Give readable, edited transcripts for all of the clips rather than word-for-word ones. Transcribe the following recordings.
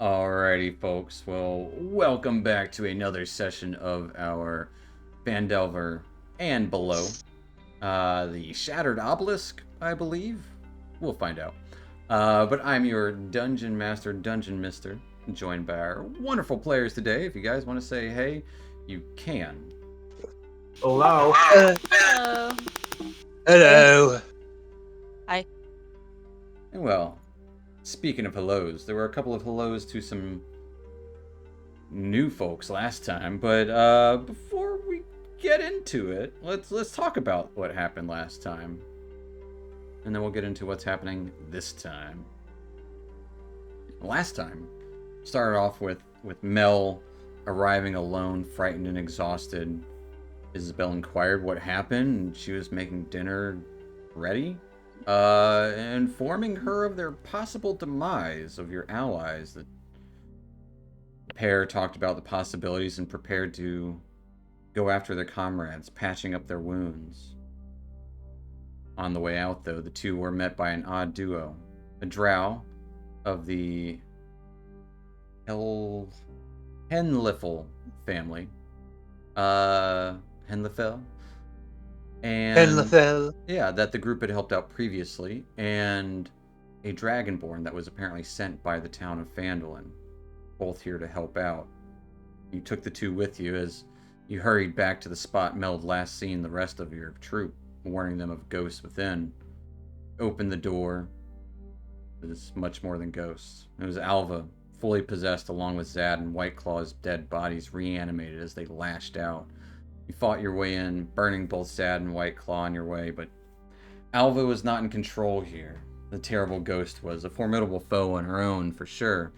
Alrighty, folks. Well, welcome back to another session of our Phandelver and below. The Shattered Obelisk, I believe. We'll find out. But I'm your Dungeon Master, Dungeon Mister, joined by our wonderful players today. If you guys want to say hey, you can. Hello. Hello. Hello. Hi. And well, speaking of hellos, there were a couple of hellos to some new folks last time, but before we get into it, let's talk about what happened last time, and then we'll get into what's happening this time. Last time started off with Mel arriving alone, frightened and exhausted. Isabel inquired what happened, and she was making dinner ready, informing her of their possible demise of your allies. The pair talked about the possibilities and prepared to go after their comrades, patching up their wounds. On the way out, though, the two were met by an odd duo. A drow of the Henlifel family. Henlifel? And Phandelver. yeah, that the group had helped out previously, and a dragonborn that was apparently sent by the town of Phandelver, both here to help out. You took the two with you as you hurried back to the spot Mel had last seen the rest of your troop, warning them of ghosts within. Opened the door. It was much more than ghosts. It was Alva, fully possessed, along with Zad and White Claw's dead bodies reanimated as they lashed out. You fought your way in, burning both Zad and White Claw on your way, but Alva was not in control here. The terrible ghost was a formidable foe on her own, for sure.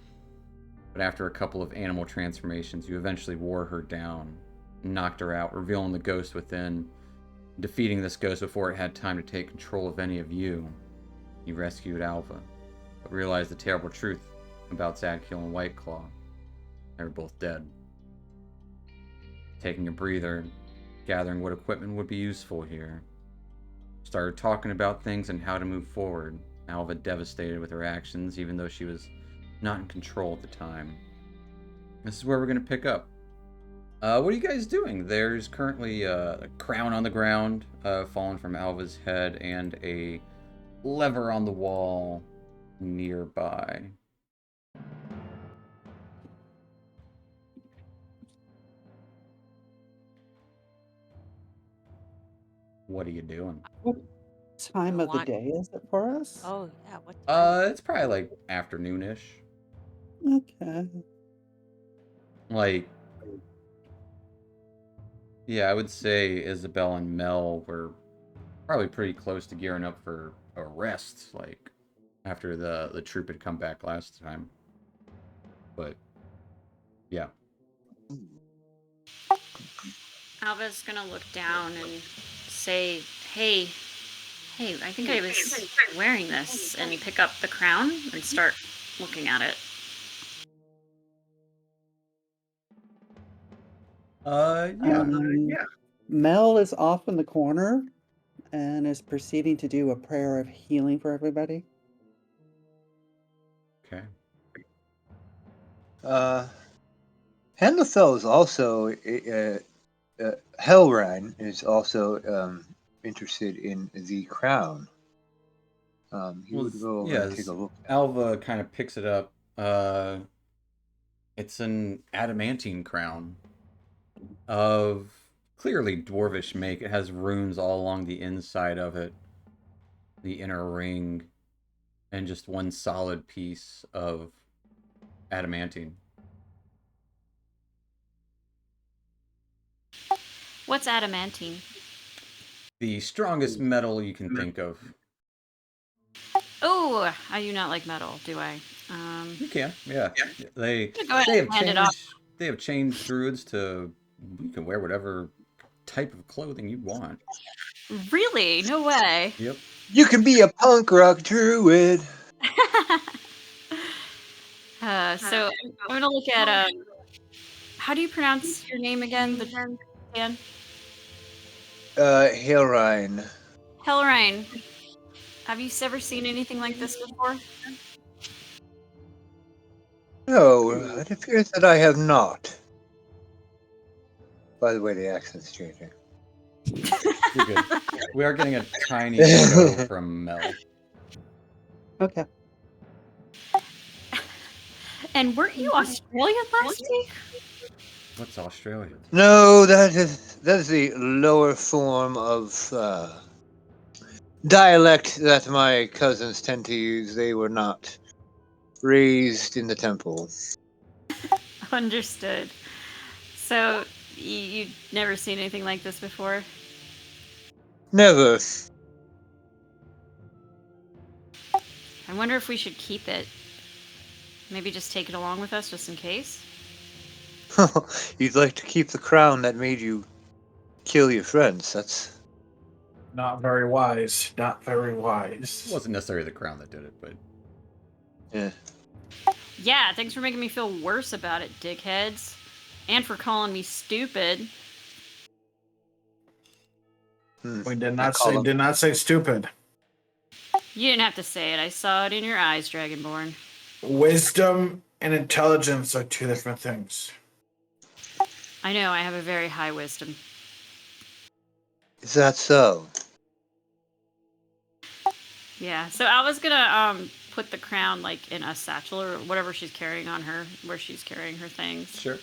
But after a couple of animal transformations, you eventually wore her down, knocked her out, revealing the ghost within. Defeating this ghost before it had time to take control of any of you, you rescued Alva, but realized the terrible truth about Zadkiel and Whiteclaw. They were both dead. Taking a breather, gathering what equipment would be useful here. Started talking about things and how to move forward. Alva devastated with her actions, even though she was not in control at the time. This is where we're going to pick up. What are you guys doing? There's currently a crown on the ground, fallen from Alva's head, and a lever on the wall nearby. What are you doing? What time I of the want- day is it for us? Oh, yeah. What time? It's probably like afternoonish. Okay. Like, yeah, I would say Isabel and Mel were probably pretty close to gearing up for a rest, like after the troop had come back last time. But yeah. Alva's gonna look down and say, hey, I think I was wearing this, and pick up the crown and start looking at it. Yeah. Mel is off in the corner and is proceeding to do a prayer of healing for everybody. Okay. Phandelver is also Hellrine is also interested in the crown. He Well, would go over yeah, and take a look. Alva kind of picks it up. It's an adamantine crown of clearly dwarvish make. It has runes all along the inside of it, the inner ring, and just one solid piece of adamantine. What's adamantine? The strongest metal you can think of. Oh, I do not like metal, do I? You can, yeah. They Go ahead they have and hand it off. changed. They have changed druids to you can wear whatever type of clothing you want. Really? No way. Yep. You can be a punk rock druid. So I'm gonna look at how do you pronounce your name again? Dan? Hellrine. Hellrine. Have you ever seen anything like this before? No, it appears that I have not. By the way, the accent's changing. You're good. We are getting a tiny echo from Mel. Okay. And weren't you Australian last week? What's Australia? No, that is the lower form of dialect that my cousins tend to use. They were not raised in the temple. Understood. So, you'd never seen anything like this before? Never. I wonder if we should keep it. Maybe just take it along with us just in case? You'd like to keep the crown that made you kill your friends. That's Not very wise. Not very It wise. wasn't necessarily the crown that did it, but yeah. Yeah, thanks for making me feel worse about it, dickheads. And for calling me stupid. We did I not call say stupid. You didn't have to say it. I saw it in your eyes, Dragonborn. Wisdom and intelligence are two different things. I know, I have a very high wisdom. Is that so? Yeah, so I was gonna put the crown like in a satchel or whatever she's carrying on her, where she's carrying her things. sure.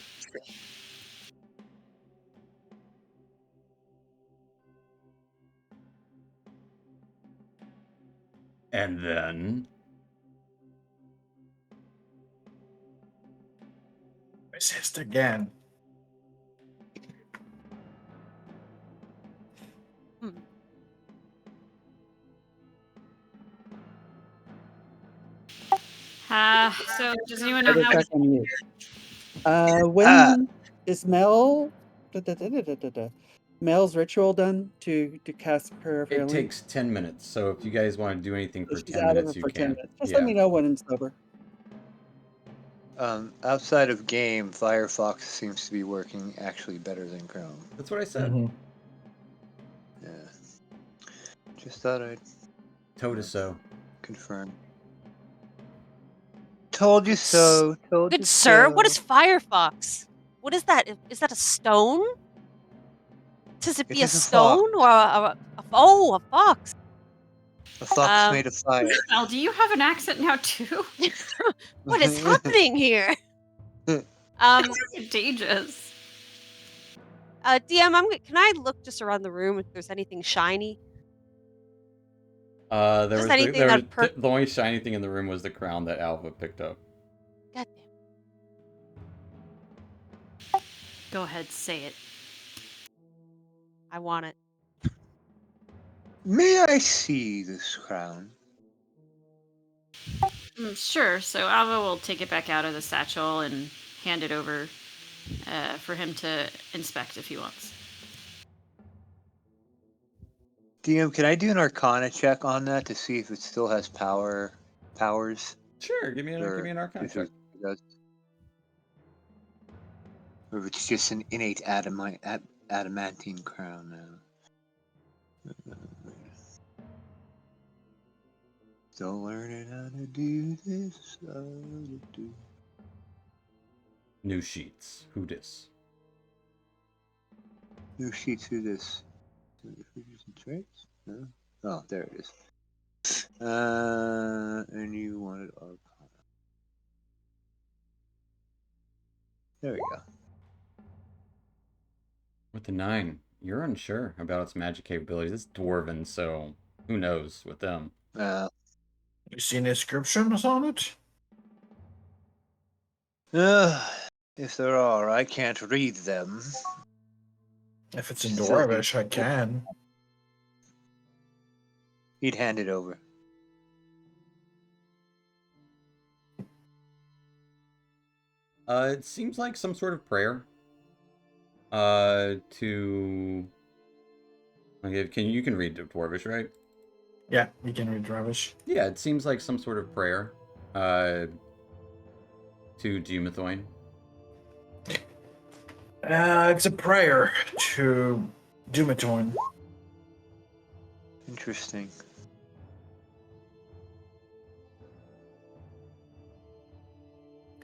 And then Resist again. So does anyone know Put it how? back on mute. When is Mel? Mel's ritual done to cast prayer of it healing? takes 10 minutes. So if you guys want to do anything for She's 10 out of minutes, it you for 10 can. minutes. Just Yeah. let me know when it's over. Outside of game, Firefox seems to be working actually better than Chrome. That's what I said. Mhm. Yeah. Just thought I'd Told us so. confirm. Told you so. Told you Good sir, what so. is Firefox? What is that? Is that a stone? Does it It be a is a stone or a fox? A fox Um, made of fire. Al, do you have an accent now too? What is happening here? It's contagious. DM, can I look just around the room if there's anything shiny? There Just was anything there was that the only shiny thing in the room was the crown that Alva picked up. Goddamn. Go ahead, say it. I want it. May I see this crown? Sure. So Alva will take it back out of the satchel and hand it over for him to inspect if he wants. DM, can I do an Arcana check on that to see if it still has powers? Sure, give me an Arcana if check. it does. Or if it's just an innate adamantine crown now. Still learning how to do this. How to do. New sheets. Who dis? New sheets. Who this? Features and traits? No? Oh, there it is. And you wanted Arcana. There we go. With the 9, you're unsure about its magic capabilities. It's dwarven, so who knows with them. You see any inscriptions on it? If there are, I can't read them. If it's in So- Dwarvish, I can. He'd hand it over. It seems like some sort of prayer. To okay, you can read Dwarvish, right? Yeah, you can read Dwarvish. Yeah, it seems like some sort of prayer. To Geomethoin. It's a prayer to Doomatoin. Interesting.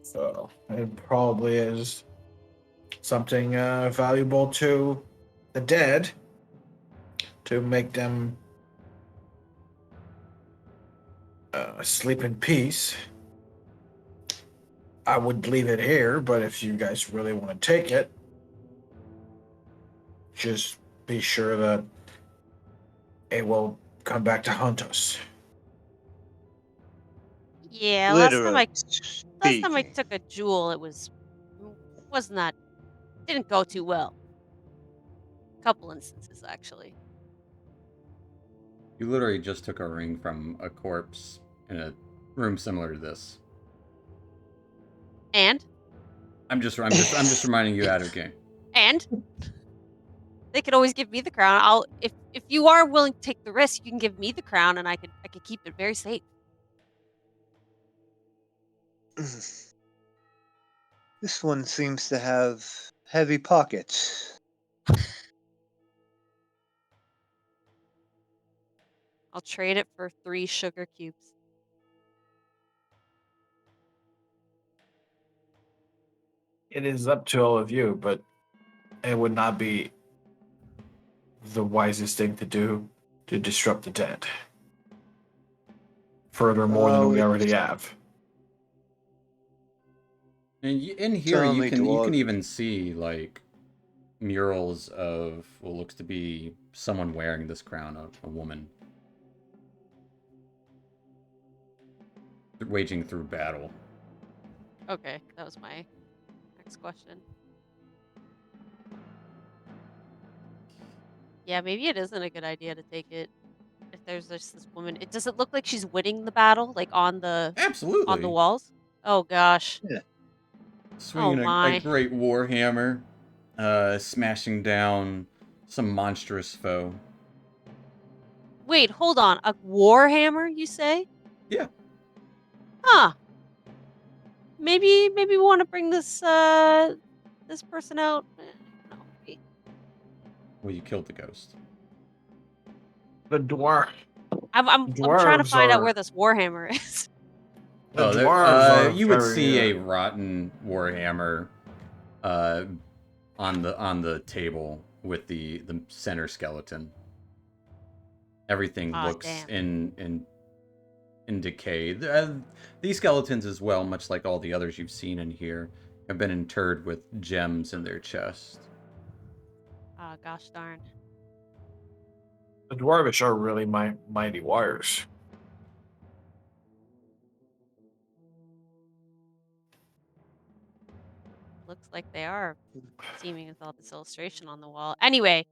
So it probably is something valuable to the dead to make them sleep in peace. I would leave it here, but if you guys really want to take it, just be sure that it will come back to hunt us. Yeah, Literally last time I speaking. took a jewel, it was not didn't go too well. Couple instances actually. You literally just took a ring from a corpse in a room similar to this. And I'm just reminding you out of game. and they could always give me the crown. I'll if you are willing to take the risk, you can give me the crown, and I could keep it very safe. This one seems to have heavy pockets. I'll trade it for 3 sugar cubes. It is up to all of you, but it would not be the wisest thing to do to disrupt the dead. Further more than we already have. And in It's here, only you can dwarves. even see like murals of what looks to be someone wearing this crown, a woman waging through battle. Okay, that was my next question. Yeah, maybe it isn't a good idea to take it. If there's just this woman, does it look like she's winning the battle, like on the Absolutely, walls? Oh gosh. Yeah. Oh swinging a my. great war hammer, smashing down some monstrous foe. Wait, hold on. A warhammer, you say? Yeah, Huh. Maybe we want to bring this this person out. No, maybe. well, you killed the ghost. The dwarf. I'm trying to Dwarves find out are where this warhammer is. the Oh, dwarves are you would very, see a rotten warhammer, on the table with the center skeleton. Everything Aw, looks damn. in decay. These skeletons as well, much like all the others you've seen in here, have been interred with gems in their chest. Ah, gosh darn. the dwarvish are really mighty warriors. Looks like they are teaming with all this illustration on the wall. Anyway,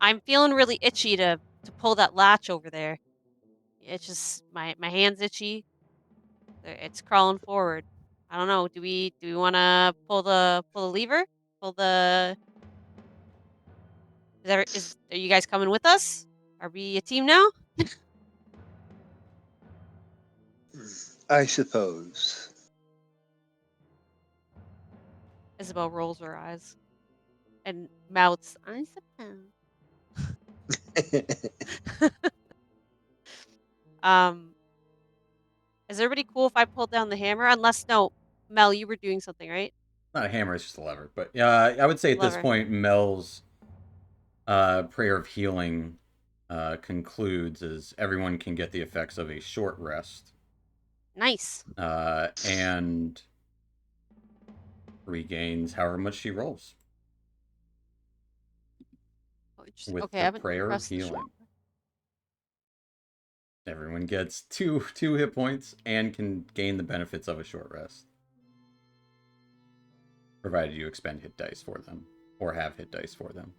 I'm feeling really itchy to pull that latch over there. It's just my hand's itchy. It's crawling forward. I don't know. Do we want to pull the lever? Pull the are you guys coming with us? Are we a team now? I suppose. Isabel rolls her eyes and mouths, I suppose. um, is everybody cool if I pull down the hammer? Unless, no, Mel, you were doing something, right? Not a hammer, it's just a lever. But I would say at this Lever. point, Mel's prayer of healing concludes as everyone can get the effects of a short rest. Nice. And regains however much she rolls. Oh, interesting. With Okay, I the haven't prayer of pressed the short. healing. Everyone gets two hit points and can gain the benefits of a short rest. Provided you expend hit dice for them. Or have hit dice for them.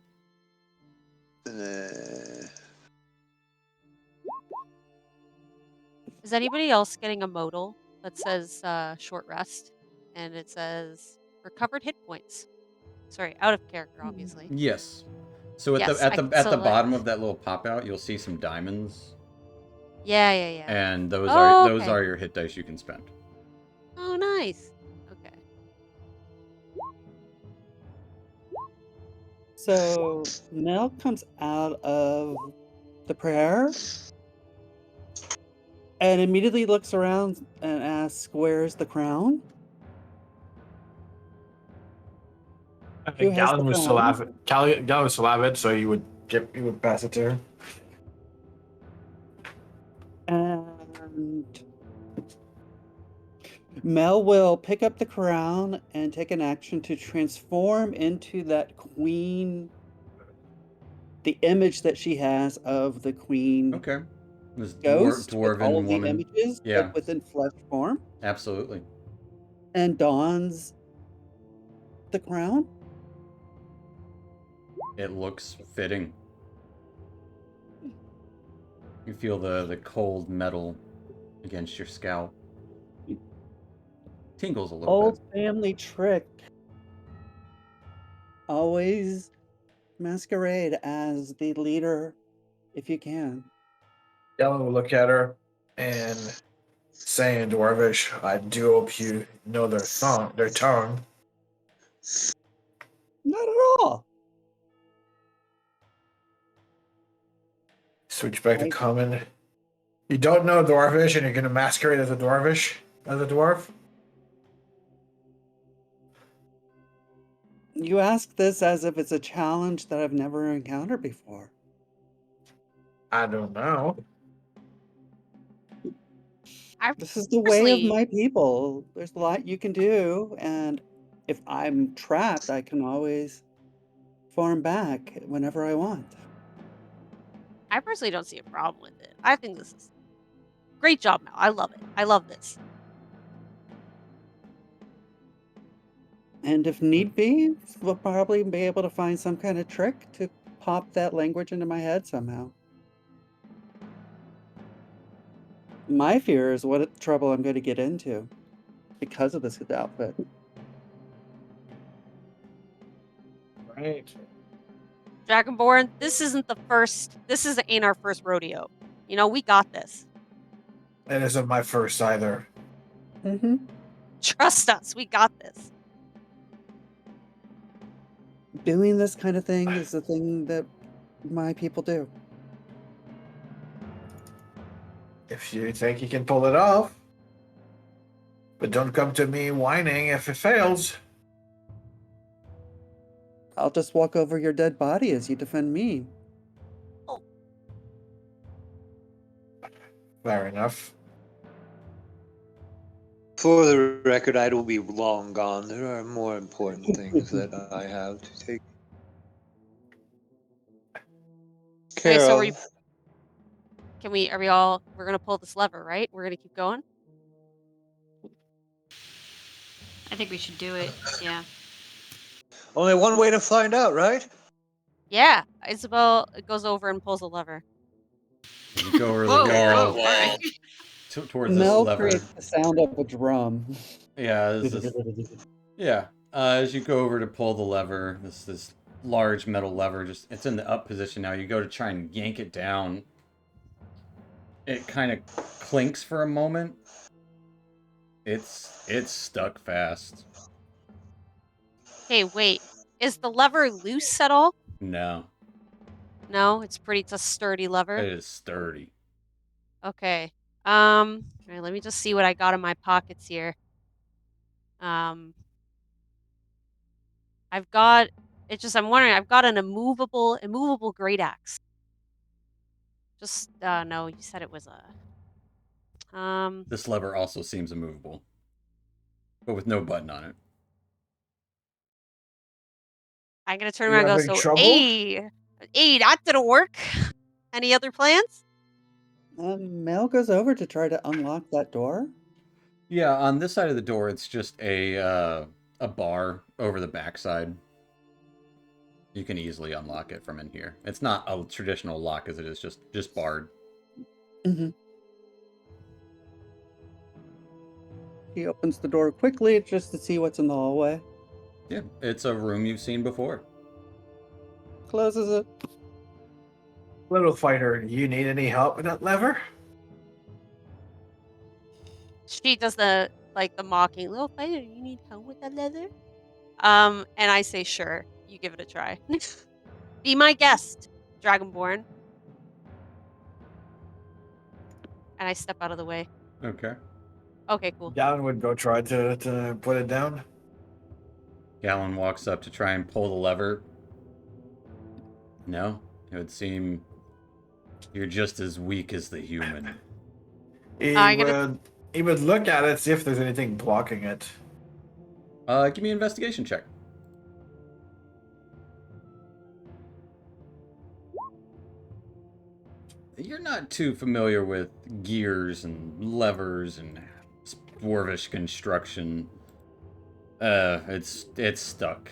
Is anybody else getting a modal that says short rest? And it says recovered hit points. Sorry, out of character, obviously. Yes. So at Yes, the bottom of that little pop out, you'll see some diamonds. Yeah. And those okay. are your hit dice you can spend. Oh, nice. Okay. So Mel comes out of the prayer and immediately looks around and asks, "Where's the crown?" Who has Gallon the was still crown? have it. Gallon would still have it, so you would pass it to her. And Mel will pick up the crown and take an action to transform into that queen, the image that she has of the queen Okay. This ghost with all dwarven of the woman. images, but Yeah, within flesh form, absolutely. and dons the crown. It looks fitting. You feel the cold metal against your scalp. Tingles a little Old bit. family trick. Always masquerade as the leader if you can. Gallon will look at her and say in Dwarvish, "I do hope you know their tongue." Not at all. Switch back to I, common. You don't know Dwarvish, and you're gonna masquerade as a Dwarvish, as a dwarf. you ask this as if it's a challenge that I've never encountered before. I don't know. I This is the way of personally, my people. There's a lot you can do, and if I'm trapped, I can always farm back whenever I want. I personally don't see a problem with it. I think this is great job, Mel. I love it. I love this. And if need be, we'll probably be able to find some kind of trick to pop that language into my head somehow. My fear is what trouble I'm going to get into because of this outfit. Right. Dragonborn, this ain't our first rodeo. You know, we got this. It isn't my first either. Mm-hmm. Trust us, we got this. Doing this kind of thing is the thing that my people do. If you think you can pull it off, but don't come to me whining if it fails. I'll just walk over your dead body as you defend me. Fair enough. For the record, I will be long gone. There are more important things that I have to take Okay, care so of. we're gonna pull this lever, right? We're gonna keep going? I think we should do it. Yeah. Only one way to find out, right? Yeah, Isabel goes over and pulls a lever. You go over the Whoa, wall whoa, all right. towards this Mel lever. creates the sound of a drum. Yeah, yeah. As you go over to pull the lever, this large metal lever, it's in the up position now. You go to try and yank it down. It kind of clinks for a moment. It's stuck fast. Hey, wait. Is the lever loose at all? No, No, it's a sturdy lever. it is sturdy. Okay. All right, let me just see what I got in my pockets here. I'm wondering, I've got an immovable great axe. No, you said it was This lever also seems immovable, but with no button on it. I'm gonna turn You around and go, having so, trouble? hey, that didn't work. Any other plans? Mel goes over to try to unlock that door. Yeah, on this side of the door, it's just a bar over the backside. You can easily unlock it from in here. It's not a traditional lock as it is just barred. Mm-hmm. He opens the door quickly just to see what's in the hallway. Yeah, it's a room you've seen before. Closes it. Little fighter, you need any help with that lever? She does the mocking little fighter. You need help with that leather? And I say, sure. You give it a try. Be my guest, Dragonborn. And I step out of the way. Okay. Okay, cool. Gallon would go try to put it down. Gallon walks up to try and pull the lever. No, it would seem you're just as weak as the human. He I'm gonna. would he would look at it, see if there's anything blocking it. Give me an investigation check. You're not too familiar with gears and levers and dwarvish construction. It's stuck.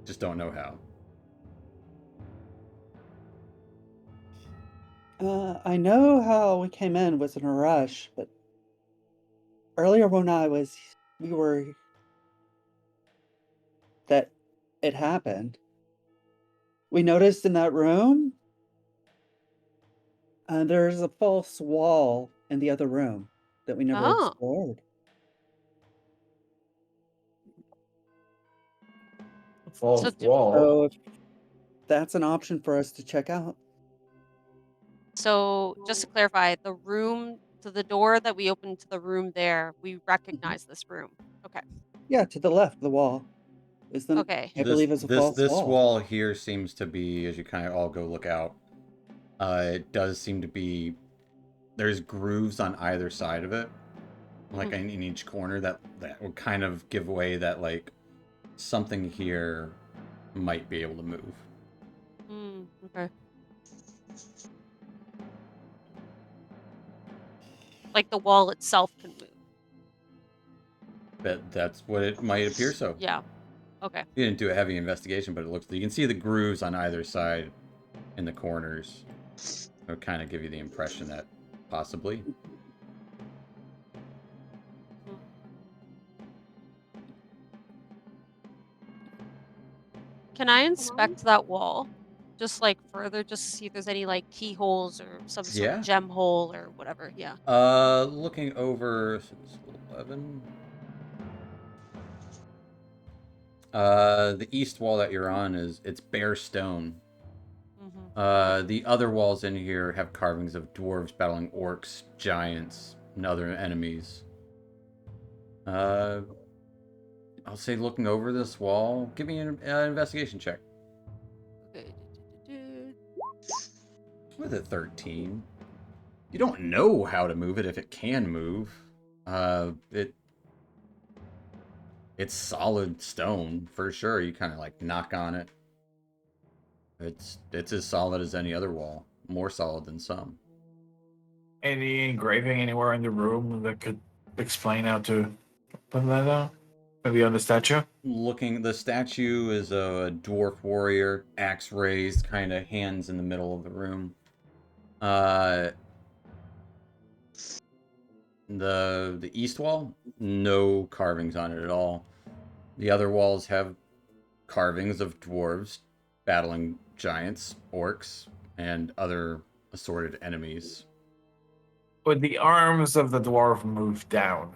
Just don't know how. I know how we came in was in a rush, but earlier when that it happened, we noticed in that room, there's a false wall in the other room that we never Oh, explored. False So wall. So if that's an option for us to check out. so just to clarify, the door that we opened to the room there, we recognize this room. Okay. Yeah, to the left of the wall is the Okay. I This believe is a this false this wall. wall here seems to be, as you kind of all go look out, it does seem to be there's grooves on either side of it, like in each corner that would kind of give away that like something here might be able to move. Okay. Like the wall itself can move. That's what it might appear so. Yeah. Okay. You didn't do a heavy investigation, but it looks you can see the grooves on either side in the corners. It would kind of give you the impression that possibly. Can I inspect that wall? Just like further, just to see if there's any like keyholes or some sort of Yeah. gem hole or whatever. Yeah. Looking over 11. The east wall that you're on it's bare stone. The other walls in here have carvings of dwarves battling orcs, giants, and other enemies. I'll say looking over this wall, give me an investigation check. Okay. With a 13. You don't know how to move it if it can move. It's solid stone for sure. You kind of like knock on it. It's as solid as any other wall, more solid than some. Any engraving anywhere in the room that could explain how to open that out? Maybe on the statue? Looking, the statue is a dwarf warrior, axe raised, kind of hands in the middle of the room. The east wall, no carvings on it at all. The other walls have carvings of dwarves battling giants, orcs, and other assorted enemies. Would the arms of the dwarf move down?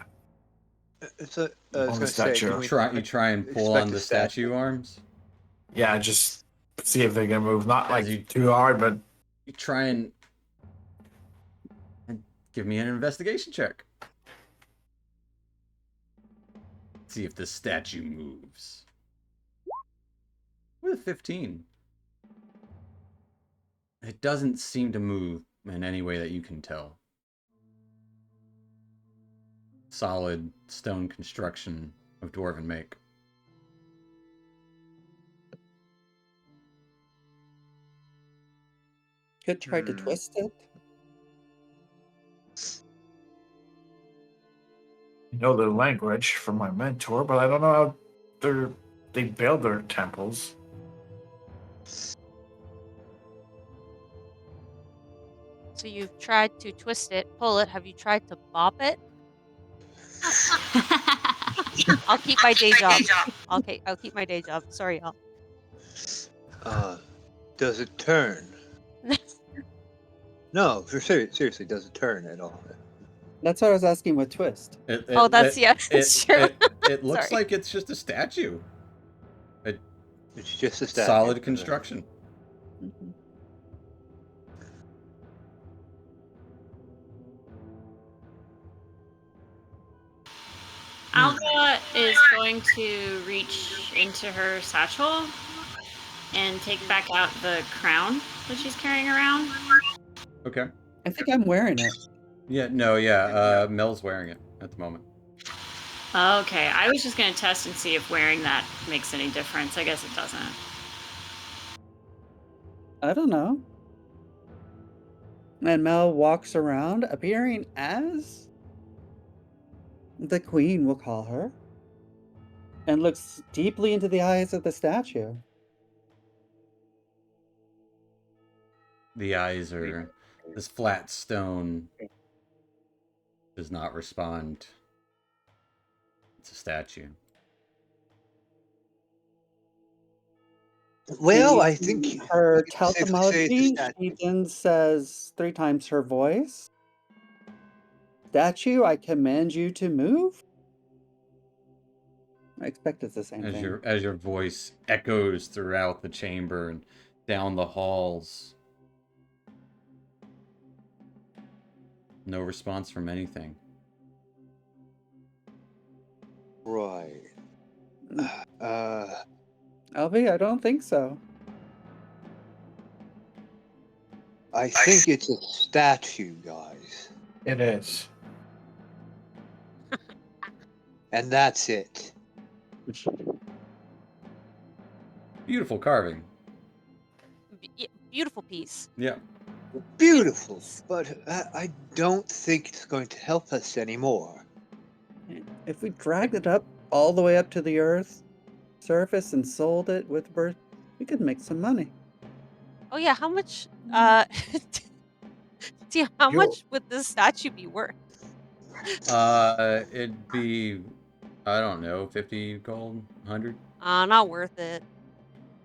It's a, I was On the going to say, statue. can we You try and pull expect on a the statue arms. Yeah, just see if they can move. Not As like you- too hard, but You try and give me an investigation check. See if the statue moves. With a 15. It doesn't seem to move in any way that you can tell. Solid stone construction of dwarven make. Could try to twist it. I know the language from my mentor, but I don't know how they build their temples. So you've tried to twist it, pull it. Have you tried to bop it? I'll keep my day job. Okay, I'll keep my day job. Sorry, y'all. Does it turn? No, seriously, does it turn at all? That's what I was asking with twist. It's true. It looks Sorry. like it's just a statue. It's just a statue. Solid construction. Mhm. Alva is going to reach into her satchel and take back out the crown that she's carrying around. Okay. I think I'm wearing it. Yeah, no, Mel's wearing it at the moment. Okay, I was just going to test and see if wearing that makes any difference. I guess it doesn't. I don't know. And Mel walks around, appearing as the queen, we'll call her, and looks deeply into the eyes of the statue. The eyes are... This flat stone does not respond. It's a statue. Well, I think Her we can safely say it's a telepathy, statue. she then says 3 times her voice. Statue, I command you to move. I expect it's the same thing. As your voice echoes throughout the chamber and down the halls. No response from anything. Right. Alvi, I don't think so. I think it's a statue, guys. It is. And that's it. Beautiful carving. Beautiful piece. Yeah. Beautiful, but I don't think it's going to help us anymore. If we dragged it up all the way up to the Earth's surface and sold it with birth, we could make some money. Oh yeah, how much? How much would this statue be worth? It'd be, I don't know, 50 gold, 100. Not worth it.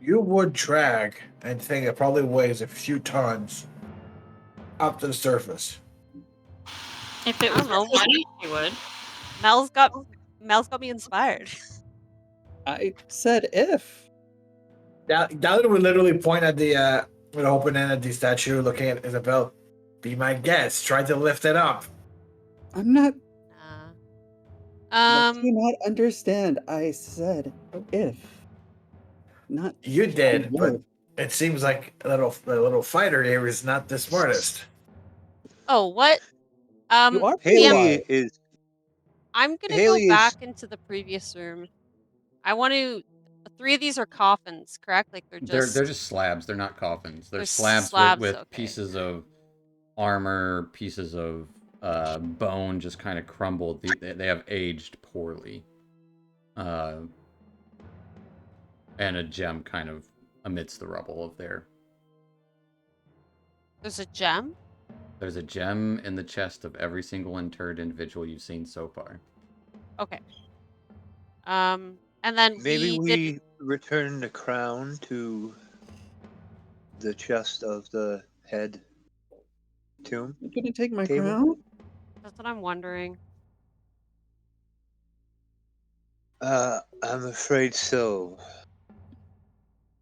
You would drag and think it probably weighs a few tons up to the surface. If it I was don't know. money, she would. Mel's got me inspired. I said if. Dallin would literally point at the with open end at the statue, looking at Isabel. Be my guest. Try to lift it up. I'm not. Um, Do not understand. I said if. Not. You did, I but would. it seems like the little fighter here is not the smartest. Oh, what? You are Haley polite. is. I'm gonna Haley go is- back into the previous room. I want to. 3 of these are coffins, correct? Like They're just slabs. They're not coffins. They're They're slabs, slabs, with okay. pieces of armor, pieces of bone just kind of crumbled. They have aged poorly. And a gem kind of amidst the rubble of there. There's a gem. There's a gem in the chest of every single interred individual you've seen so far. Okay. And then Maybe we did. we return the crown to the chest of the head tomb. You're gonna take my Table? crown? That's what I'm wondering. I'm afraid so.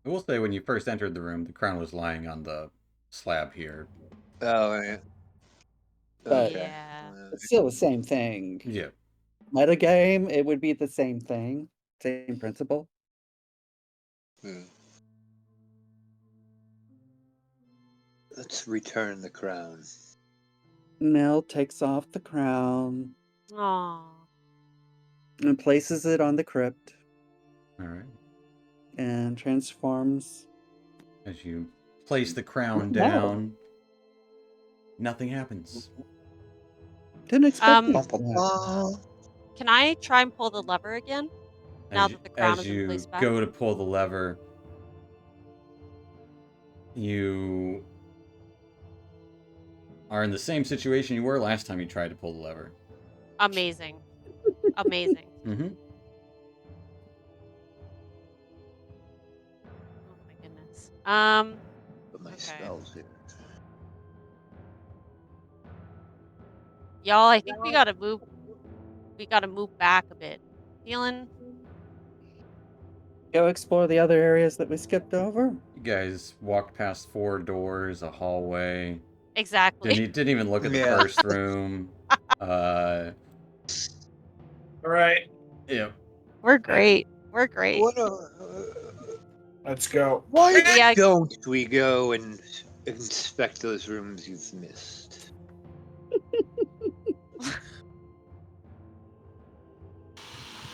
I will say, when you first entered the room, the crown was lying on the slab here. Oh, right. But- Yeah. It's still the same thing. Yeah. Metagame, it would be the same thing. Same principle. Let's return the crown. Nell takes off the crown Aww. and places it on the crypt All right. and transforms. As you place the crown Wow. down, nothing happens. Didn't expect it. Can I try and pull the lever again? Now that the crown as has been you placed back? go to pull the lever, you are in the same situation you were last time you tried to pull the lever. Amazing. Amazing. Mm-hmm. Oh my goodness. Put my Okay. spells here. Y'all, I think we gotta move. We gotta move back a bit. Feeling. Go explore the other areas that we skipped over. You guys walked past 4 doors, a hallway. Exactly. Didn't even look at the Yeah. first room. All right. Yep. We're great. We're great. Let's go. Why Yeah. don't we go and inspect those rooms you've missed?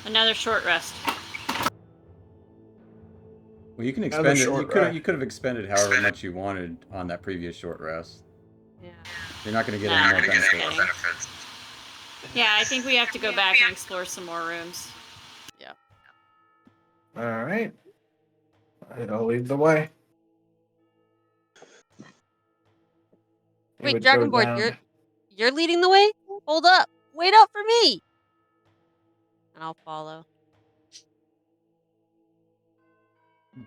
Another short rest. Well, you can Another expend it. short rest. You could have expended however much you wanted on that previous short rest. Yeah. You're not going to get Nah, any more I'm just benefits. kidding. Yeah, I think we have to go back and explore some more rooms. All right. I'll lead the way. He Wait, would go Dragonborn, down. you're leading the way? Hold up. Wait up for me. And I'll follow.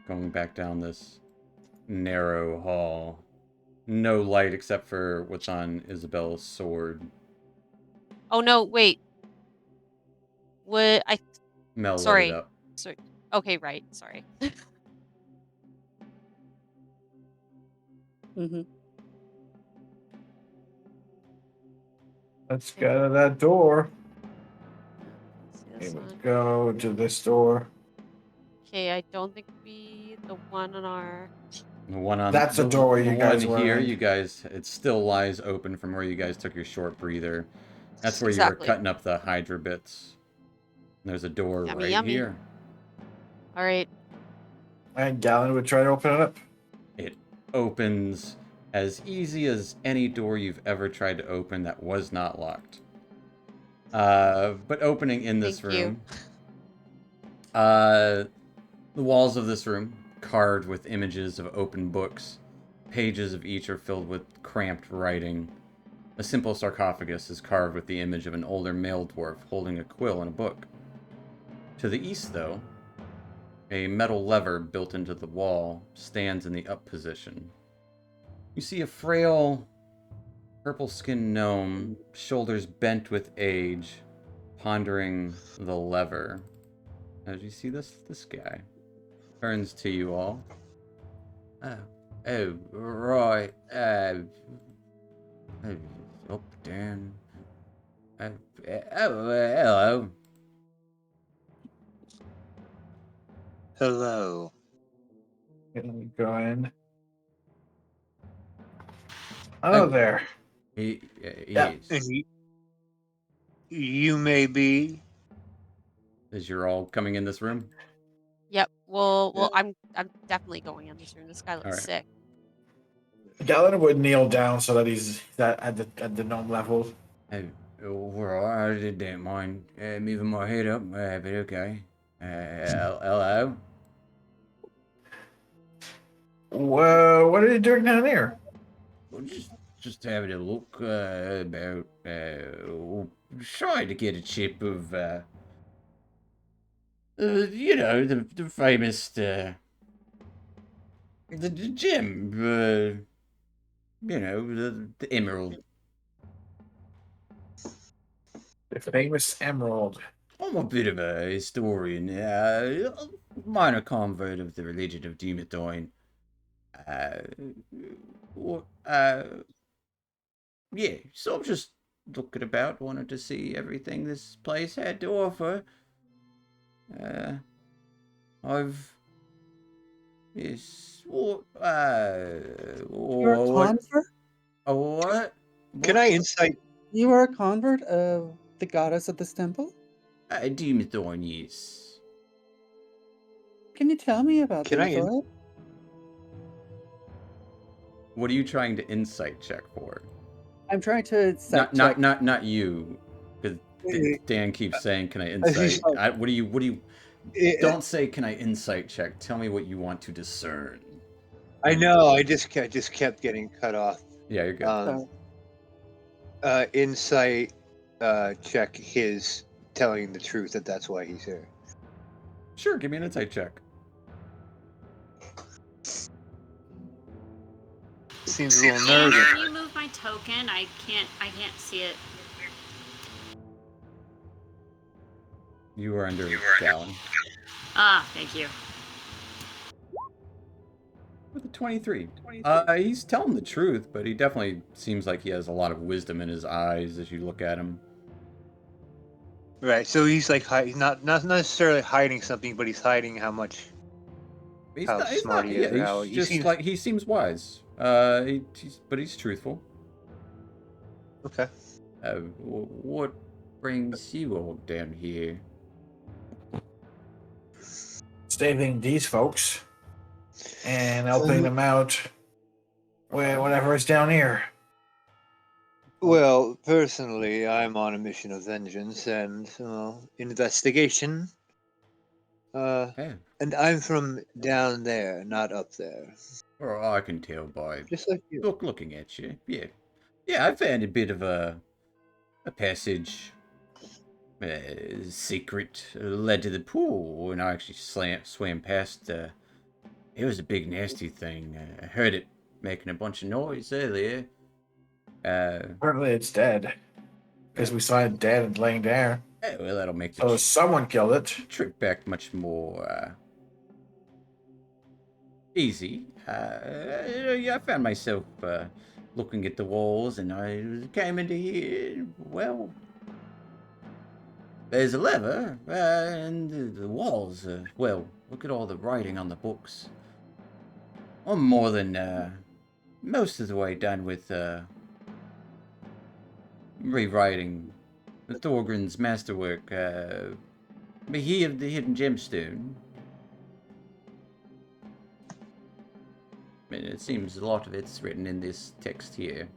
Going back down this narrow hall. No light except for what's on Isabella's sword. Oh no, wait. What I Mel lit it sorry. up. Sorry. Okay, right. Sorry. Mm-hmm. Let's go to that door. See He this would one. go to this door. Okay, I don't think the one on our The one on That's the doorway the you guys one were here, in. you guys, it still lies open from where you guys took your short breather. That's where you were Exactly. cutting up the Hydra bits. There's a door Yummy, right yummy. here. Alright. And Galen would try to open it up. It opens as easy as any door you've ever tried to open that was not locked. But opening in this Thank you. room, the walls of this room carved with images of open books. Pages of each are filled with cramped writing. A simple sarcophagus is carved with the image of an older male dwarf holding a quill and a book. To the east, though, a metal lever built into the wall stands in the up position. You see a frail, purple-skinned gnome, shoulders bent with age, pondering the lever. As you see this guy turns to you all. Oh, right. Up, down. Hello. Hello. And go in. Hello there. He Yeah. is. And you may be. As you're all coming in this room? Yep. Well Yeah. I'm definitely going in this room. This guy looks Alright. sick. Galen would kneel down so that he's at the gnome level. Well, I didn't mind moving my head up, but okay. Hello? Whoa, what are you doing down here? Well, just having a look about trying to get a chip of you know, the famous the gem, you know, the emerald. The famous emerald. I'm a bit of a historian, a minor convert of the religion of Demethoin. Well, yeah, so I'm just looking about, wanted to see everything this place had to offer. I've... Yes, what, You're a convert? what? Can I insight? You are a convert of the goddess of this temple? Demethoin, yes. Can you tell me about Can I Demethoid? What are you trying to insight check for? I'm trying to check. Not you, because Dan keeps saying, "Can I insight?" What do you? Don't say, "Can I insight check?" Tell me what you want to discern. I know. I just kept getting cut off. Yeah, you're good. Insight check his telling the truth that's why he's here. Sure, give me an insight check. Seems a little Dan, nervous. can you move my token? I can't see it. You are under Galen. Ah, thank you. With a 23. He's telling the truth, but he definitely seems like he has a lot of wisdom in his eyes as you look at him. Right. So he's like not necessarily hiding something, but he's hiding how how He's smart not. he is, Yeah, or how he's he just seems. like he seems wise. But he's truthful. Okay. What brings you all down here? Saving these folks and helping them out whenever it's down here. Well, personally, I'm on a mission of vengeance and investigation. Yeah, And I'm from down there, not up there, or I can tell by just like you. looking at you. Yeah, yeah. I found a bit of a passage, secret led to the pool, and I actually swam past. It was a big nasty thing. I heard it making a bunch of noise earlier. Apparently, it's dead because we saw it dead and laying there. Well, that'll make the So someone killed it. trip back much more easy. Yeah, I found myself looking at the walls, and I came into here. Well, there's a lever, and the walls. Well, look at all the writing on the books. I'm more than most of the way done with rewriting the Thorgrim's masterwork. He of the Hidden Gemstone. I mean, it seems a lot of it's written in this text here.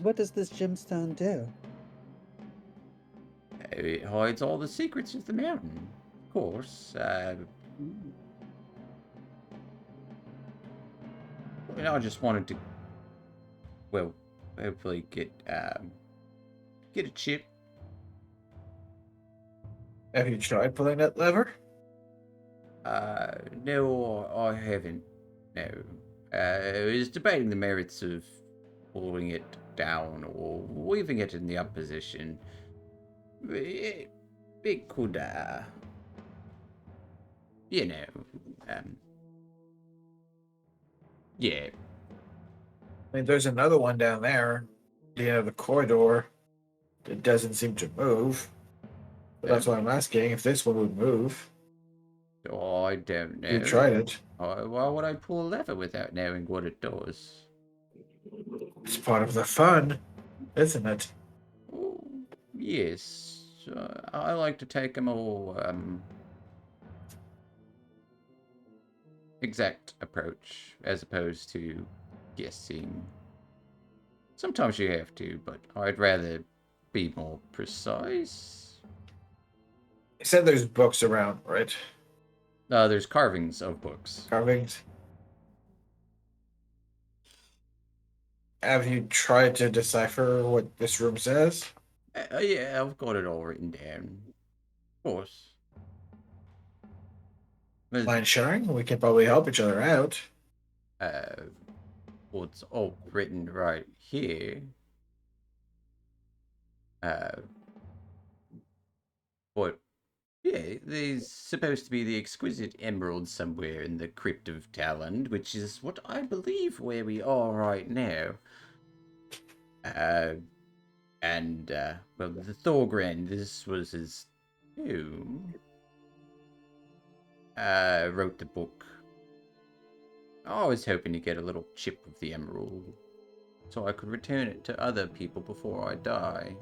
What does this gemstone do? It hides all the secrets of the mountain, of course. I just wanted to, well, hopefully get a chip. Have you tried pulling that lever? No, I haven't. No. I was debating the merits of pulling it down or leaving it in the up position. It could, you know, yeah. I mean, there's another one down there, the end of the corridor, that doesn't seem to move. But that's why I'm asking if this one would move. Oh, I don't know. You tried it. Why would I pull a lever without knowing what it does? It's part of the fun, isn't it? Oh, yes. I like to take a more exact approach as opposed to guessing. Sometimes you have to, but I'd rather be more precise. You said there's books around, right? There's carvings of books. Carvings. Have you tried to decipher what this room says? Yeah, I've got it all written down. Of course. Mind sharing? We can probably help each other out. Well, it's all written right here. But yeah, there's supposed to be the exquisite emerald somewhere in the crypt of Talland, which is what I believe where we are right now. Well, the Thorgren, this was his tomb. Wrote the book. I was hoping to get a little chip of the emerald, so I could return it to other people before I die.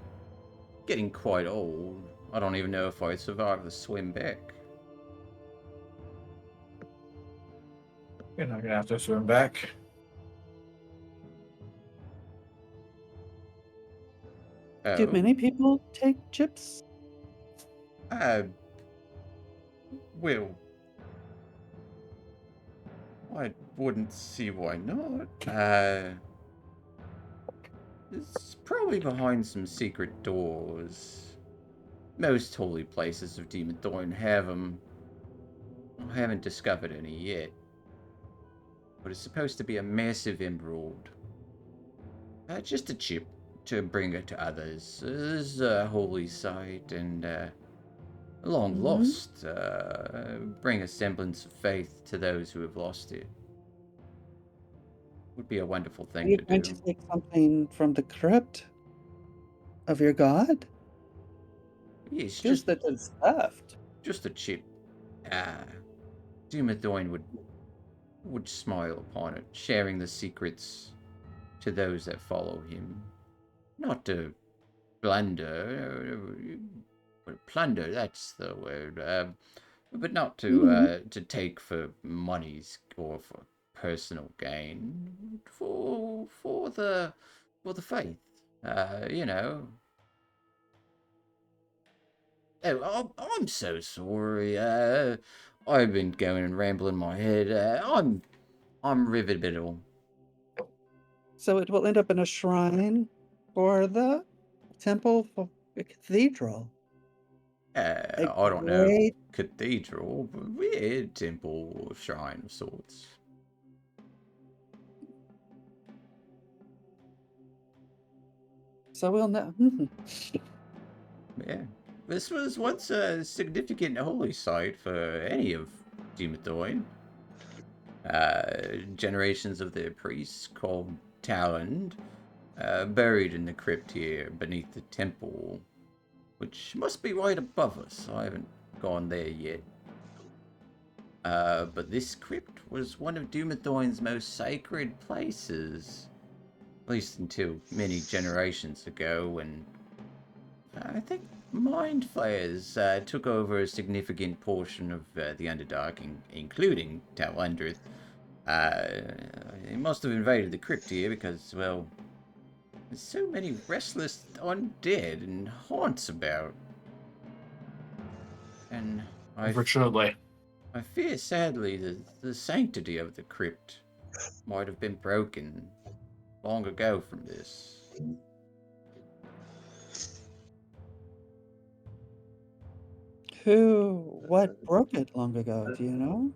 Getting quite old. I don't even know if I'd survive the swim back. You're not gonna have to swim back. Do Oh, many people take chips? Well, I wouldn't see why not. It's probably behind some secret doors. Most holy places of Demon Thorn have them. I haven't discovered any yet. But it's supposed to be a massive emerald. Just a chip to bring it to others. This is a holy site and long lost. Bring a semblance of faith to those who have lost it. Would be a wonderful Are thing you to going to do. take something from the crypt? of your god? Yes, Just that it's left. just a chip. Dumathoin would smile upon it, sharing the secrets to those that follow him. Not to plunder, that's the word. But not to take for monies or for personal gain. For the faith. You know. Oh, I'm so sorry. I've been going and rambling my head. I'm riveted. So it will end up in a shrine for the temple for the cathedral. A I don't know, great. cathedral, but weird temple shrine of sorts. So we'll know. Yeah. This was once a significant holy site for any of Dumathoin. Generations of their priests called Talend, buried in the crypt here beneath the temple, which must be right above us. I haven't gone there yet. But this crypt was one of Dumathoin's most sacred places. At least until many generations ago, when I think Mind Flayers took over a significant portion of the Underdark, including Talendrith. They must have invaded the crypt here because, well, there's so many restless undead and haunts about. And Unfortunately. I fear, sadly, that the sanctity of the crypt might have been broken long ago from this. What broke it long ago? Do you know?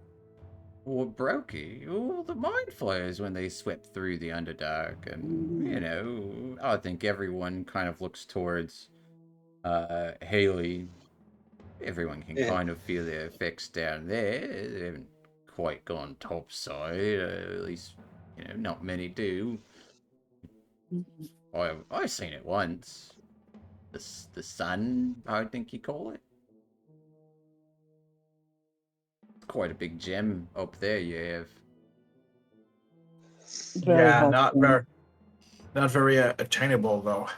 Or Brokey, or the Mind Flayers when they swept through the Underdark. And, you know, I think everyone kind of looks towards Haley. Everyone can Yeah. kind of feel their effects down there. They haven't quite gone topside, at least, you know, not many do. I seen it once. The sun, I think you call it. Quite a big gem up there you have. Very Yeah, helpful. not very attainable though.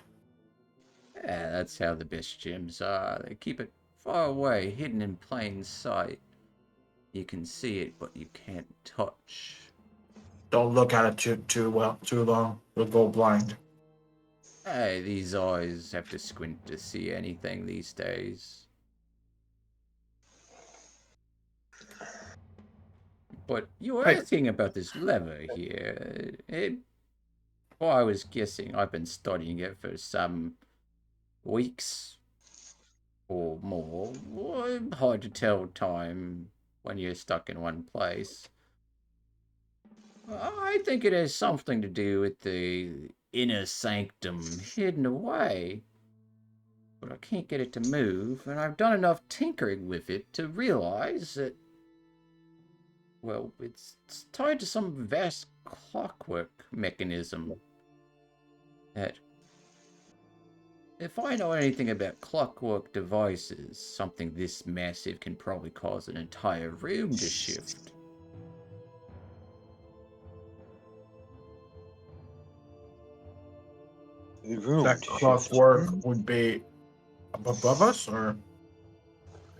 Yeah, that's how the best gems are. They keep it far away, hidden in plain sight. You can see it, but you can't touch. Don't look at it too long. You'll go blind. Hey, these eyes have to squint to see anything these days. But you were Hey, asking about this lever here. Well, I was guessing I've been studying it for some weeks or more. Well, hard to tell time when you're stuck in one place. I think it has something to do with the inner sanctum hidden away. But I can't get it to move, and I've done enough tinkering with it to realize that, well, it's tied to some vast clockwork mechanism that, if I know anything about clockwork devices, something this massive can probably cause an entire room to shift. Room that to shift. clockwork would be above us or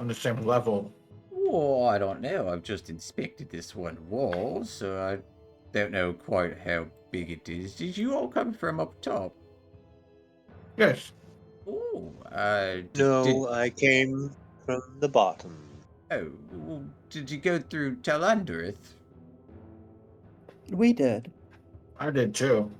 on the same level? Well, I don't know. I've just inspected this one wall, so I don't know quite how big it is. Did you all come from up top? Yes. Oh, No, I came from the bottom. oh, well, did you go through Talandrith? We did. I did too.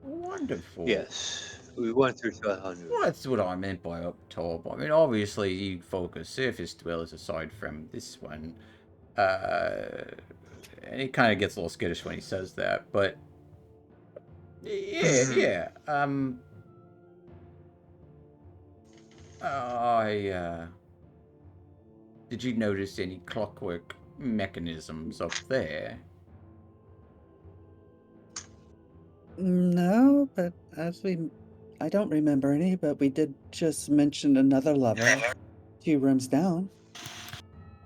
Wonderful. Yes, we went through 1200. Well, that's what I meant by up top. I mean, obviously, you focus surface dwellers aside from this one. And he kind of gets a little skittish when he says that, but yeah, yeah. I did you notice any clockwork mechanisms up there? No, but I don't remember any, but we did just mention another level 2 rooms down.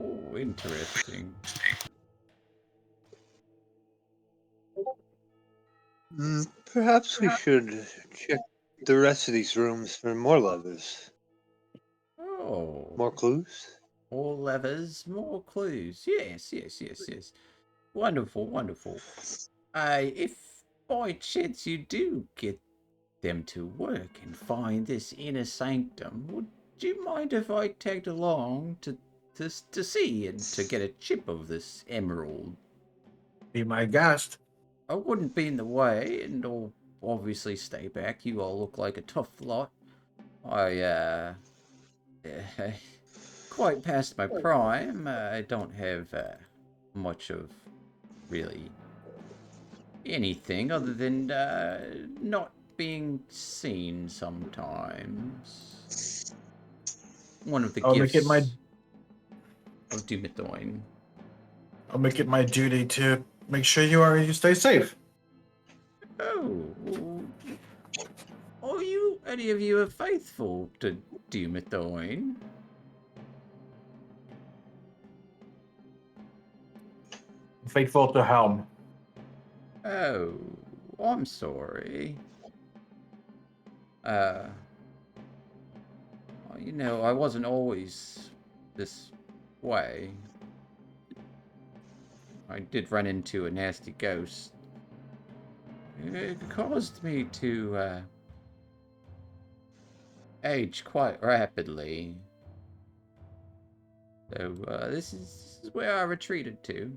Oh, interesting. Perhaps we should check the rest of these rooms for more levers. Oh, More clues? more levers, more clues. Yes, yes, yes, yes. Wonderful, wonderful. If by chance you do get them to work and find this inner sanctum, would you mind if I tagged along to see and to get a chip of this emerald? Be my guest. I wouldn't be in the way, and I'll obviously stay back. You all look like a tough lot. I quite past my prime. I don't have much of really anything other than not being seen sometimes. One of the I'll make it my gifts of Dumithoin. I'll make it my duty to make sure you stay safe. Oh, are you any of you are faithful to Dumithoin? Faithful to Helm. Oh, I'm sorry. Well, you know, I wasn't always this way. I did run into a nasty ghost. It caused me to age quite rapidly. So this is where I retreated to.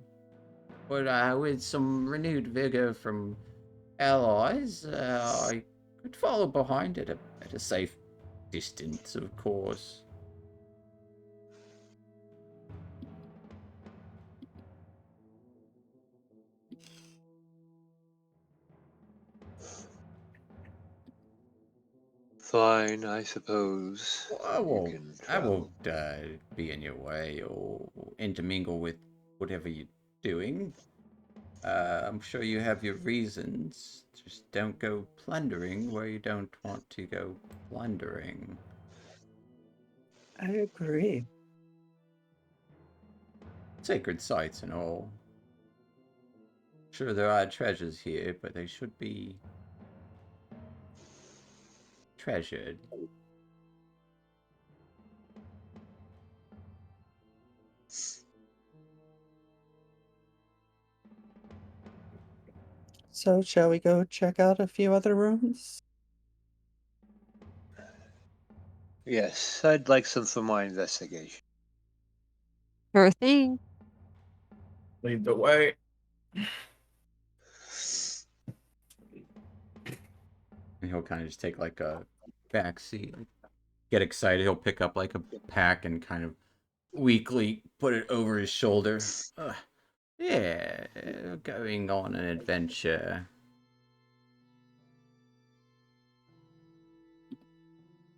But with some renewed vigor from allies, I could follow behind at a safe distance, of course. Fine, I suppose. Well, You can I travel. won't be in your way or intermingle with whatever you're doing. I'm sure you have your reasons. Just don't go plundering where you don't want to go plundering. I agree. Sacred sites and all. Sure, there are treasures here, but they should be treasured. So, shall we go check out a few other rooms? Yes, I'd like some for my investigation. Sure thing. Lead the way. And he'll kind of just take like a back seat, like, get excited. He'll pick up like a pack and kind of weakly put it over his shoulder. Yeah, going on an adventure.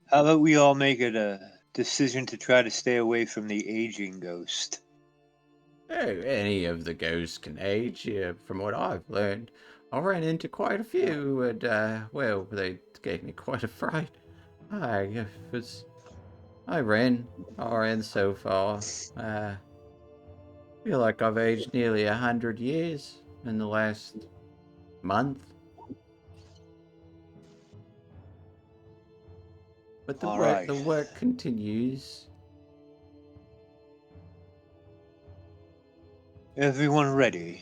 How about we all make it a decision to try to stay away from the aging ghost? Oh, any of the ghosts can age, from what I've learned. I ran into quite a few, and, well, they gave me quite a fright. I was... I ran so far. Feel like I've aged nearly 100 years in the last month. But All right. the work continues. Everyone ready?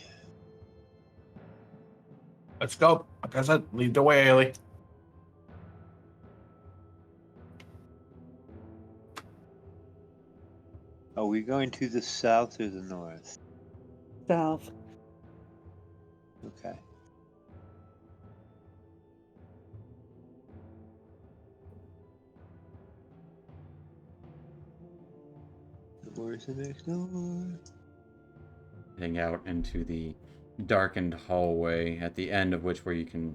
Let's go. Like I said, lead the way, Ailey. Are we going to the south or the north? South. Okay. Where's the next door? Heading out into the darkened hallway, at the end of which where you can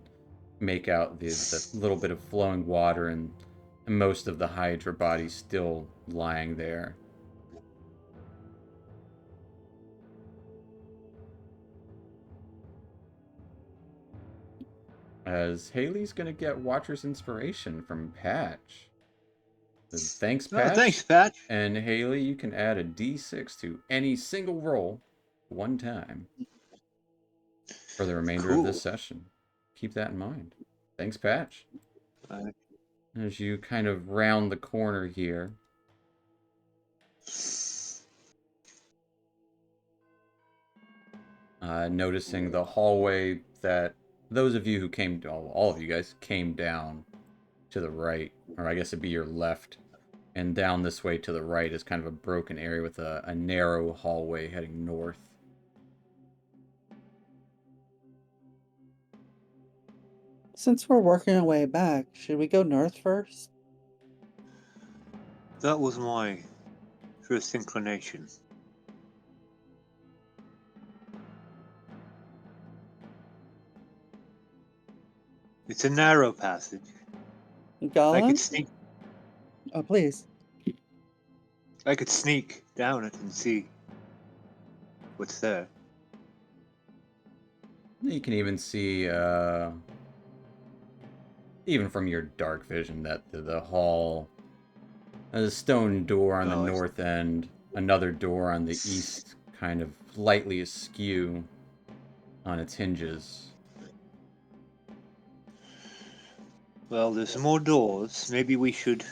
make out the little bit of flowing water and most of the Hydra body still lying there. As Haley's gonna get Watcher's Inspiration from Patch. Thanks, Oh, Patch. thanks, Patch. And Haley, you can add a d6 to any single roll one time for the remainder of this Cool. session. Keep that in mind. Thanks, Patch. Uh, As you kind of round the corner here, noticing the hallway that those of you who came, all of you guys came down to the right, or I guess it'd be your left, and down this way to the right is kind of a broken area with a narrow hallway heading north. Since we're working our way back, should we go north first? that was my first inclination. It's a narrow passage. I Gollum? could sneak. Oh, please. I could sneak down it and see what's there. You can even see, even from your dark vision, that the hall has a stone door on the Oh, north end, another door on the east, kind of lightly askew on its hinges. well, there's more doors. Maybe we should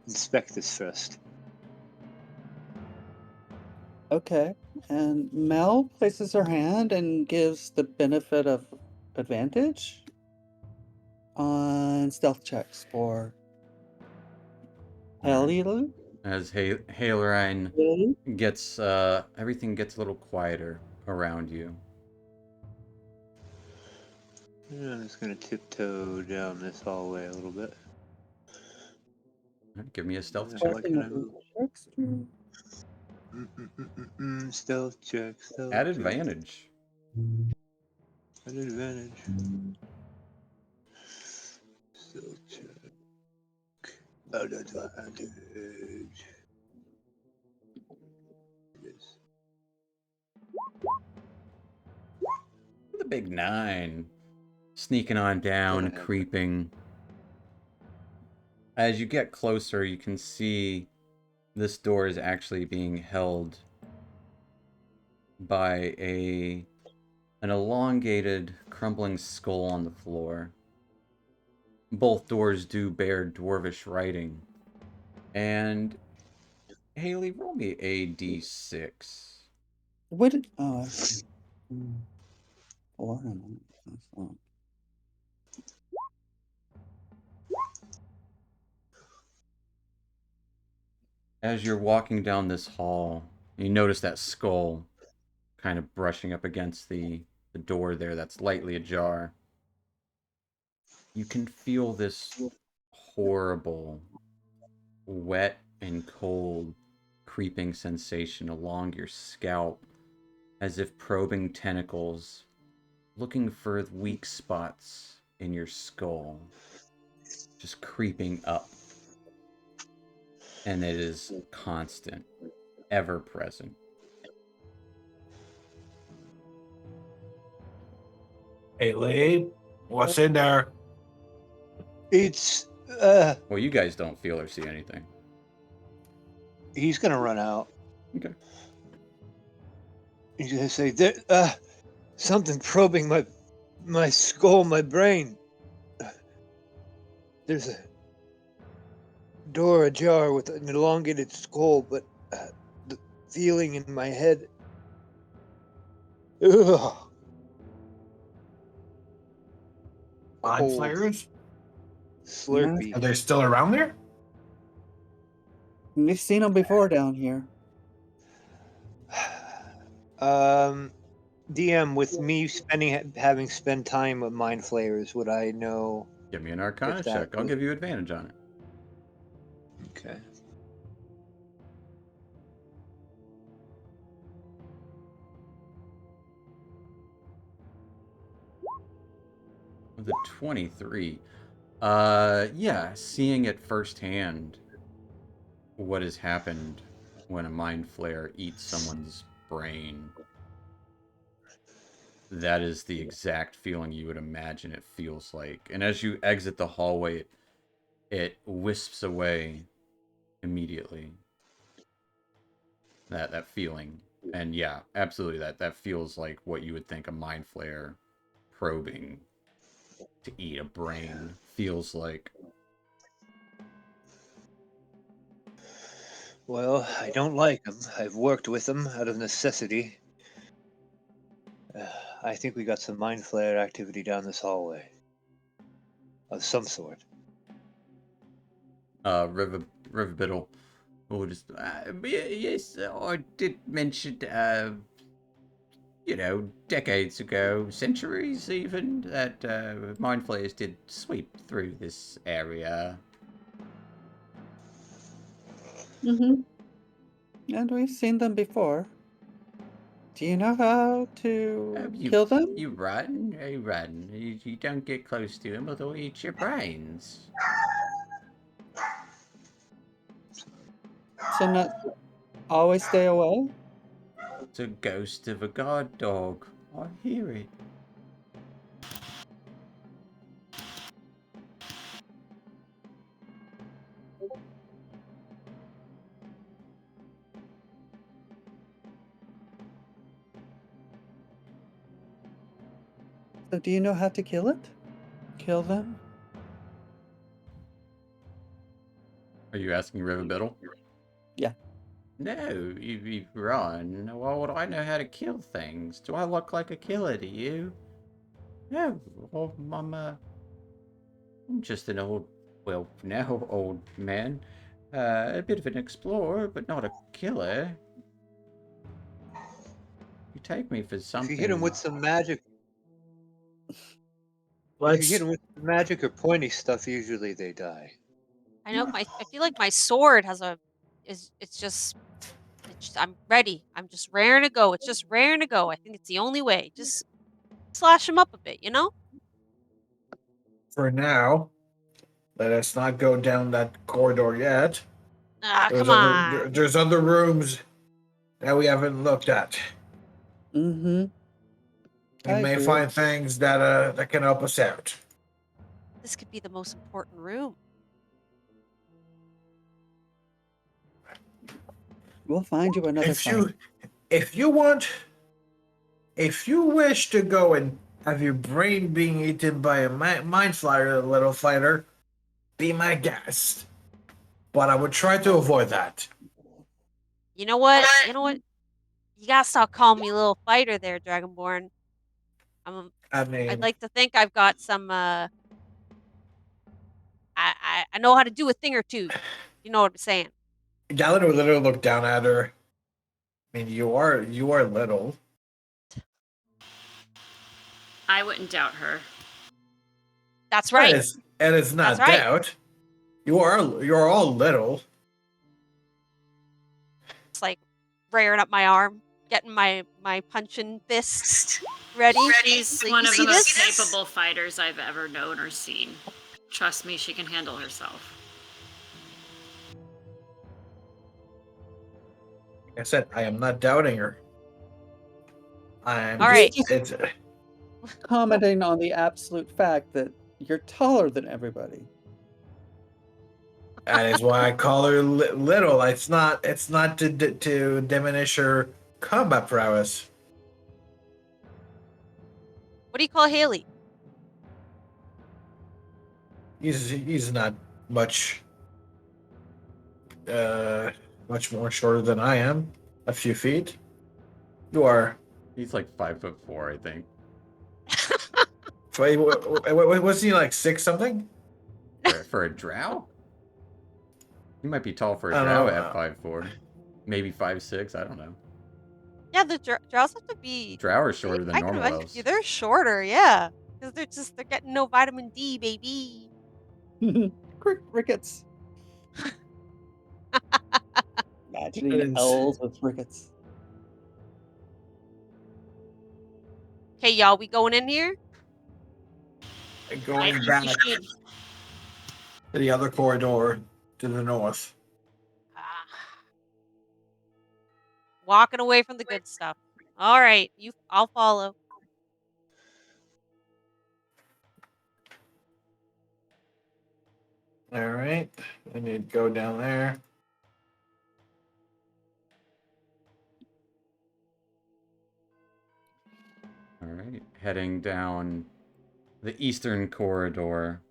inspect this first. Okay. And Mel places her hand and gives the benefit of advantage on stealth checks for Haley. As Halerine gets, everything gets a little quieter around you. I'm just gonna tiptoe down this hallway a little bit. Give me a stealth Yeah, check. why can't I move? Stealth check. Stealth At check. advantage. At advantage. Stealth check. At advantage. Yes. The big 9. Sneaking on down, Thought I had creeping. As you get closer, you can see this door is actually being held by an elongated, crumbling skull on the floor. Both doors do bear dwarvish writing. And Haley, roll me a d6. What? Oh, I see. Hold on. That's long. As you're walking down this hall, you notice that skull kind of brushing up against the door there that's lightly ajar. You can feel this horrible, wet and cold creeping sensation along your scalp, as if probing tentacles looking for weak spots in your skull, just creeping up. And it is constant, ever present. Hey, Lee, what's in there? It's Well, you guys don't feel or see anything. he's gonna run out. Okay. He's gonna say there something probing my skull, my brain. There's a door ajar with an elongated skull, but the feeling in my head. Ugh. Mind Cold, flayers? slurpy. Are they still around there? We've seen them before down here. DM, with me having spent time with mind flayers, would I know? Give me an Arcana If that check. I'll was- give you advantage on it. Okay. With a 23. Yeah, seeing it firsthand what has happened when a mind flare eats someone's brain. That is the exact feeling you would imagine it feels like. And as you exit the hallway, it wisps away immediately. That feeling. And yeah, absolutely that feels like what you would think a mind flare probing to eat a brain feels like. Well, I don't like them. I've worked with them out of necessity. I think we got some mind flare activity down this hallway. Of some sort. River Biddle will just yes, I did mention decades ago, centuries even, that mind flayers did sweep through this area. Mm-hmm. And we've seen them before. Do you know how to kill them? You run, you run. You don't get close to him, or they'll eat your brains. So not always stay away? It's a ghost of a guard dog. I hear it. So do you know how to kill it? Kill them? Are you asking River Biddle? Yeah. No, you run. Well, would I know how to kill things? Do I look like a killer to you? No, well, I'm just an old, well, now old man. A bit of an explorer, but not a killer. You take me for If something. you hit them with some magic, if you Let's. hit them with magic or pointy stuff, usually they die. I know I feel like my sword has it's just I'm ready. I'm just raring to go. It's just raring to go. I think it's the only way. Just slash him up a bit, you know? For now, let us not go down that corridor yet. Ah, There's come other on. there's other rooms that we haven't looked at. Mm-hmm. We I may agree. find things that can help us out. This could be the most important room. We'll find you another If fight. you if you want if you wish to go and have your brain being eaten by a mind flyer, little fighter, be my guest. But I would try to avoid that. You know what? You know what? You gotta stop calling me little fighter there, Dragonborn. I I'd mean, like to think I've got some I know how to do a thing or two. You know what I'm saying? Gallon would literally look down at her. I mean, you are little. I wouldn't doubt her. That's right. And it's That's not right. doubt. You're all little. It's like rearing up my arm, getting my punching fist ready. She's Like, one you of see the most this? capable fighters I've ever known or seen. Trust me, she can handle herself. Like I said, I am not doubting her. I'm All just right. it's Commenting on the absolute fact that you're taller than everybody. that is why I call her little. It's not to diminish her combat prowess. What do you call Haley? He's not much much more shorter than I am. A few feet. You are. He's like 5'4", I think. Wait, wasn't he like 6 something? For a drow? He might be tall for a I don't drow know. at 5'4". Maybe 5'6", I don't know. Yeah, the drows have to be. Drow are shorter than I can normal imagine. elves. They're shorter, yeah, because they're getting no vitamin D, baby. Rickets. Imagining It's- elves with rickets. Okay, y'all, we going in here? I Going think back we to should. the other corridor to the north. Ah, walking away from the good stuff. All right, I'll follow. All right. I need to go down there. All right, heading down the eastern corridor,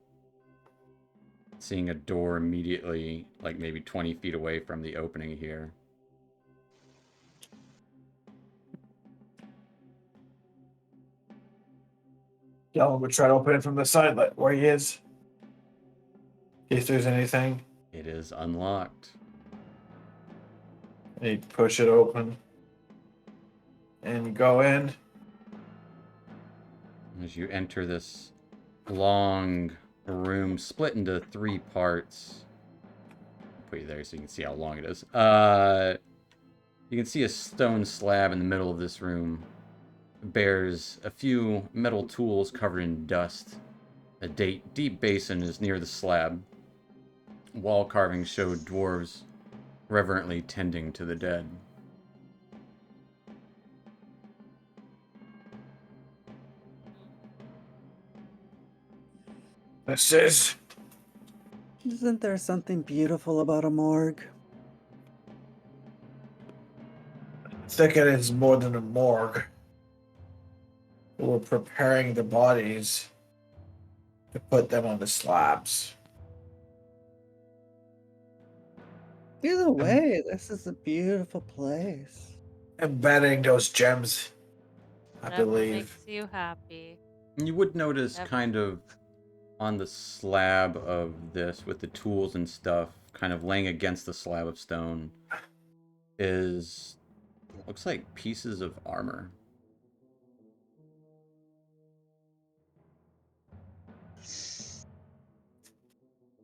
seeing a door immediately, like maybe 20 feet away from the opening here. Y'all would try to open it from the side, like where he is. In case there's anything. It is unlocked. And you push it open. And you go in. As you enter this long room split into 3 parts. I'll put you there so you can see how long it is. You can see a stone slab in the middle of this room. It bears a few metal tools covered in dust. A deep basin is near the slab. Wall carvings show dwarves reverently tending to the dead. This is. Isn't there something beautiful about a morgue? I think it is more than a morgue. We're preparing the bodies to put them on the slabs. Either way, this is a beautiful place. Embedding those gems, I Whatever believe. makes you happy. You would notice Yep. kind of on the slab of this with the tools and stuff kind of laying against the slab of stone is looks like pieces of armor.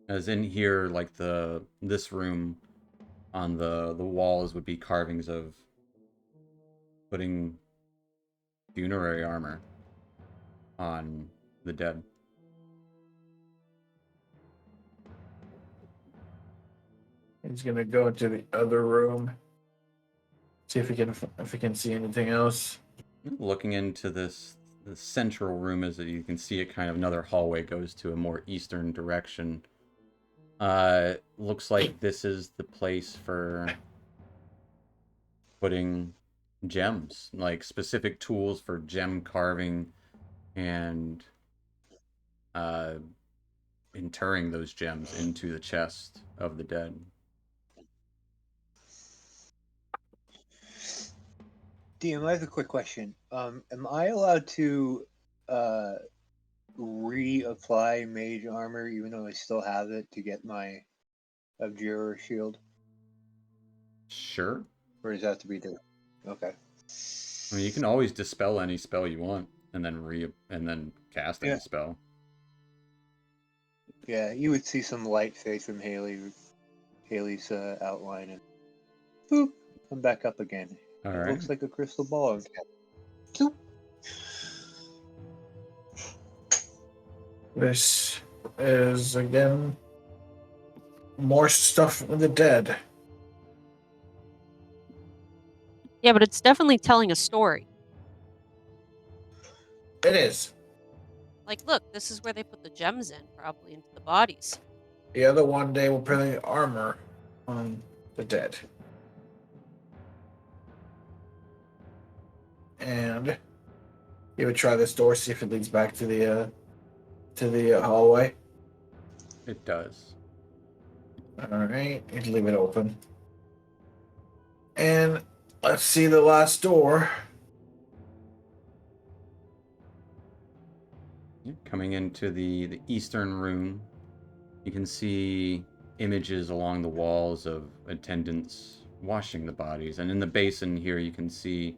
As in here, like this room on the walls would be carvings of putting funerary armor on the dead. He's gonna go into the other room. See if he can see anything else. Looking into the central room, as you can see, it kind of another hallway goes to a more eastern direction. Looks like this is the place for putting gems, like specific tools for gem carving and interring those gems into the chest of the dead. DM, I have a quick question. Am I allowed to reapply mage armor even though I still have it to get my Abjurer shield? Sure. Or does that have to be different? Okay. I mean, you can always dispel any spell you want, and then cast any Yeah. spell. Yeah, you would see some light fade from Haley's outline, and boop, I'm back up again. All It right. looks like a crystal ball. Zoop. This is again more stuff with the dead. Yeah, but it's definitely telling a story. It is. Like, look, this is where they put the gems in, probably into the bodies. The other one they will put the armor on the dead. And you would try this door, see if it leads back to the hallway. It does. All right, you can leave it open. And let's see the last door. Coming into the eastern room, you can see images along the walls of attendants washing the bodies, and in the basin here you can see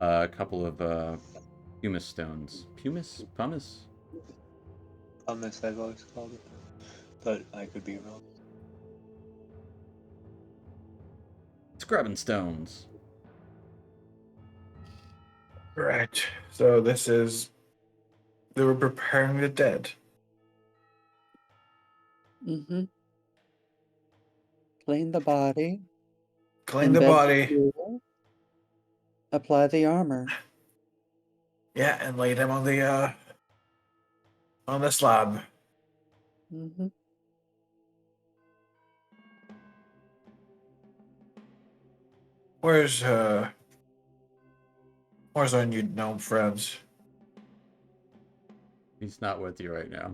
a couple of pumice stones. Pumice? Pumice, I've always called it, but I could be wrong. Scrubbing stones. Right. So this is they were preparing the dead. Mm-hmm. Clean the body. Clean the embed body. tool, apply the armor. Yeah, and lay them on the slab. Mm-hmm. Where's our new gnome friends? He's not with you right now.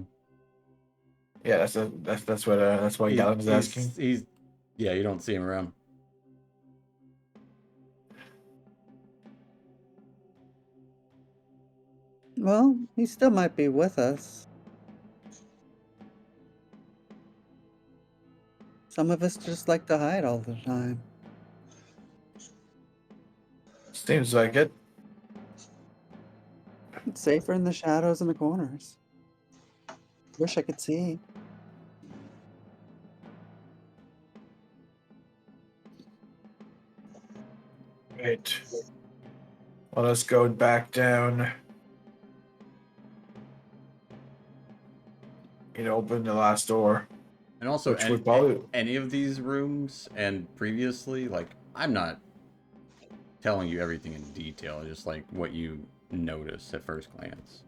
Yeah, that's why Galen's asking. Yeah, you don't see him around. Well, he still might be with us. Some of us just like to hide all the time. Seems like it. It's safer in the shadows and the corners. Wish I could see. Right. Let us go back down. And open the last door. And also, Which would probably... any of these rooms and previously, like, I'm not telling you everything in detail, just like what you notice at first glance.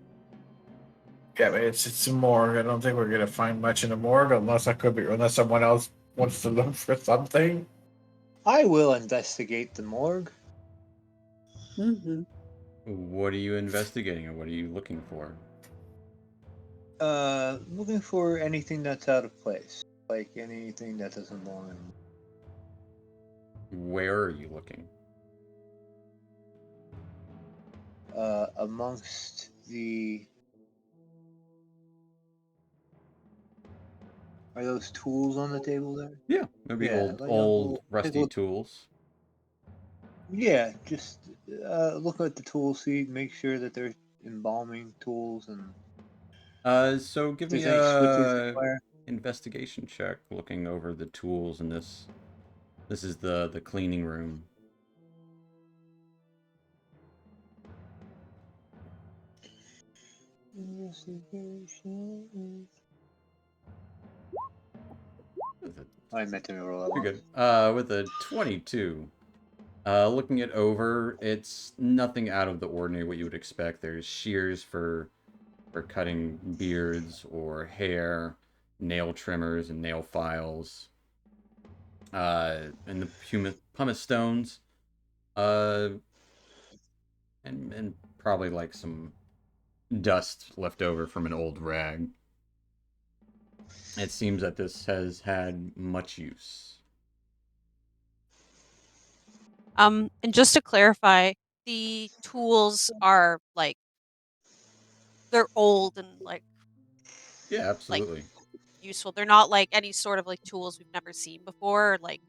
Yeah, but it's a morgue. I don't think we're gonna find much in the morgue unless someone else wants to look for something. I will investigate the morgue. Mm-hmm. What are you investigating, or what are you looking for? Looking for anything that's out of place, like anything that doesn't belong in. Where are you looking? Amongst the. Are those tools on the table there? Yeah, maybe Yeah, old, like, old, take a rusty look. tools. Yeah, just look at the tools, see, make sure that they're embalming tools, and So if give me there's any switches a required. investigation check, looking over the tools in this. This is the cleaning room. Investigation. I meant to roll You're that. good. With a 22. Looking it over, it's nothing out of the ordinary what you would expect. There's shears for cutting beards or hair, nail trimmers and nail files. And the pumice stones. Uh, and probably like some dust left over from an old rag. It seems that this has had much use. And just to clarify, the tools are like they're old and Yeah, like absolutely. useful. They're not like any sort of like tools we've never seen before. Like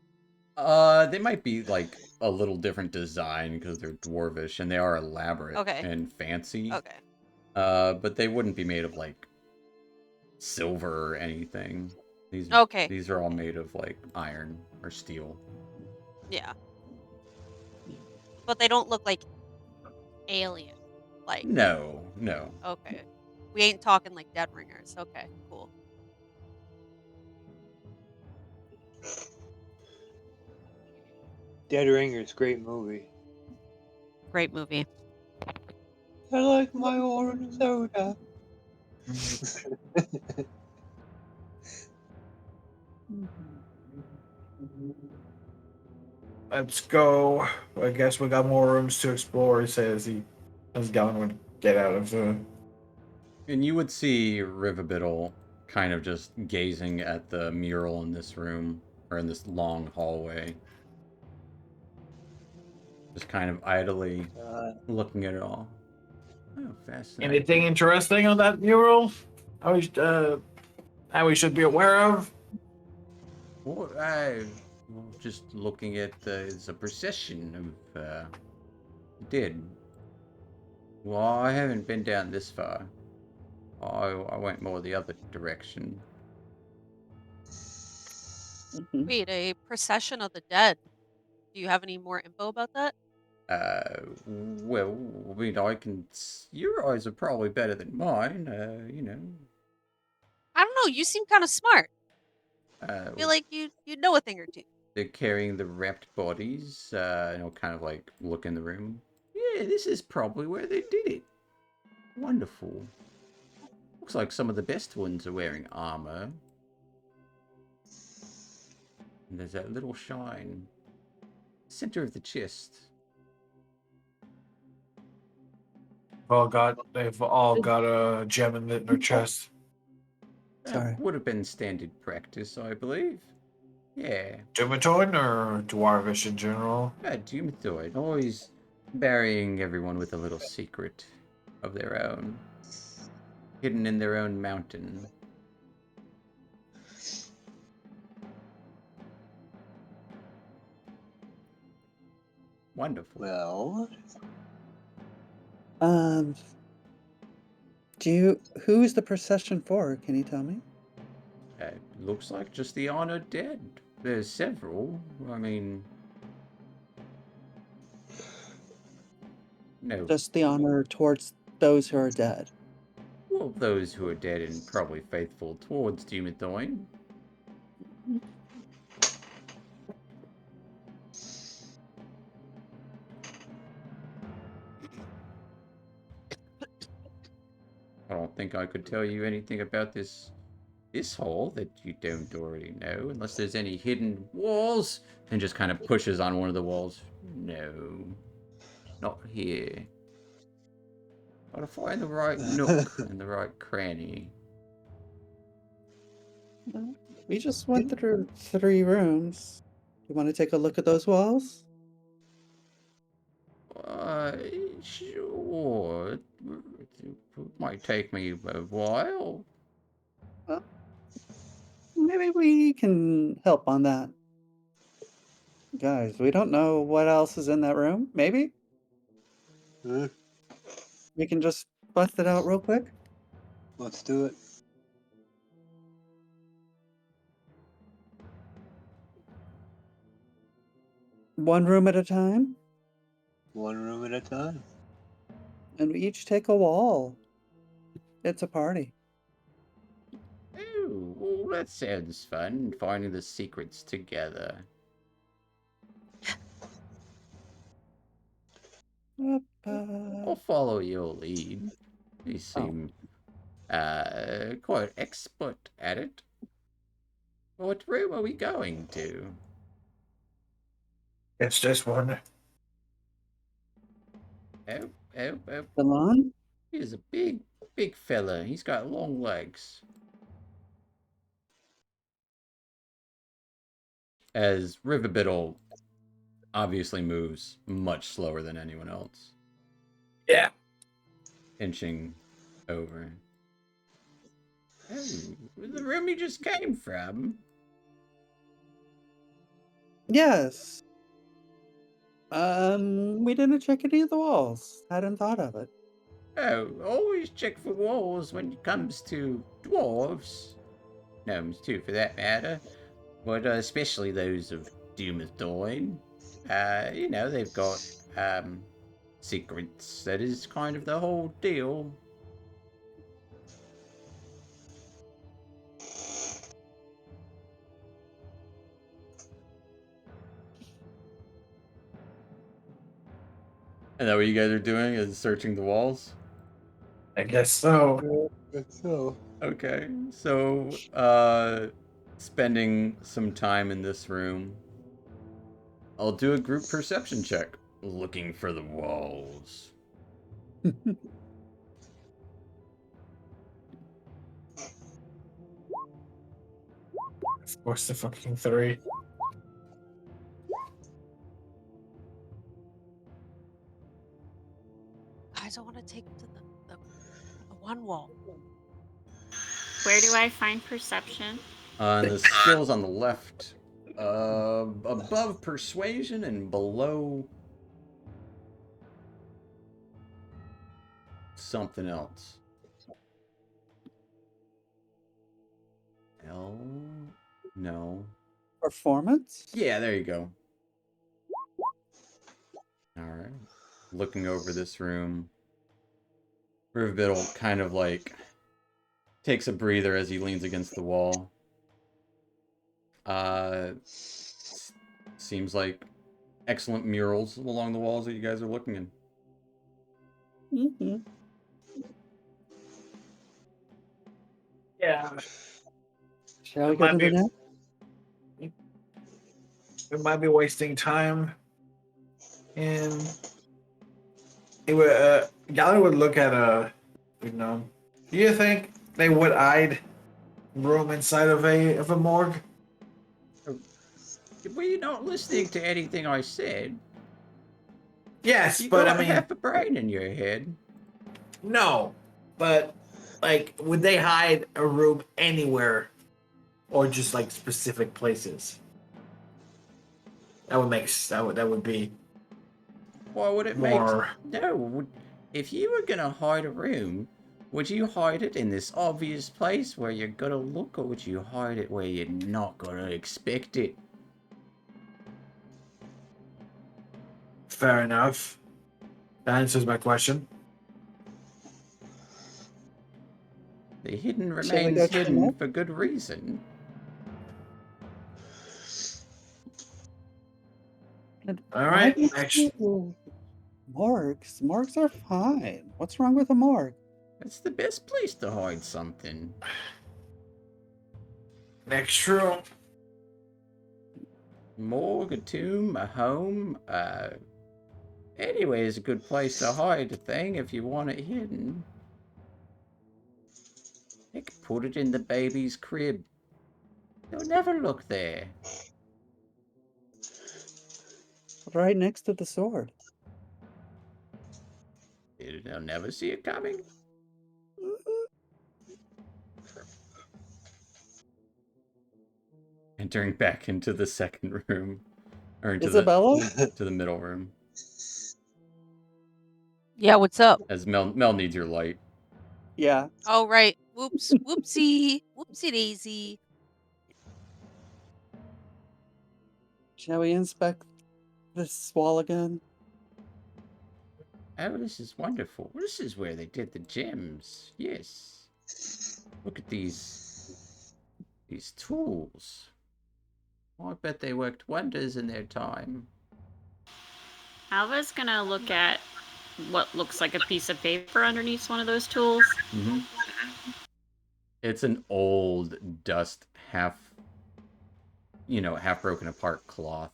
They might be like a little different design because they're dwarvish and they are elaborate okay, and fancy. okay, But they wouldn't be made of like silver or anything. These okay, these are all okay. made of like iron or steel. Yeah, but they don't look like alien. Like No, no. okay, we ain't talking like Dead Ringers. Okay, cool. Dead Ringers, great movie. Great movie. I like my orange soda. Let's go. I guess we got more rooms to explore, he says as Galen would get out of the... And you would see Rivabiddle kind of just gazing at the mural in this room or in this long hallway. Just kind of idly looking at it all. Oh, fascinating. Anything interesting on that mural? How we should be aware of? Well, just looking at it's a procession of dead. Well, I haven't been down this far. I went more the other direction. Mm-hmm. Wait, a procession of the dead. Do you have any more info about that? Well, I mean, your eyes are probably better than mine. You know. I don't know. You seem kind of smart. I feel Uh, like you know a thing or two. they're carrying the wrapped bodies. And I'll kind of like look in the room. Yeah, this is probably where they did it. Wonderful. Looks like some of the best ones are wearing armor. And there's that little shine. center of the chest. They've all got a gem in their chest. Sorry. That would have been standard practice, I believe. Yeah. Dumatoin or Dwarvish in general? Doomthoid, always burying everyone with a little secret of their own, hidden in their own mountain. Wonderful. Well, Who's the procession for? Can you tell me? Looks like just the honored dead. There's several. I mean, no. Just the honor towards those who are dead. Well, those who are dead and probably faithful towards Dumathoin. I don't think I could tell you anything about this hole that you don't already know, unless there's any hidden walls. And just kind of pushes on one of the walls. No, not here. Gotta find the right nook and the right cranny. We just went through 3 rooms. You want to take a look at those walls? Sure. It might take me a while. Well, maybe we can help on that. Guys, we don't know what else is in that room. Maybe huh? we can just bust it out real quick. Let's do it. One room at a time, One room at a time. and we each take a wall. It's a party. Oh, well, that sounds fun, finding the secrets together. I'll follow your lead. You seem quite expert at it. What room are we going to? It's this one. Oh. Milan? He's a big fella. He's got long legs. As Riverbiddle obviously moves much slower than anyone else. Yeah. Inching over. Oh, the room you just came from. Yes. We didn't check any of the walls. Hadn't thought of it. Oh, always check for walls when it comes to dwarves. Gnomes too, for that matter. But especially those of Dumathoin. They've got secrets. That is kind of the whole deal. And that what you guys are doing is searching the walls? I guess so. So, Okay, so spending some time in this room, I'll do a group perception check, looking for the walls. Of course, the fucking 3. Guys, I want to take him to the one wall. Where do I find perception? And the skills on the left, above persuasion and below something else. L? No. Performance? Yeah, there you go. Alright. Looking over this room. Riverbiddle kind of like takes a breather as he leans against the wall. Seems like excellent murals along the walls that you guys are looking in. Mm-hmm. Yeah. Shall we It go might to the be- next? We might be wasting time And it would, Galley would look at you know, do you think they would hide room inside of a morgue? Were you not listening to anything I said? Yes, You but I got mean, half a brain in your head. no. But like, would they hide a room anywhere, or just like specific places? That would be Why would it make... more. No, if you were gonna hide a room, would you hide it in this obvious place where you're gonna look, or would you hide it where you're not gonna expect it? Fair enough. That answers my question. The hidden Shall we remains go check them hidden out? for good reason. All Why right, do you next. do morgues? Morgues are fine. What's wrong with a morgue? That's the best place to hide something. Next room. Morgue, a tomb, a home, anyway is a good place to hide a thing if you want it hidden. You could put it in the baby's crib. They'll never look there. Right next to the sword. They'll never see it coming. Entering back into the second room. Or into Isabella? to the middle room. Yeah, what's up? As Mel needs your light. Yeah. Oh, right. Whoops. Whoopsie. Whoopsie daisy. Shall we inspect this wall again? Oh, this is wonderful. This is where they did the gems. Yes. Look at these tools. I bet they worked wonders in their time. Alva's gonna look at what looks like a piece of paper underneath one of those tools. Mm-hmm. It's an old dust, half broken apart cloth.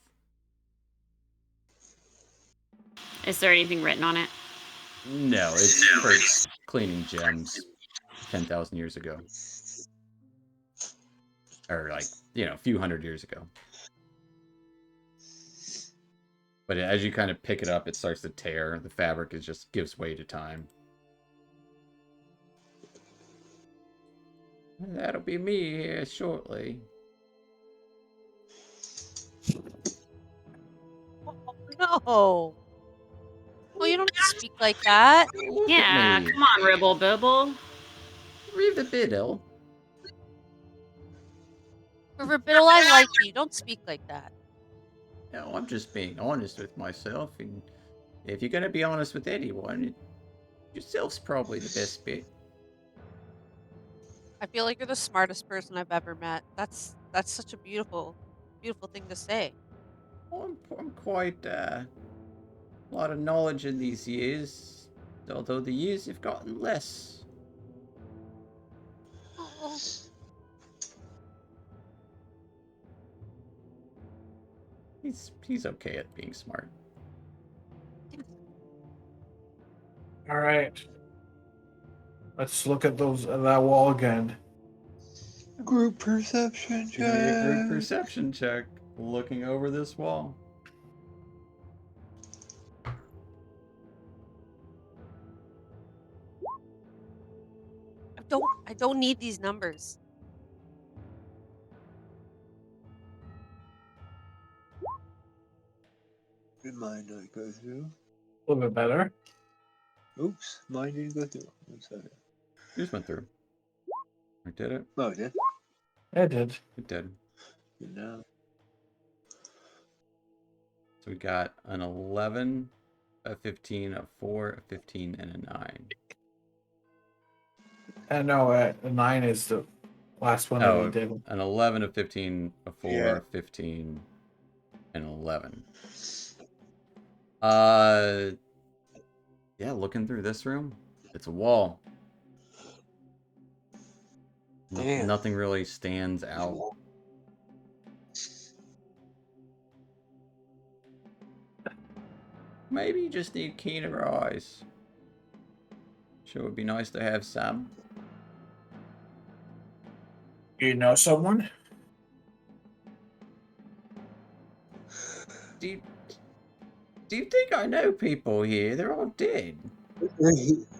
Is there anything written on it? No, it's for cleaning gems 10,000 years ago. Or like, a few hundred years ago. But as you kind of pick it up, it starts to tear. The fabric just gives way to time. That'll be me here shortly. Oh, no. Oh, you don't have to speak like that. Look Yeah, at me. come on, Ribble Bibble. Read the biddle. River Biddle, I like you. Don't speak like that. No, I'm just being honest with myself. And if you're going to be honest with anyone, yourself's probably the best bet. I feel like you're the smartest person I've ever met. That's such a beautiful thing to say. I'm quite a lot of knowledge in these years, although the years have gotten less. Oh, He's okay at being smart. All right. Let's look at that wall again. Group perception Give me a group check. perception check, looking over this wall. I don't need these numbers. Did mine not go through? A little bit better. Oops, mine didn't go through. One second. Yours went through. I did it. Oh, it did? It did. It did. Good now. So we got an 11, a 15, a 4, a 15, and a 9. And no, a 9 is the last one that Oh, we did. an 11, a 15, a 4, Yeah. a 15, and an 11. Yeah, looking through this room, it's a wall. Damn. Nothing really stands out. Maybe you just need keener eyes. Sure would be nice to have some. You know someone? Do you, do you think I know people here? They're all dead.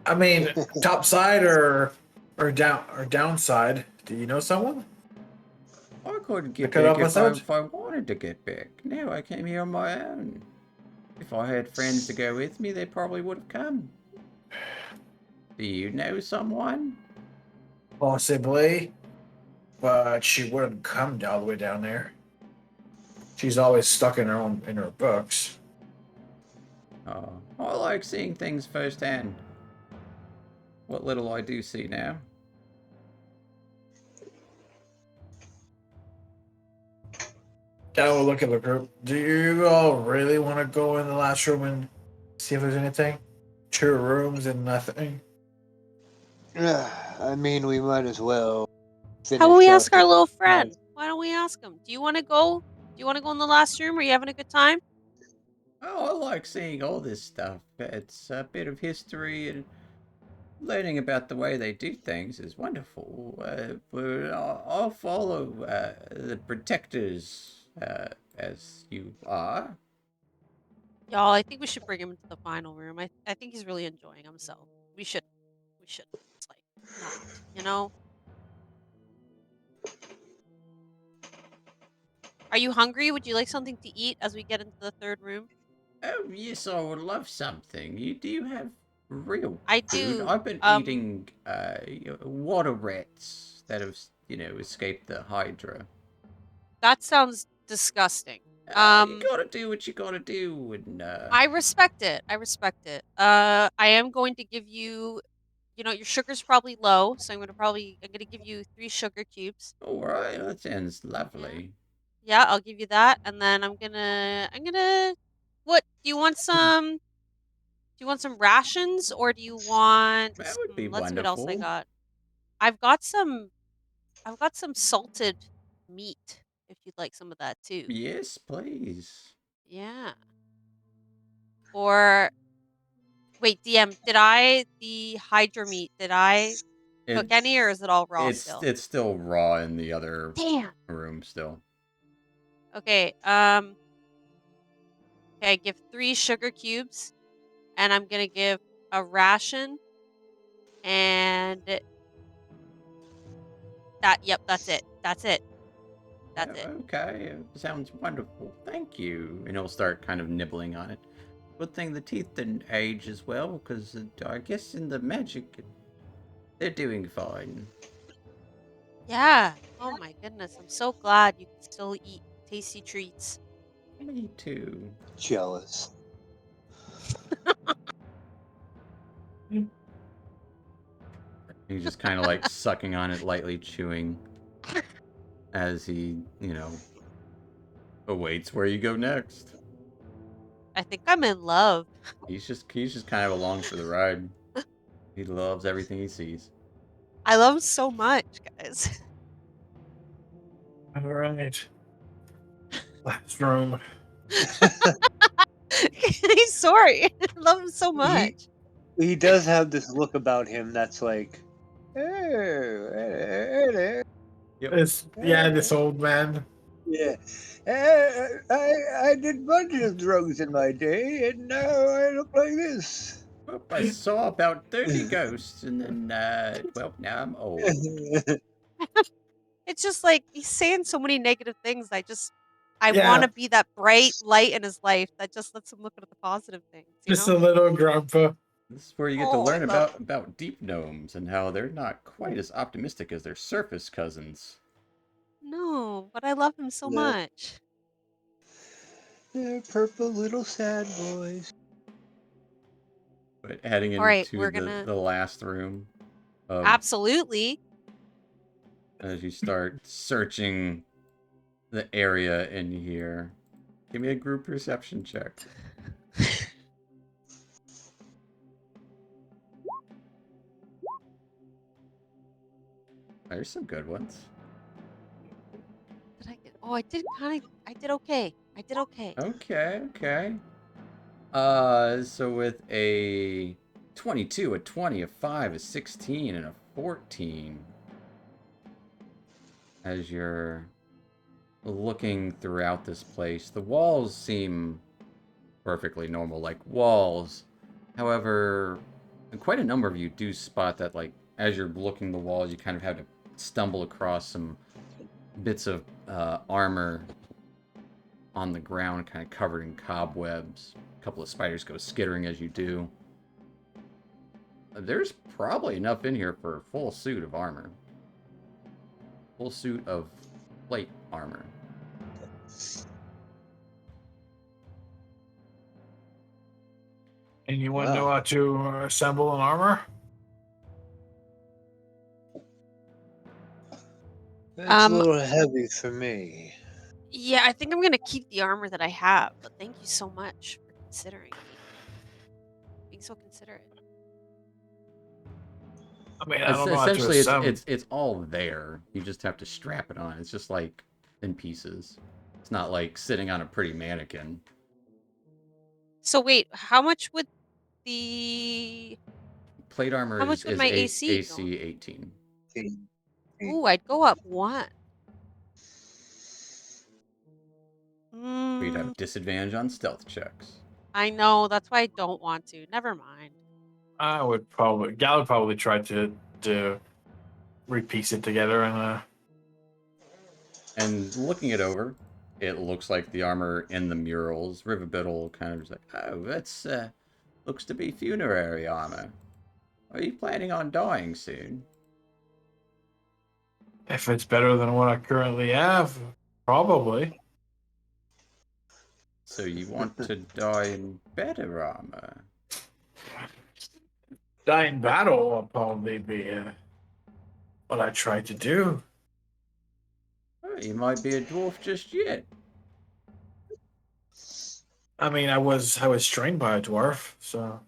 I mean, top side or downside. Do you know someone? I couldn't get could back help us out? if I wanted to get back. Now I came here on my own. If I had friends to go with me, they probably would have come. Do you know someone? Possibly, but she wouldn't come all the way down there. She's always stuck in her books. Oh, I like seeing things firsthand. What little I do see now. Now we'll look at the group. Do you all really want to go in the last room and see if there's anything? 2 rooms and nothing. I mean, we might as well How about we finish ask out our the little night. friend? Why don't we ask him? Do you want to go? Do you want to go in the last room? Are you having a good time? Oh, I like seeing all this stuff. It's a bit of history and learning about the way they do things is wonderful. But I'll follow the protectors as you are. Y'all, I think we should bring him into the final room. I think he's really enjoying himself. We should. It's like not, you know? Are you hungry? Would you like something to eat as we get into the 3rd room? Oh, yes, I would love something. Do you have real I food? do. I've been eating water rats that have, escaped the Hydra. That sounds disgusting. You gotta do what you gotta do, and I respect it. I respect it. I am going to give you, your sugar's probably low, so I'm gonna give you 3 sugar cubes. all right, that sounds Yeah. lovely. Yeah, I'll give you that, and then I'm gonna. What do you want some? Do you want some rations, or do you want? That would be Let's see what else I wonderful. got. I've got some. I've got some salted meat. If you'd like some of that too. Yes, please. Yeah. Or wait, DM, the Hydra meat, did I cook any, or It's is it all raw it's still? it's still raw in the other Damn. room still. Okay. Okay. Give 3 sugar cubes, and I'm gonna give a ration, and that. Yep, that's it. That's it. Oh, That's it. okay, sounds wonderful. Thank you. And he'll start kind of nibbling on it. Good thing the teeth didn't age as well, because I guess in the magic, they're doing fine. Yeah. Oh my goodness, I'm so glad you can still eat tasty treats. Me too. Jealous. He's just kind of like sucking on it, lightly chewing, as he, awaits where you go next. I think I'm in love. He's just kind of along for the ride. He loves everything he sees. I love him so much, guys. All right. Last room. He's sorry. I love him so he much. he does have this look about him that's like, oh, Yep. This old man. yeah. I did a bunch of drugs in my day, and now I look like this. Well, I saw about 30 ghosts, and then, well, now I'm old. It's just like he's saying so many negative things. I want Yeah, to be that bright light in his life that just lets him look at the positive things, you just know? a little grandpa. This is where you get to Oh, I learn love. about deep gnomes and how they're not quite as optimistic as their surface cousins. No, but I love him so the, much. the purple little sad boys. But heading All right, into we're gonna the last room of absolutely. as you start searching the area in here, give me a group perception check. There's some good ones. Did I get? Oh, I did kind of. I did okay. I did okay. Okay. So with a 22, a 20, a 5, a 16, and a 14, as you're looking throughout this place, the walls seem perfectly normal, like walls. However, quite a number of you do spot that, like, as you're looking the walls, you kind of have to stumble across some bits of armor on the ground, kind of covered in cobwebs. A couple of spiders go skittering as you do. There's probably enough in here for a full suit of armor. Full suit of plate armor. Anyone Wow. know how to assemble an armor? It's a Um, little heavy for me. Yeah, I think I'm gonna keep the armor that I have, but thank you so much for considering me. Being so considerate. I mean, I don't know how to Essentially, assemble. it's all there. You just have to strap it on. It's just like in pieces. It's not like sitting on a pretty mannequin. So wait, how much would the Plate armor how much would is my AC go? AC 18. Ooh, I'd go up one. We'd Mm, have disadvantage on stealth checks. I know, that's why I don't want to. Never mind. Gal would probably try to repiece it together and And looking it over, it looks like the armor in the murals. Riverbittle kind of is like, oh, that's looks to be funerary armor. Are you planning on dying soon? if it's better than what I currently have, probably. So you want to die in better armor? Die in battle will probably be what I try to do. Oh, you might be a dwarf just yet. I mean, I was trained by a dwarf, so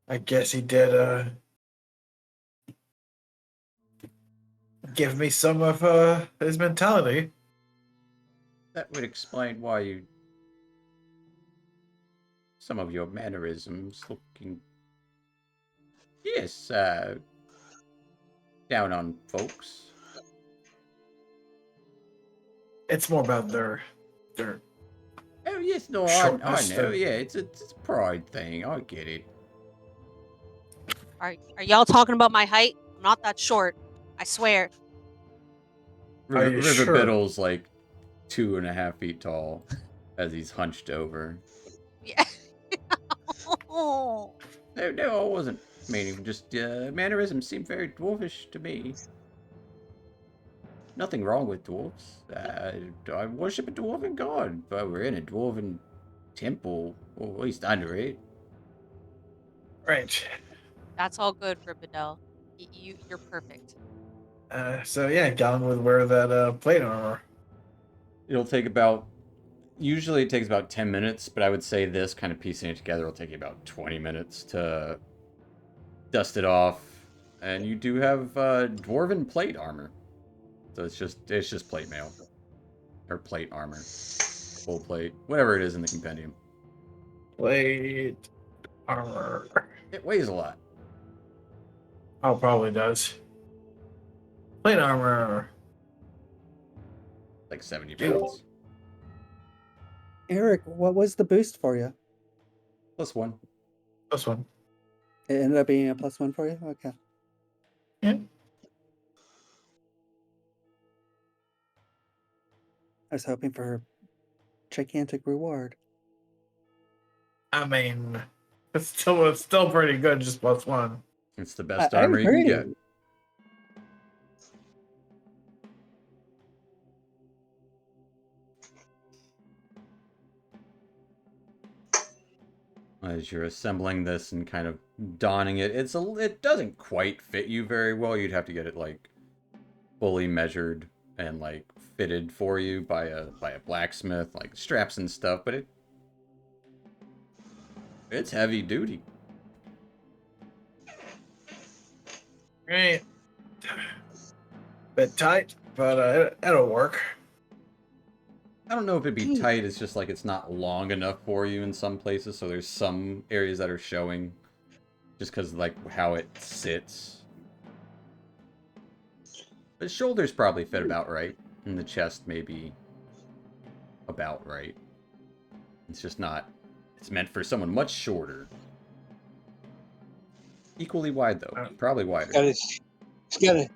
I guess he did give me some of his mentality. That would explain why you... Some of your mannerisms looking... Yes, down on folks. It's more about their Oh, yes, no, I shortness. know, yeah, it's a pride thing, I get it. Are y'all talking about my height? I'm not that short. I swear. Are you River sure? Biddle's like 2.5 feet tall as he's hunched over. Yeah. Oh. No, I wasn't meaning, just mannerisms seem very dwarfish to me. Nothing wrong with dwarves. I worship a dwarven god, but we're in a dwarven temple, or at least under it. Right. That's all good, Ribidel. You're perfect. So yeah, Galen would wear that plate armor. It'll take about, usually it takes about 10 minutes, but I would say this kind of piecing it together will take you about 20 minutes to dust it off. And you do have dwarven plate armor. So it's just plate mail. Or plate armor. Full plate. Whatever it is in the compendium. Plate armor. It weighs a lot. Oh, probably does. Plate armor. Like 70 pounds. Eric, what was the boost for you? +1. This one. It ended up being a +1 for you? Okay. Yeah. I was hoping for a gigantic reward. I mean, it's still pretty good, just +1. It's the best I armor you can agree. get. As you're assembling this and kind of donning it, it doesn't quite fit you very well. You'd have to get it like fully measured and like fitted for you by a blacksmith, like straps and stuff, but it's heavy duty. Right. Bit tight, but it'll work. I don't know if it'd be tight. It's just like it's not long enough for you in some places. So there's some areas that are showing, just because like how it sits. The shoulders probably fit about right, and the chest maybe about right. It's just not. It's meant for someone much shorter. Equally wide though, probably wider. It's got a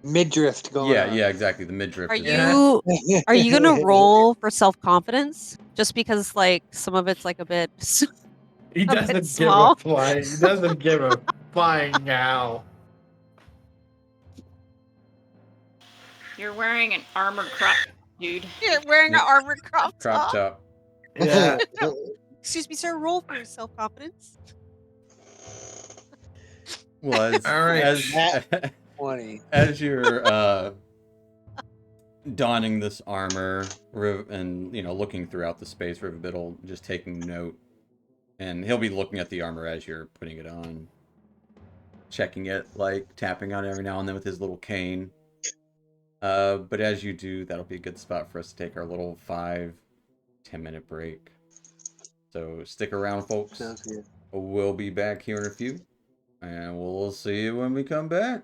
midriff going Yeah, on. yeah, exactly. The midriff. Are is you gonna roll for self-confidence? Just because like some of it's like a bit He A bit doesn't give a small. flying. He doesn't give a flying now. You're wearing an armored crop, dude. You're wearing an Yep. armored crop crop top. top. Yeah. Excuse me, sir. Roll for self-confidence. Well, All right. as 20. as you're donning this armor and looking throughout the space, Riverbit'll just taking note, and he'll be looking at the armor as you're putting it on, checking it, like tapping on it every now and then with his little cane. But as you do, that'll be a good spot for us to take our little 5-10 minute break. So stick around, folks. Sounds good. We'll be back here in a few, and we'll see you when we come back.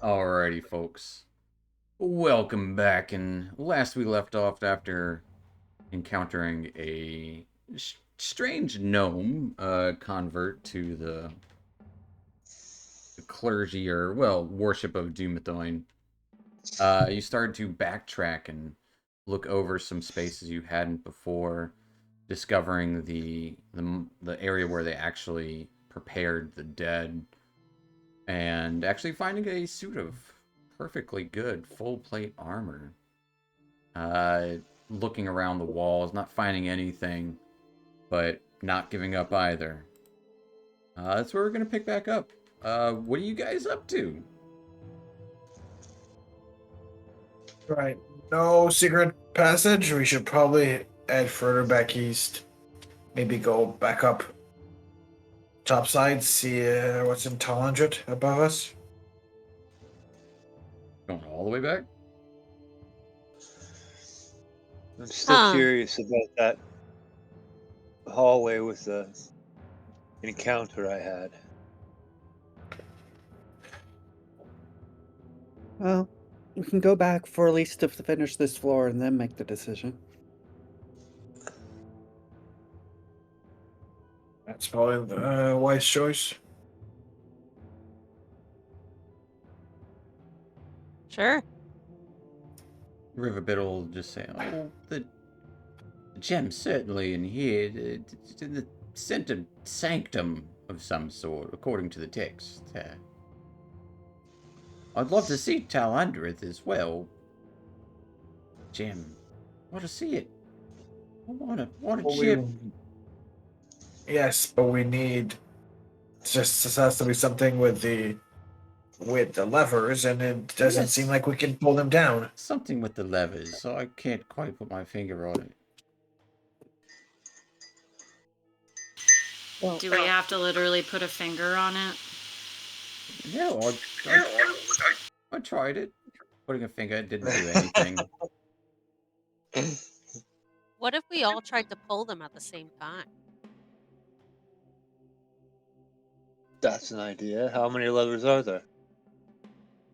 Alrighty, folks. Welcome back. And last we left off after encountering a strange gnome convert to the clergy, or, well, worship of Dumathoin. You started to backtrack and look over some spaces you hadn't before, discovering the area where they actually prepared the dead, and actually finding a suit of perfectly good full plate armor. Looking around the walls, not finding anything, but not giving up either. That's where we're gonna pick back up. What are you guys up to? Right. No secret passage. We should probably head further back east. Maybe go back up topside, see what's in 200 above us. Going all the way back? I'm still Huh. curious about that hallway with the encounter I had. Well, we can go back for at least to finish this floor and then make the decision. That's probably the wise choice. Sure. Riverbit will just say, "Oh, the gem certainly in here. It's in the center sanctum of some sort, according to the text. I'd love to see Tal Undereth as well. Gem, want to see it? I want a But chip." Yes, but we need. This has to be something with the levers, and it doesn't Yes. seem like we can pull them down. Something with the levers, so I can't quite put my finger on it. Well, Do we have to literally put a finger on it? No, I tried it. Putting a finger didn't do anything. What if we all tried to pull them at the same time? That's an idea. How many levers are there?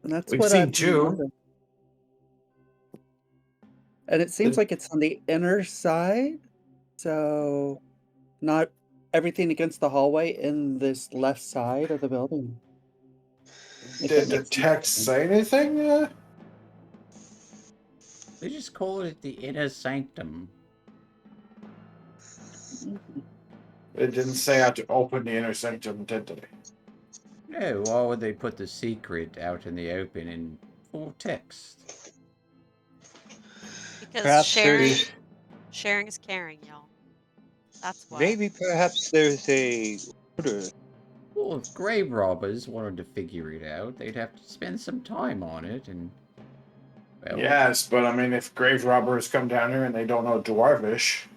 and that's We've what seen I've been two. wondering. And it seems like it's on the inner side, so not everything against the hallway in this left side of the building. If Did that the makes text sense. say anything? They just call it the inner sanctum. Mhm. It didn't say how to open the inner sanctum, did they? No, why would they put the secret out in the open in full text? Because Perhaps sharing is caring, y'all. That's why. maybe perhaps there's a order. Well, if grave robbers wanted to figure it out, they'd have to spend some time on it, and, well, Yes, but I mean, if grave robbers come down here and they don't know Dwarvish,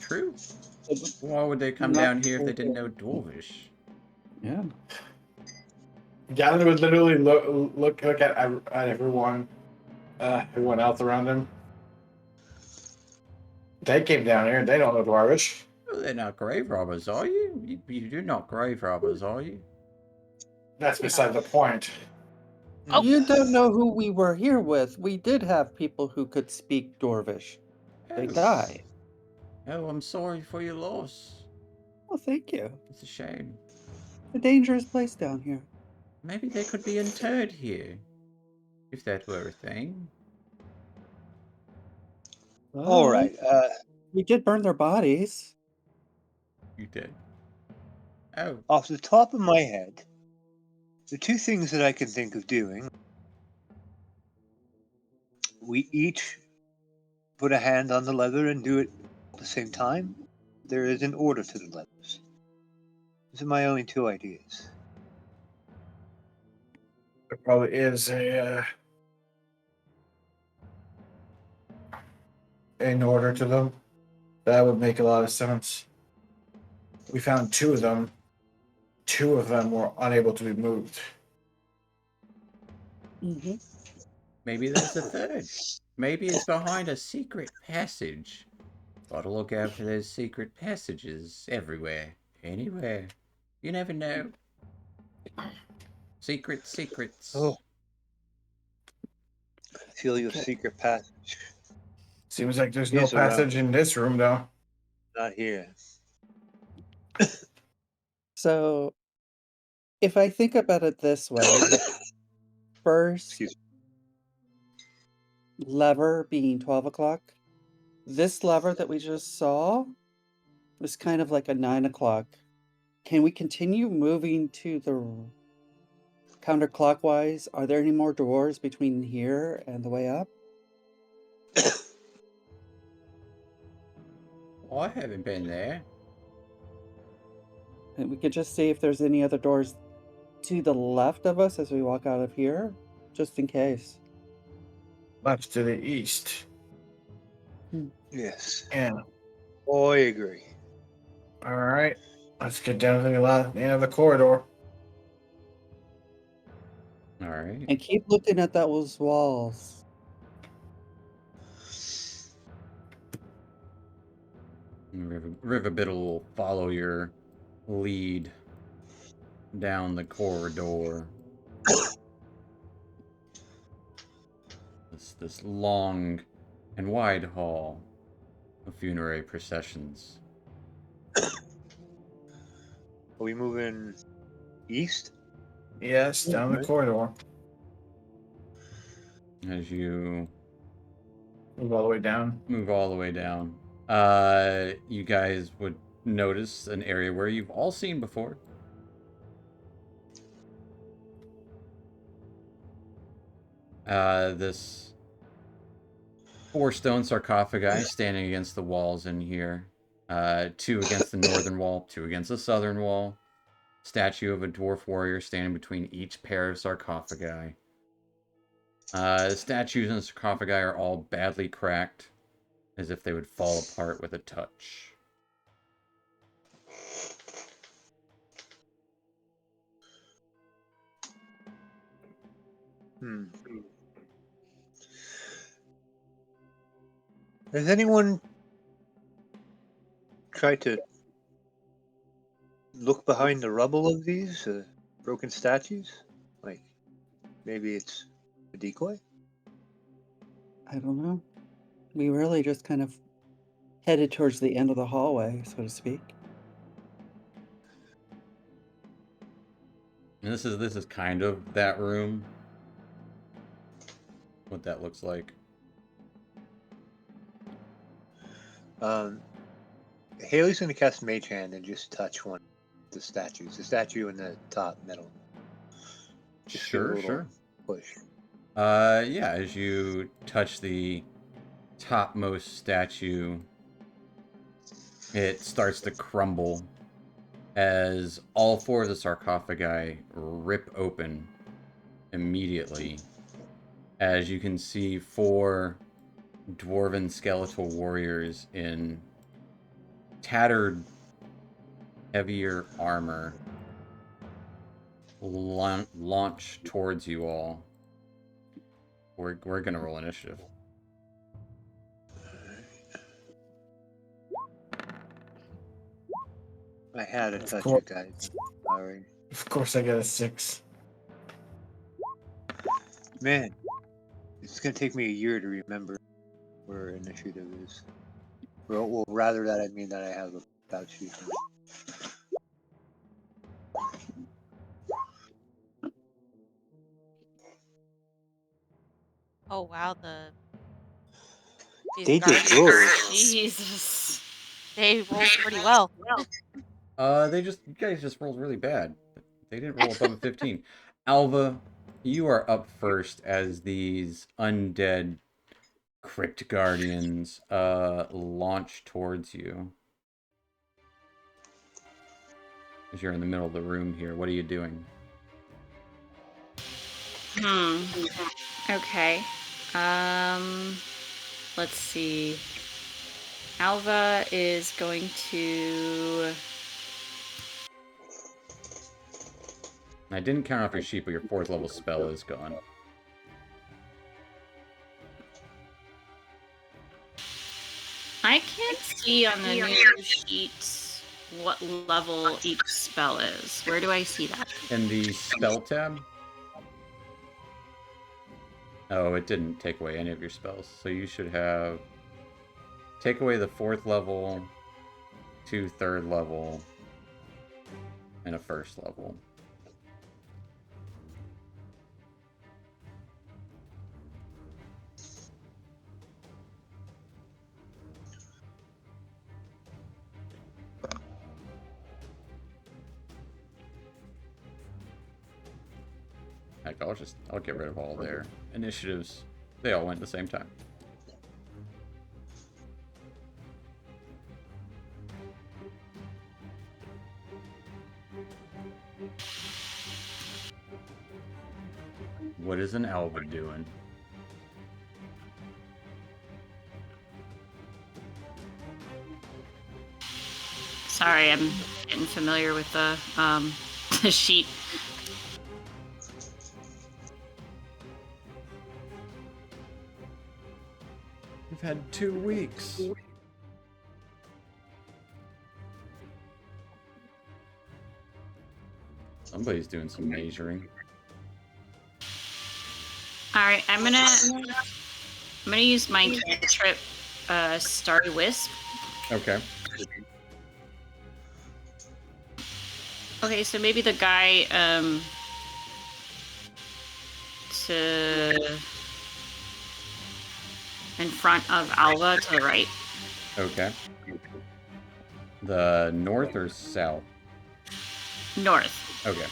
true. So, Why would they come not down here if they sure. didn't know Dwarvish? Yeah. Gavin would literally look at everyone else around him. They came down here. They don't know Dwarvish. Oh, they're not grave robbers, are you? You're not grave robbers, are you? That's beside the point. Oh. You don't know who we were here with. We did have people who could speak Dwarvish. They Oh. died. Oh, I'm sorry for your loss. Well, thank you. It's a shame. A dangerous place down here. Maybe they could be interred here. If that were a thing. All right. We did burn their bodies. You did. Oh. Off the top of my head, the two things that I can think of doing, we each put a hand on the leather and do it at the same time. There is an order to the leathers. These are my only two ideas. There probably is an order to them. That would make a lot of sense. We found two of them. Two of them were unable to be moved. Mm-hmm. Maybe there's a third. Maybe it's behind a secret passage. Gotta look out for those secret passages everywhere. Anywhere. You never know. Secrets. Oh. I feel your Okay. secret passage. Seems like there's no It's around. passage in this room, though. Not here. So, if I think about it this way, the first Excuse lever being 12 o'clock, this lever that we just saw was kind of like a 9 o'clock. Can we continue moving to the counterclockwise? Are there any more doors between here and the way up? Oh, I haven't been there. And we could just see if there's any other doors to the left of us as we walk out of here, just in case. Left to the east. Yes. Yeah. Oh, I agree. All right. Let's get down to the end of the corridor. Alright. And keep looking at those walls. Riverbittle will follow your lead down the corridor. This long and wide hall of funerary processions. Are we moving east? Yes, down the Mhm. corridor. As you Move all the way down. move all the way down, you guys would notice an area where you've all seen before. This 4 stone sarcophagi standing against the walls in here. 2 against the northern wall, 2 against the southern wall. Statue of a dwarf warrior standing between each pair of sarcophagi. The statues in the sarcophagi are all badly cracked, as if they would fall apart with a touch. Has anyone tried to look behind the rubble of these broken statues? Like, maybe it's a decoy? I don't know. We really just kind of headed towards the end of the hallway, so to speak. And this is kind of that room. What that looks like. Haley's going to cast Mage Hand and just touch one of the statues. The statue in the top middle. Just give it a Sure, little sure. push. Yeah, as you touch the topmost statue, it starts to crumble as all 4 of the sarcophagi rip open immediately. As you can see 4 dwarven skeletal warriors in tattered, heavier armor launch towards you all. We're gonna roll initiative. I had to Of touch course. it, guys. Sorry. Of course, I got a 6. Man, it's gonna take me a year to remember where initiative is. Well, rather that I mean that I have a about sheet. Oh wow, these They did guardians, good. Jesus. they rolled pretty well. You guys just rolled really bad. They didn't roll above a 15. Alva, you are up first as these undead crypt guardians launch towards you. As you're in the middle of the room here, what are you doing? Okay. Let's see. Alva is going to... I didn't count off your sheet, but your 4th level spell is gone. I can't see on the new sheet what level each spell is. Where do I see that? In the spell tab? Oh, it didn't take away any of your spells. So you should have... Take away the 4th level, 2 3rd level, and a 1st level. Heck, I'll get rid of all their initiatives. They all went at the same time. What is an Alva doing? Sorry, I'm getting familiar with the the sheet. We've had 2 weeks. Somebody's doing some measuring. All right, I'm gonna use my cantrip, Starry Wisp. Okay. Okay, so maybe the guy to in front of Alva to the right. Okay. The north or south? North. Okay.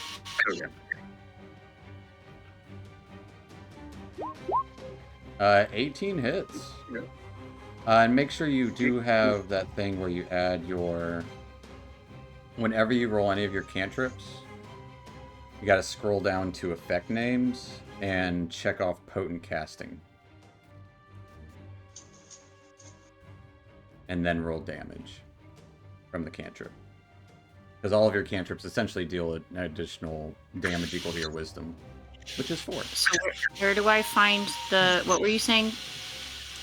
18 hits. And make sure you do have that thing where you add your... Whenever you roll any of your cantrips, you gotta scroll down to effect names and check off potent casting. And then roll damage from the cantrip. Because all of your cantrips essentially deal an additional damage equal to your wisdom, which is 4. So where do I find the... What were you saying?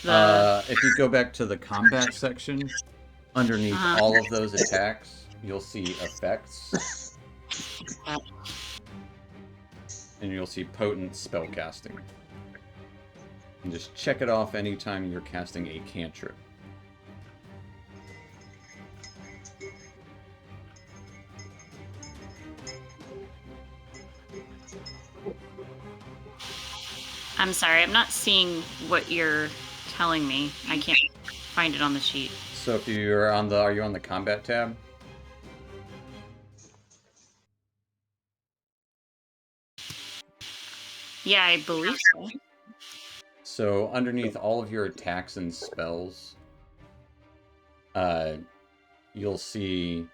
If you go back to the combat section, underneath all of those attacks, you'll see effects. And you'll see potent spell casting. And just check it off anytime you're casting a cantrip. I'm sorry, I'm not seeing what you're telling me. I can't find it on the sheet. So if you're on the... Are you on the combat tab? Yeah, I believe so. So underneath all of your attacks and spells, you'll see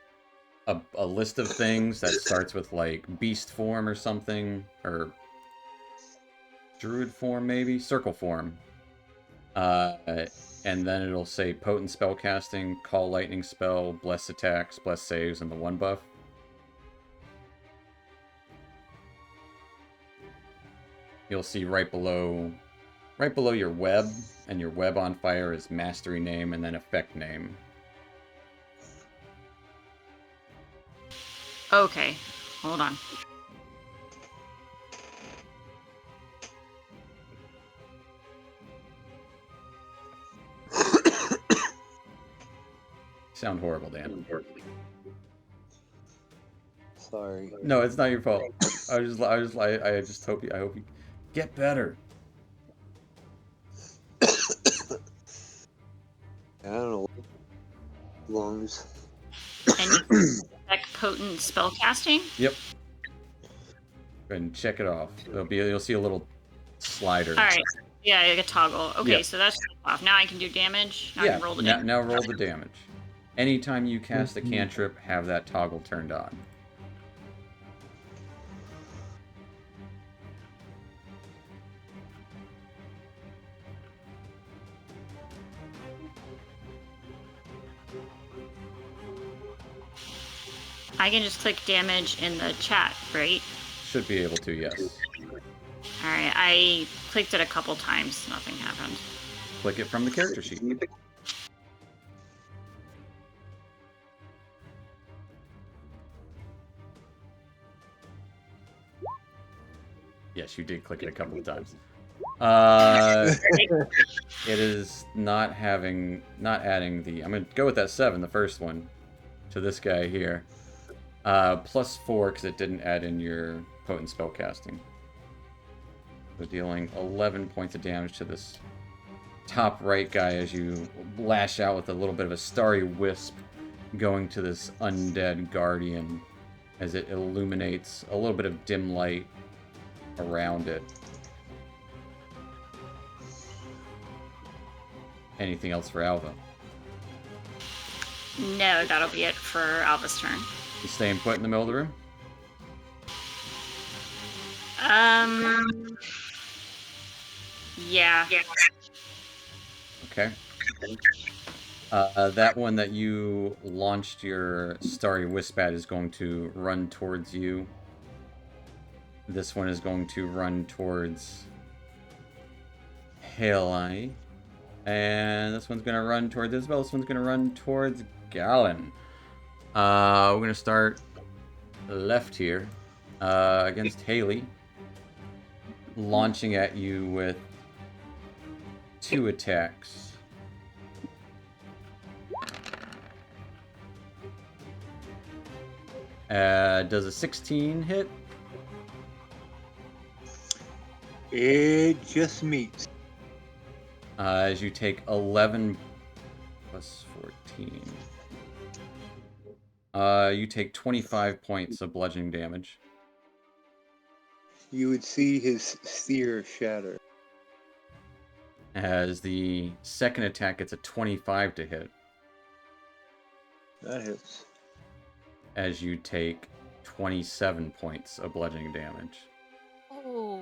a list of things that starts with like beast form or something, or druid form maybe, circle form. And and then it'll say potent spell casting, call lightning spell, bless attacks, bless saves, and the 1 buff. You'll see right below your web, and your web on fire is mastery name and then effect name. Okay, hold on. Sound horrible, Dan. Sorry. No, it's not your fault. I just hope you get better. I don't know. Lungs. And you effect potent spell casting? Yep. Go ahead and check it off. You'll see a little slider. All right. Yeah, like a toggle. Okay, Yep. so that's off. Now I can do damage. Now I can roll the damage. Now roll the damage. Anytime you cast a cantrip, have that toggle turned on. I can just click damage in the chat, right? Should be able to, yes. Alright, I clicked it a couple times. Nothing happened. Click it from the character sheet. Yes, you did click it a couple of times. It is not adding the... I'm going to go with that 7, the first one, to this guy here. +4, because it didn't add in your potent spell casting. So dealing 11 points of damage to this top right guy as you lash out with a little bit of a starry wisp going to this undead guardian as it illuminates a little bit of dim light around it. Anything else for Alva? No, that'll be it for Alva's turn. You staying put in the middle of the room? Yeah. Okay. That one that you launched your Starry Wisp at is going to run towards you. This one is going to run towards Haley. And this one's going to run towards Isabel. This one's going to run towards Galen. We're going to start left here against Haley. Launching at you with 2 attacks. Does a 16 hit? It just meets. As you take 11 plus 14. You take 25 points of bludgeoning damage. You would see his sphere shatter. As the second attack gets a 25 to hit. That hits. As you take 27 points of bludgeoning damage. Oh.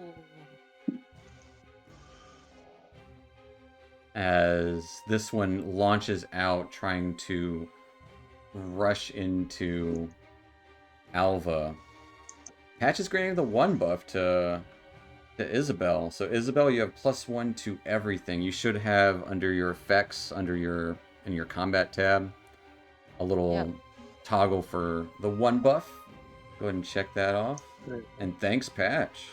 As this one launches out trying to rush into Alva. Patch is granting the 1 buff to Isabel. So Isabel, you have +1 to everything. You should have under your effects, in your combat tab, a little toggle for the 1 buff. Go ahead and check that off. Right. And thanks, Patch.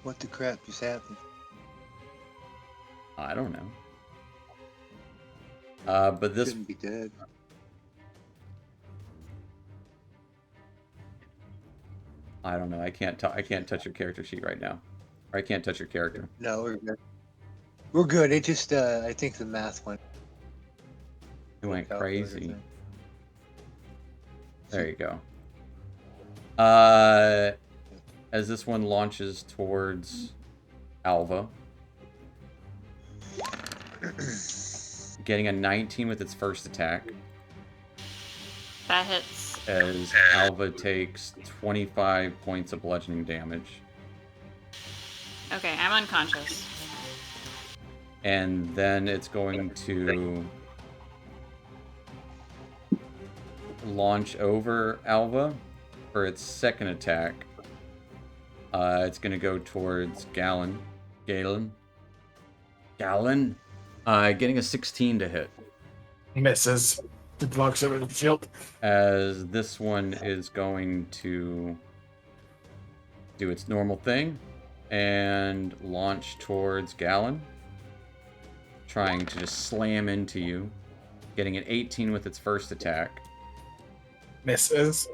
What the crap just happened? I don't know. But this Shouldn't be dead. I don't know. I can't touch your character sheet right now. Or I can't touch your character. No, we're good. We're good. It just, I think the math went. It went out crazy. everything. There you go. As this one launches towards Alva. Getting a 19 with its first attack. That hits. As Alva takes 25 points of bludgeoning damage. Okay, I'm unconscious. And then it's going to launch over Alva for its second attack. It's going to go towards Galen. Getting a 16 to hit. Misses. It blocks over the shield. As this one is going to do its normal thing and launch towards Galen, trying to just slam into you, getting an 18 with its first attack. Misses.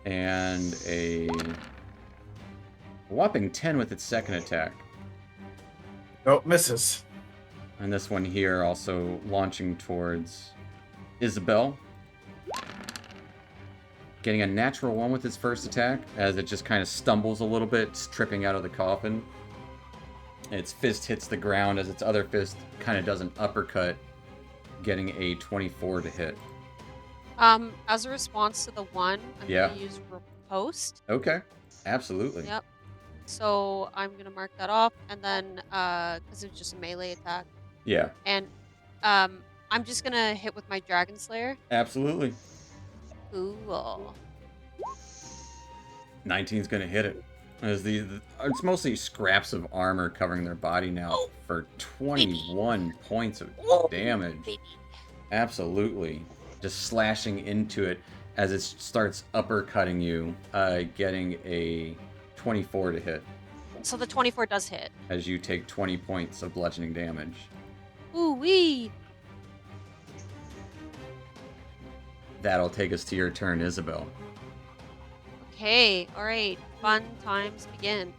And a whopping 10 with its second attack. Oh, misses. And this one here also launching towards Isabel, getting a natural 1 with its first attack, as it just kind of stumbles a little bit, tripping out of the coffin. Its fist hits the ground as its other fist kind of does an uppercut, getting a 24 to hit. As a response to the one, I'm Yeah. gonna use riposte. Okay, absolutely. Yep. So I'm gonna mark that off, and then because it's just a melee attack, Yeah, and I'm just gonna hit with my Dragon Slayer. absolutely. Cool. 19's gonna hit it. As it's mostly scraps of armor covering their body now for 21 points of damage. Baby. Absolutely. Just slashing into it as it starts uppercutting you, getting a 24 to hit. So the 24 does hit. As you take 20 points of bludgeoning damage. Ooh wee. That'll take us to your turn, Isabel. Okay, all right. Fun times begin.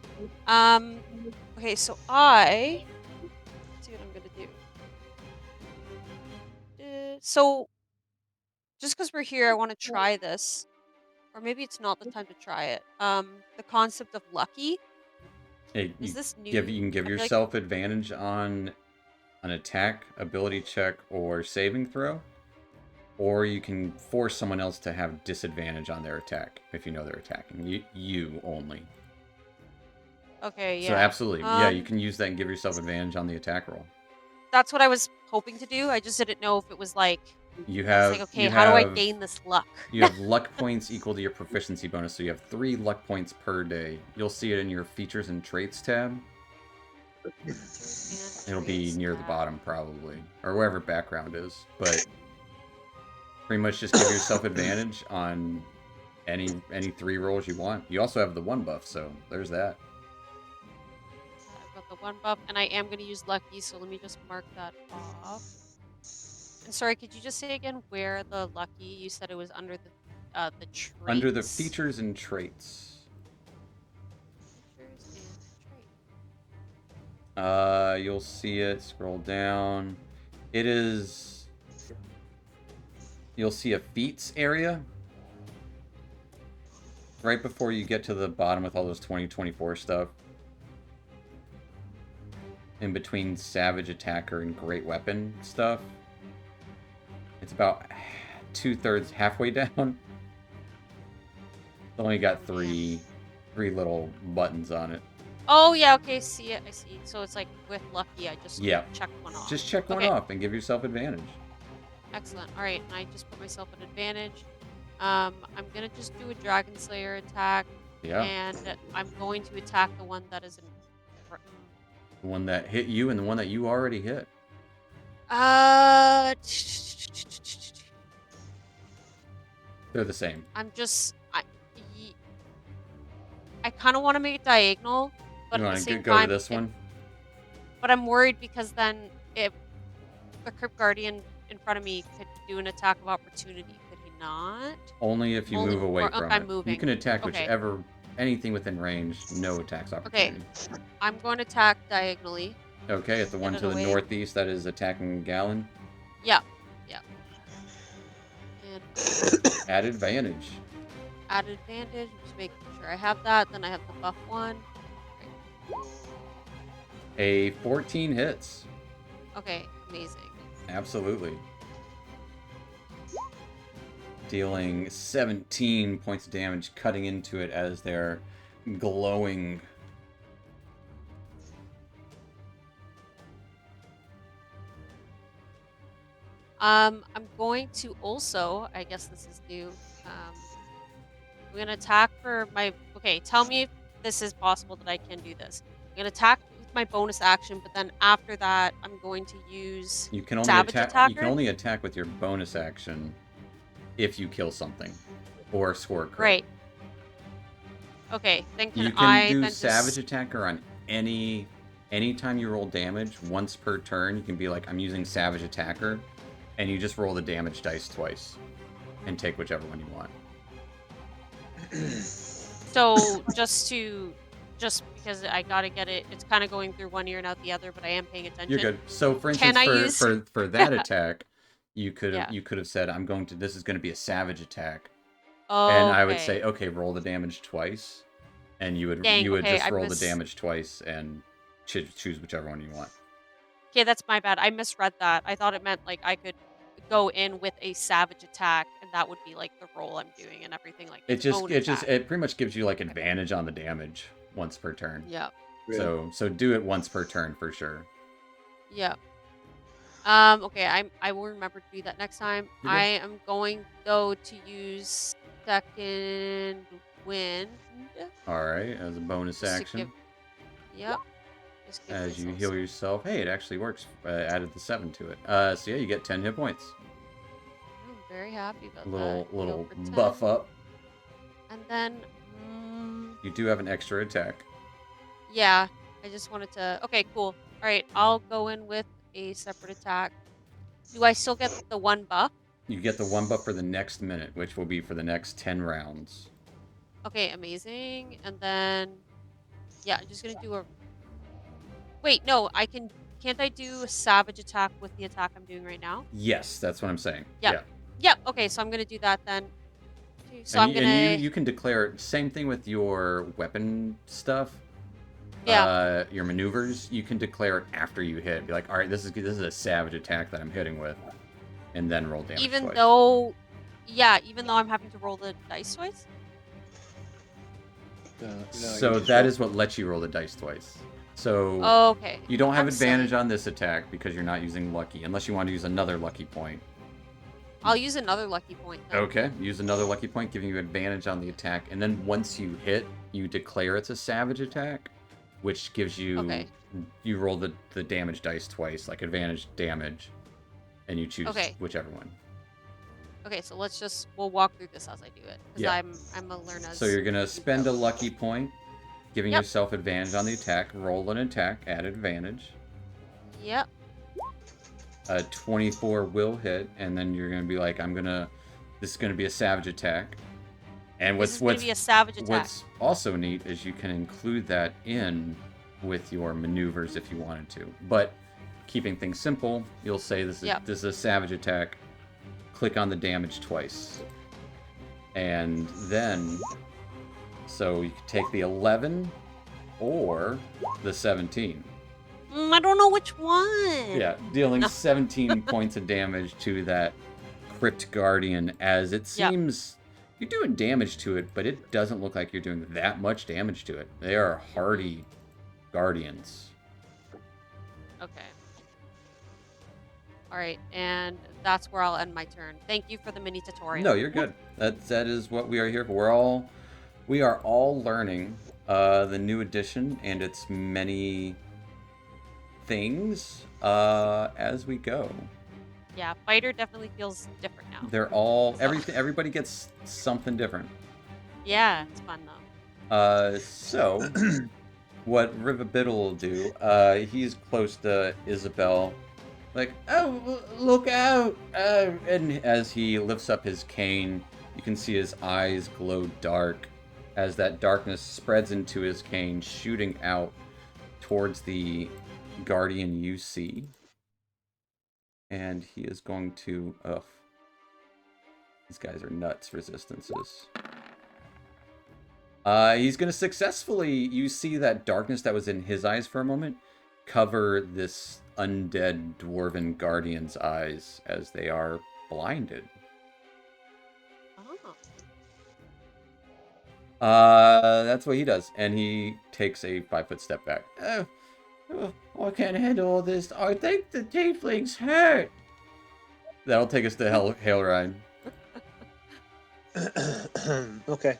Okay, so let's see what I'm gonna do. So, just because we're here, I want to try this, or maybe it's not the time to try it. The concept of lucky. Hey, Is this new? you can give I feel like- yourself advantage on an attack, ability check, or saving throw. Or you can force someone else to have disadvantage on their attack if you know they're attacking you only. Okay, yeah. So absolutely, yeah, you can use that and give yourself advantage on the attack roll. That's what I was hoping to do. I just didn't know if it was like. You I was have like, okay, you how do I have- gain this luck? You have luck points equal to your proficiency bonus, so you have 3 luck points per day. You'll see it in your features and traits tab. It'll be near the bottom probably, or wherever background is. But pretty much just give yourself advantage on any 3 rolls you want. You also have the 1 buff, so there's that. I've got the 1 buff, and I am going to use lucky, so let me just mark that off. And sorry, could you just say again where the lucky? You said it was under the traits. Under the features and traits. Features and traits. You'll see it. Scroll down. It is. You'll see a feats area right before you get to the bottom with all those 2024 stuff. In between Savage Attacker and Great Weapon stuff. It's about 2/3, halfway down. It's only got three little buttons on it. Oh yeah, okay, see it. I see. So it's like with lucky, I just check one off. Just check one off and give yourself advantage. Excellent. All right, and I just put myself an advantage. I'm gonna just do a Dragon Slayer attack. Yeah. And I'm going to attack the one that is in. The one that hit you and the one that you already hit. They're the same. I kind of want to make it diagonal, but you at want the to same go time, to this one? But I'm worried because then if the Crypt Guardian in front of me could do an attack of opportunity, could he not? Only if you move away from I'm it. moving. You can attack anything within range, no attacks opportunity. Okay, I'm going to attack diagonally. Okay, at the one to the northeast that is attacking Galen. Yeah. And Add advantage. Add advantage, just making sure I have that. Then I have the buff one. A 14 hits. Okay, amazing. Absolutely. Dealing 17 points of damage, cutting into it as they're glowing I'm going to also, I guess this is new. I'm gonna attack for my. Okay, tell me if this is possible that I can do this. I'm gonna attack with my bonus action, but then after that, I'm going to use You can only Savage attack. You can Attacker. only attack with your bonus action if you kill something or score a crit. Right. Okay, then can You can I do then Savage just? Attacker on anytime you roll damage once per turn. You can be like, I'm using Savage Attacker, and you just roll the damage dice twice and take whichever one you want. So just because I gotta get it, it's kind of going through one ear and out the other, but I am paying attention. You're good. So, for Can instance, I use? for that attack, you could have Yeah. you could have said, I'm going to. This is going to be a Savage Attack, and I would say, Okay. okay, roll the damage twice, and you would Dang. Okay, just I roll the damage twice and choose whichever one you want. Okay, that's my bad. I misread that. I thought it meant like I could go in with a savage attack, and that would be like the roll I'm doing and everything, like its own attack. It pretty much gives you like advantage on the damage once per turn. Yeah. So do it once per turn for sure. Yeah. Okay, I will remember to do that next time. You're good. I am going though to use second wind. All right, as a bonus just to action, give- Yep. Just give as you myself heal some- yourself. Hey, it actually works. Added the 7 to it. So yeah, you get 10 hit points. I'm very happy about Little that. Go little for 10. buff up. And then, You do have an extra attack. yeah, I just wanted to. Okay, cool. All right, I'll go in with a separate attack. Do I still get the one buff? You get the 1 buff for the next minute, which will be for the next 10 rounds. Okay, amazing. And then, yeah, I'm just gonna do a. Wait, no, I can. Can't I do a savage attack with the attack I'm doing right now? Yes, that's what I'm saying. Yep. Yeah. Yep. Okay, so I'm gonna do that then. So And I'm gonna. you can declare same thing with your weapon stuff. Yeah. Your maneuvers, you can declare it after you hit. Be like, all right, this is a savage attack that I'm hitting with, and then roll damage Even twice. though, yeah, even though I'm having to roll the dice twice. So that is what lets you roll the dice twice. So Okay. you don't have I'm advantage silly. on this attack because you're not using lucky, unless you want to use another lucky point. I'll use another lucky point then. Okay, use another lucky point, giving you advantage on the attack, and then once you hit, you declare it's a savage attack, which gives you Okay. you roll the damage dice twice, like advantage damage, and you choose Okay. whichever one. Okay, so we'll walk through this as I do it because Yeah. I'm a learner. So you're gonna spend a lucky point, giving Yep. yourself advantage on the attack. Roll an attack, add advantage. Yep. A 24 will hit, and then you're gonna be like, this is gonna be a savage attack. And This is gonna be a savage attack. what's also neat is you can include that in with your maneuvers if you wanted to. But keeping things simple, you'll say this is a savage attack. Click on the damage twice. And then so you can take the 11 or the 17. I don't know which one. Yeah, dealing 17 points of damage to that Crypt Guardian, as it seems you're doing damage to it, but it doesn't look like you're doing that much damage to it. They are hardy guardians. Okay. All right, and that's where I'll end my turn. Thank you for the mini tutorial. No, you're good. That is what we are here for. We are all learning the new edition and its many things as we go. Yeah, fighter definitely feels different now. They're all everybody gets something different. Yeah, it's fun though. So what Riverbittle will do, he's close to Isabel, like, oh, look out! And as he lifts up his cane, you can see his eyes glow dark as that darkness spreads into his cane, shooting out towards the Guardian you see. And he is going to... Ugh. These guys are nuts resistances. He's going to successfully... You see that darkness that was in his eyes for a moment cover this undead dwarven guardian's eyes as they are blinded. Oh. That's what he does. And he takes a 5-foot step back. I can't handle all this. I think the tieflings hurt. That'll take us to Hailrine. Okay.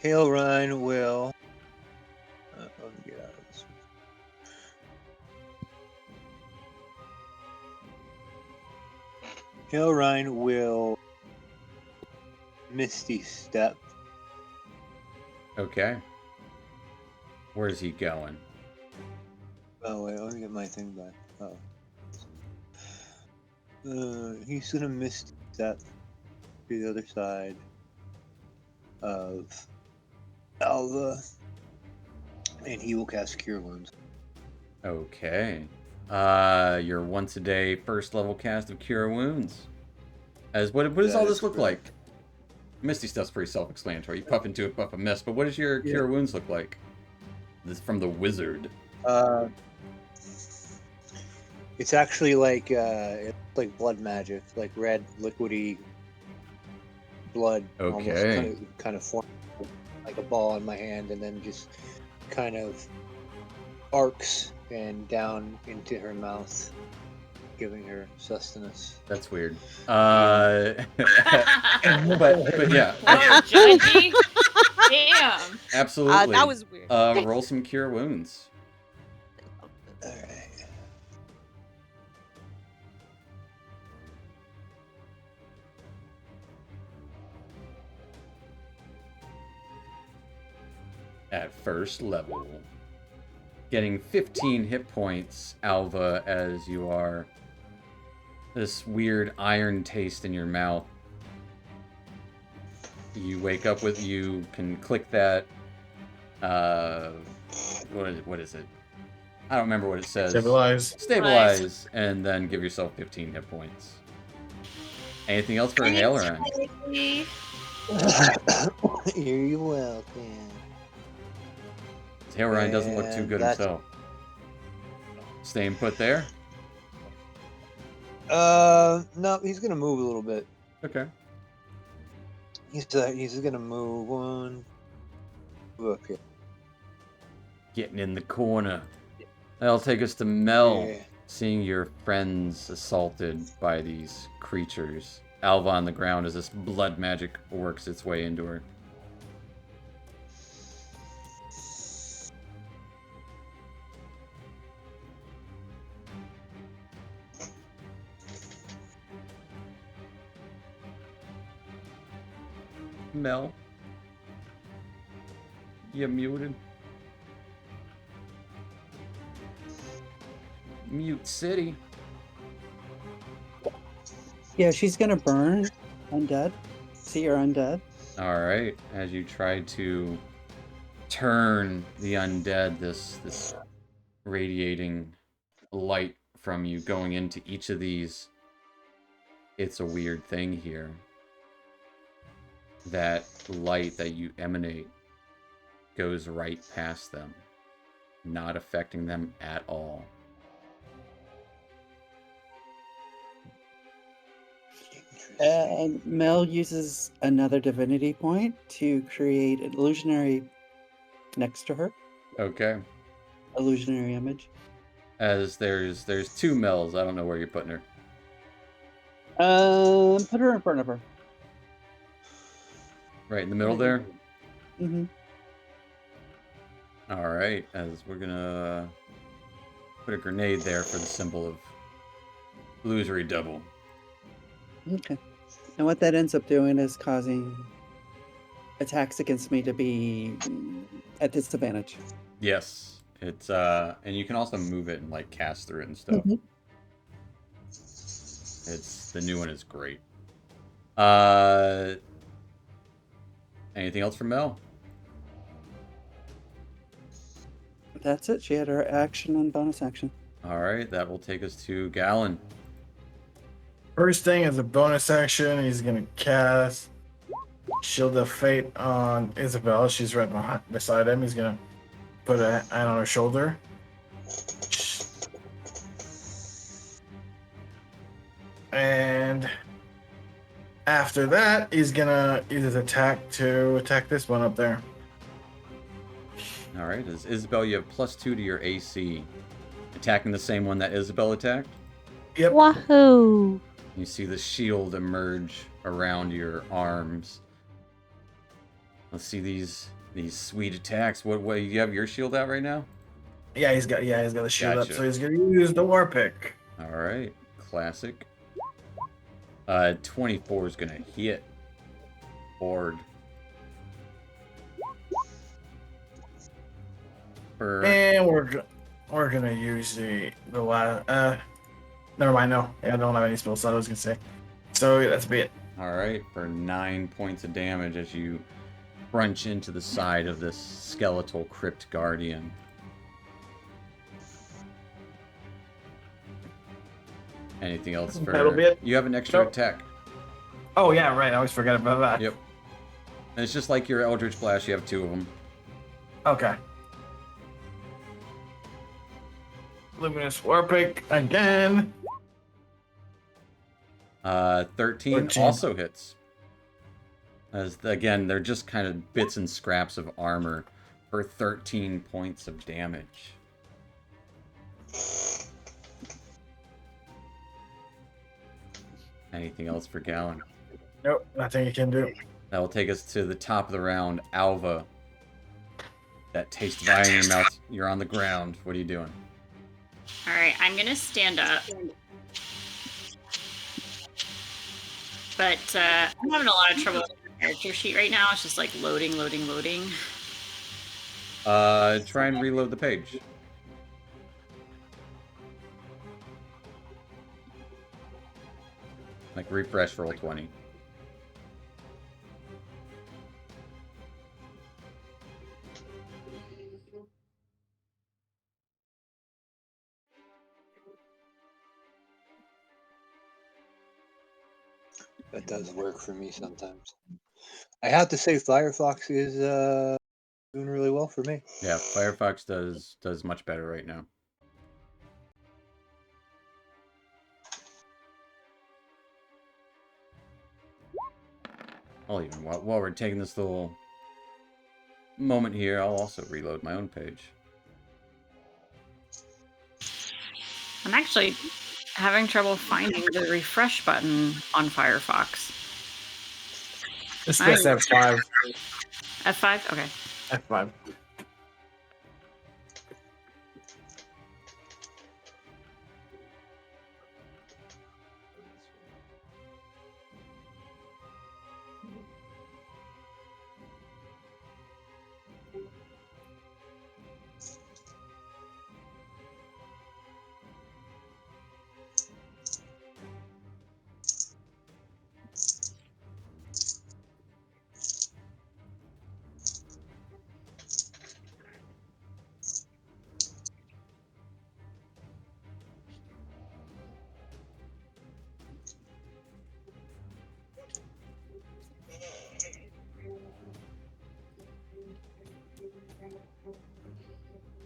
Hailrine will. Let me get out of this. Hailrine will Misty Step. Okay. Where's he going? Oh wait, let me get my thing back. Oh. He's gonna Misty Step to the other side of Alva, and he will cast Cure Wounds. Okay. Your once a day first level cast of Cure Wounds. What does all That this is look correct. like? Misty stuff's pretty self-explanatory. You puff into it, puff a miss. But what does your Cure Wounds look like? This is from the wizard. It's actually like it's like blood magic, like red liquidy blood, Okay. almost kind of form like a ball in my hand, and then just kind of arcs and down into her mouth, giving her sustenance. That's weird. But yeah, Whoa, Judgy. Damn. absolutely. That was weird. Roll some Cure Wounds. All right. At first level. Getting 15 hit points, Alva, as you are this weird iron taste in your mouth. You wake up with, you can click that, what is it? I don't remember what it says. Stabilize, and then give yourself 15 hit points. Anything else for Hailrine? You're welcome. Hailrine doesn't look too And good that's- himself. Staying put there? No, he's gonna move a little bit. Okay. He's gonna move one. Move up here. Getting in the corner. That'll take us to Mel. Yeah. Seeing your friends assaulted by these creatures. Alva on the ground as this blood magic works its way into her. Mel? You muted? Mute City. Yeah, she's gonna burn undead. See, you're undead. Alright, as you try to turn the undead, this radiating light from you going into each of these, it's a weird thing here. That light that you emanate goes right past them, not affecting them at all. And Mel uses another divinity point to create an illusionary next to her. Okay. Illusionary image. As there's two Mels, I don't know where you're putting her. Put her in front of her. Right in the middle there? Mm-hmm. Alright, as we're gonna put a grenade there for the symbol of illusory double. Okay. And what that ends up doing is causing attacks against me to be at disadvantage. Yes. It's and you can also move it and like cast through it and stuff. Mhm. It's the new one is great. Anything else from Mel? That's it. She had her action and bonus action. Alright, that will take us to Gallon. First thing is a bonus action. He's gonna cast Shield of Fate on Isabel. She's right beside him. He's gonna put a hand on her shoulder. And after that, he's gonna use his attack to attack this one up there. Alright, as Isabel, you have +2 to your AC. Attacking the same one that Isabel attacked? Yep. Wahoo! You see the shield emerge around your arms. Let's see these sweet attacks. What you have your shield out right now? Yeah, he's got the shield up, Gotcha. so he's gonna use the war pick. All right, classic. 24 is gonna hit. Board. And we're gonna use the last. Never mind. No, I don't have any spell slot. I was gonna say. So that's be it. All right, for 9 points of damage as you crunch into the side of this skeletal crypt guardian. Anything else for? That'll be it. You have an extra Nope. attack. Oh yeah, right. I always forget about that. Yep. And it's just like your Eldritch Blast. You have 2 of them. Okay. Luminous war pick again. 13 13. also hits. As again, they're just kind of bits and scraps of armor for 13 points of damage. Anything else for Gallon? Nope, nothing you can do. That will take us to the top of the round. Alva. That taste of fire in your mouth. You're on the ground. What are you doing? All right, I'm gonna stand up. But I'm having a lot of trouble with the character sheet right now. It's just like loading. Try and reload the page. Like refresh roll 20. That does work for me sometimes. I have to say, Firefox is doing really well for me. Yeah, Firefox does much better right now. I'll even while we're taking this little moment here, I'll also reload my own page. I'm actually having trouble finding the refresh button on Firefox. Just press F5. F5? Okay. F5.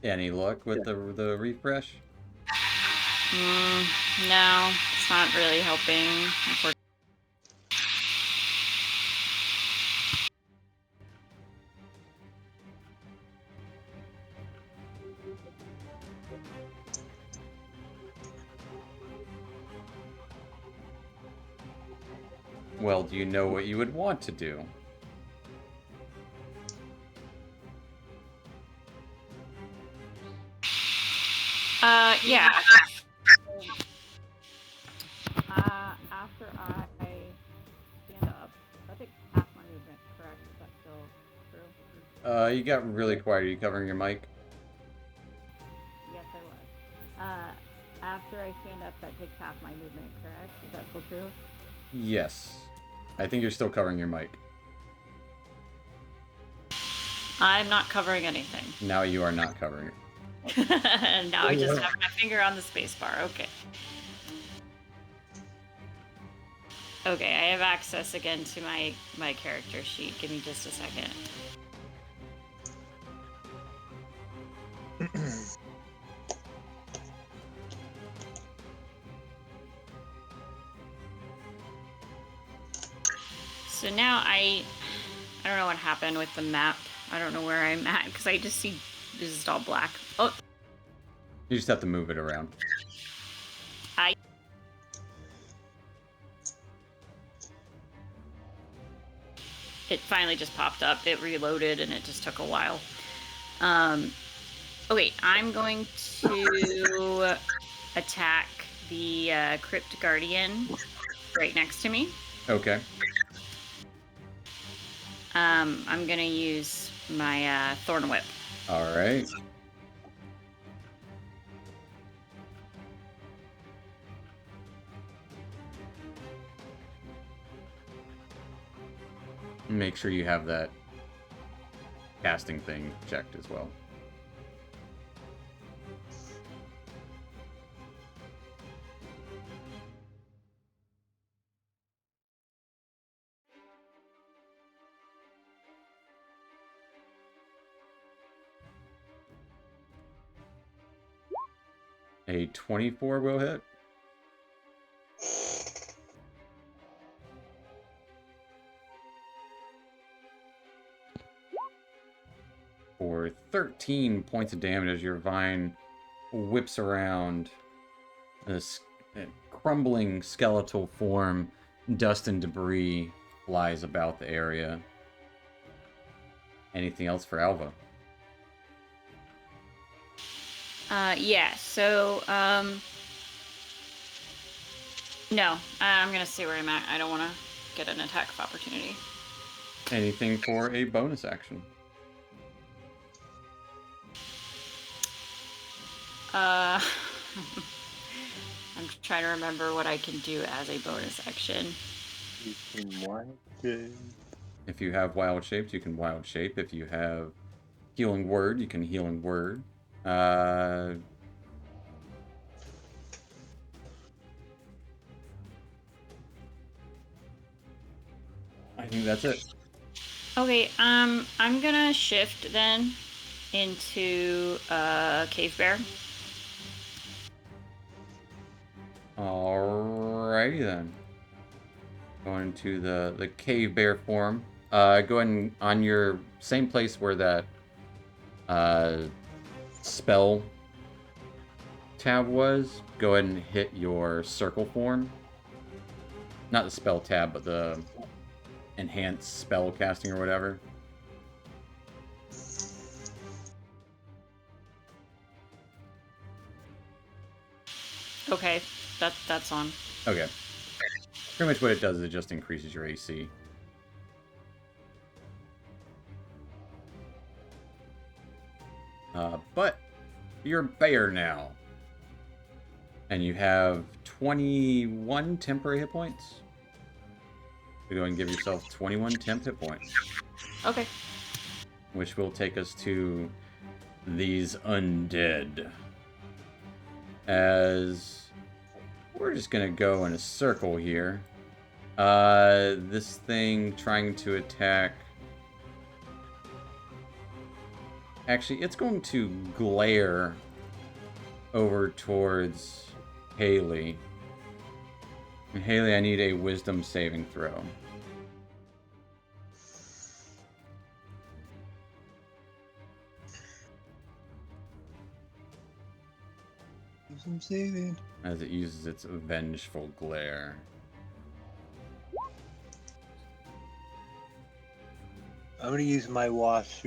Any luck with the refresh? No, it's not really helping. Well, do you know what you would want to do? Yeah. After I stand up, I think half my movement, correct? Is that still true? You got really quiet. Are you covering your mic? Yes, I was. After I stand up, that takes half my movement, correct? Is that still true? Yes. I think you're still covering your mic. I'm not covering anything. Now you are not covering it. And now I just have my finger on the space bar. Okay. Okay, I have access again to my character sheet. Give me just a second. So now I don't know what happened with the map. I don't know where I'm at because I just see this is all black. Oh, You just have to move it around. it finally just popped up. It reloaded and it just took a while. Okay, I'm going to attack the Crypt Guardian right next to me. Okay. I'm gonna use my Thorn Whip. All right. Make sure you have that casting thing checked as well. A 24 will hit. For 13 points of damage as your vine whips around this crumbling skeletal form. Dust and debris flies about the area. Anything else for Alva? Yeah, so, no, I'm gonna stay where I'm at. I don't want to get an attack of opportunity. Anything for a bonus action? I'm trying to remember what I can do as a bonus action. You can wild shape. If you have wild shapes, you can wild shape. If you have healing word, you can healing word. I think that's it. Okay, I'm gonna shift then into Cave Bear. Alrighty then. Going to the cave bear form. Go ahead and on your same place where that spell tab was, go ahead and hit your circle form. Not the spell tab, but the enhanced spell casting or whatever. Okay, that's on. Okay. Pretty much what it does is it just increases your AC. But you're a bear now. And you have 21 temporary hit points. So go and give yourself 21 temp hit points. Okay. Which will take us to these undead. As we're just gonna go in a circle here. This thing trying to attack. Actually, it's going to glare over towards Haley. And Haley, I need a wisdom saving throw. Wisdom saving. As it uses its vengeful glare. I'm gonna use my wasp.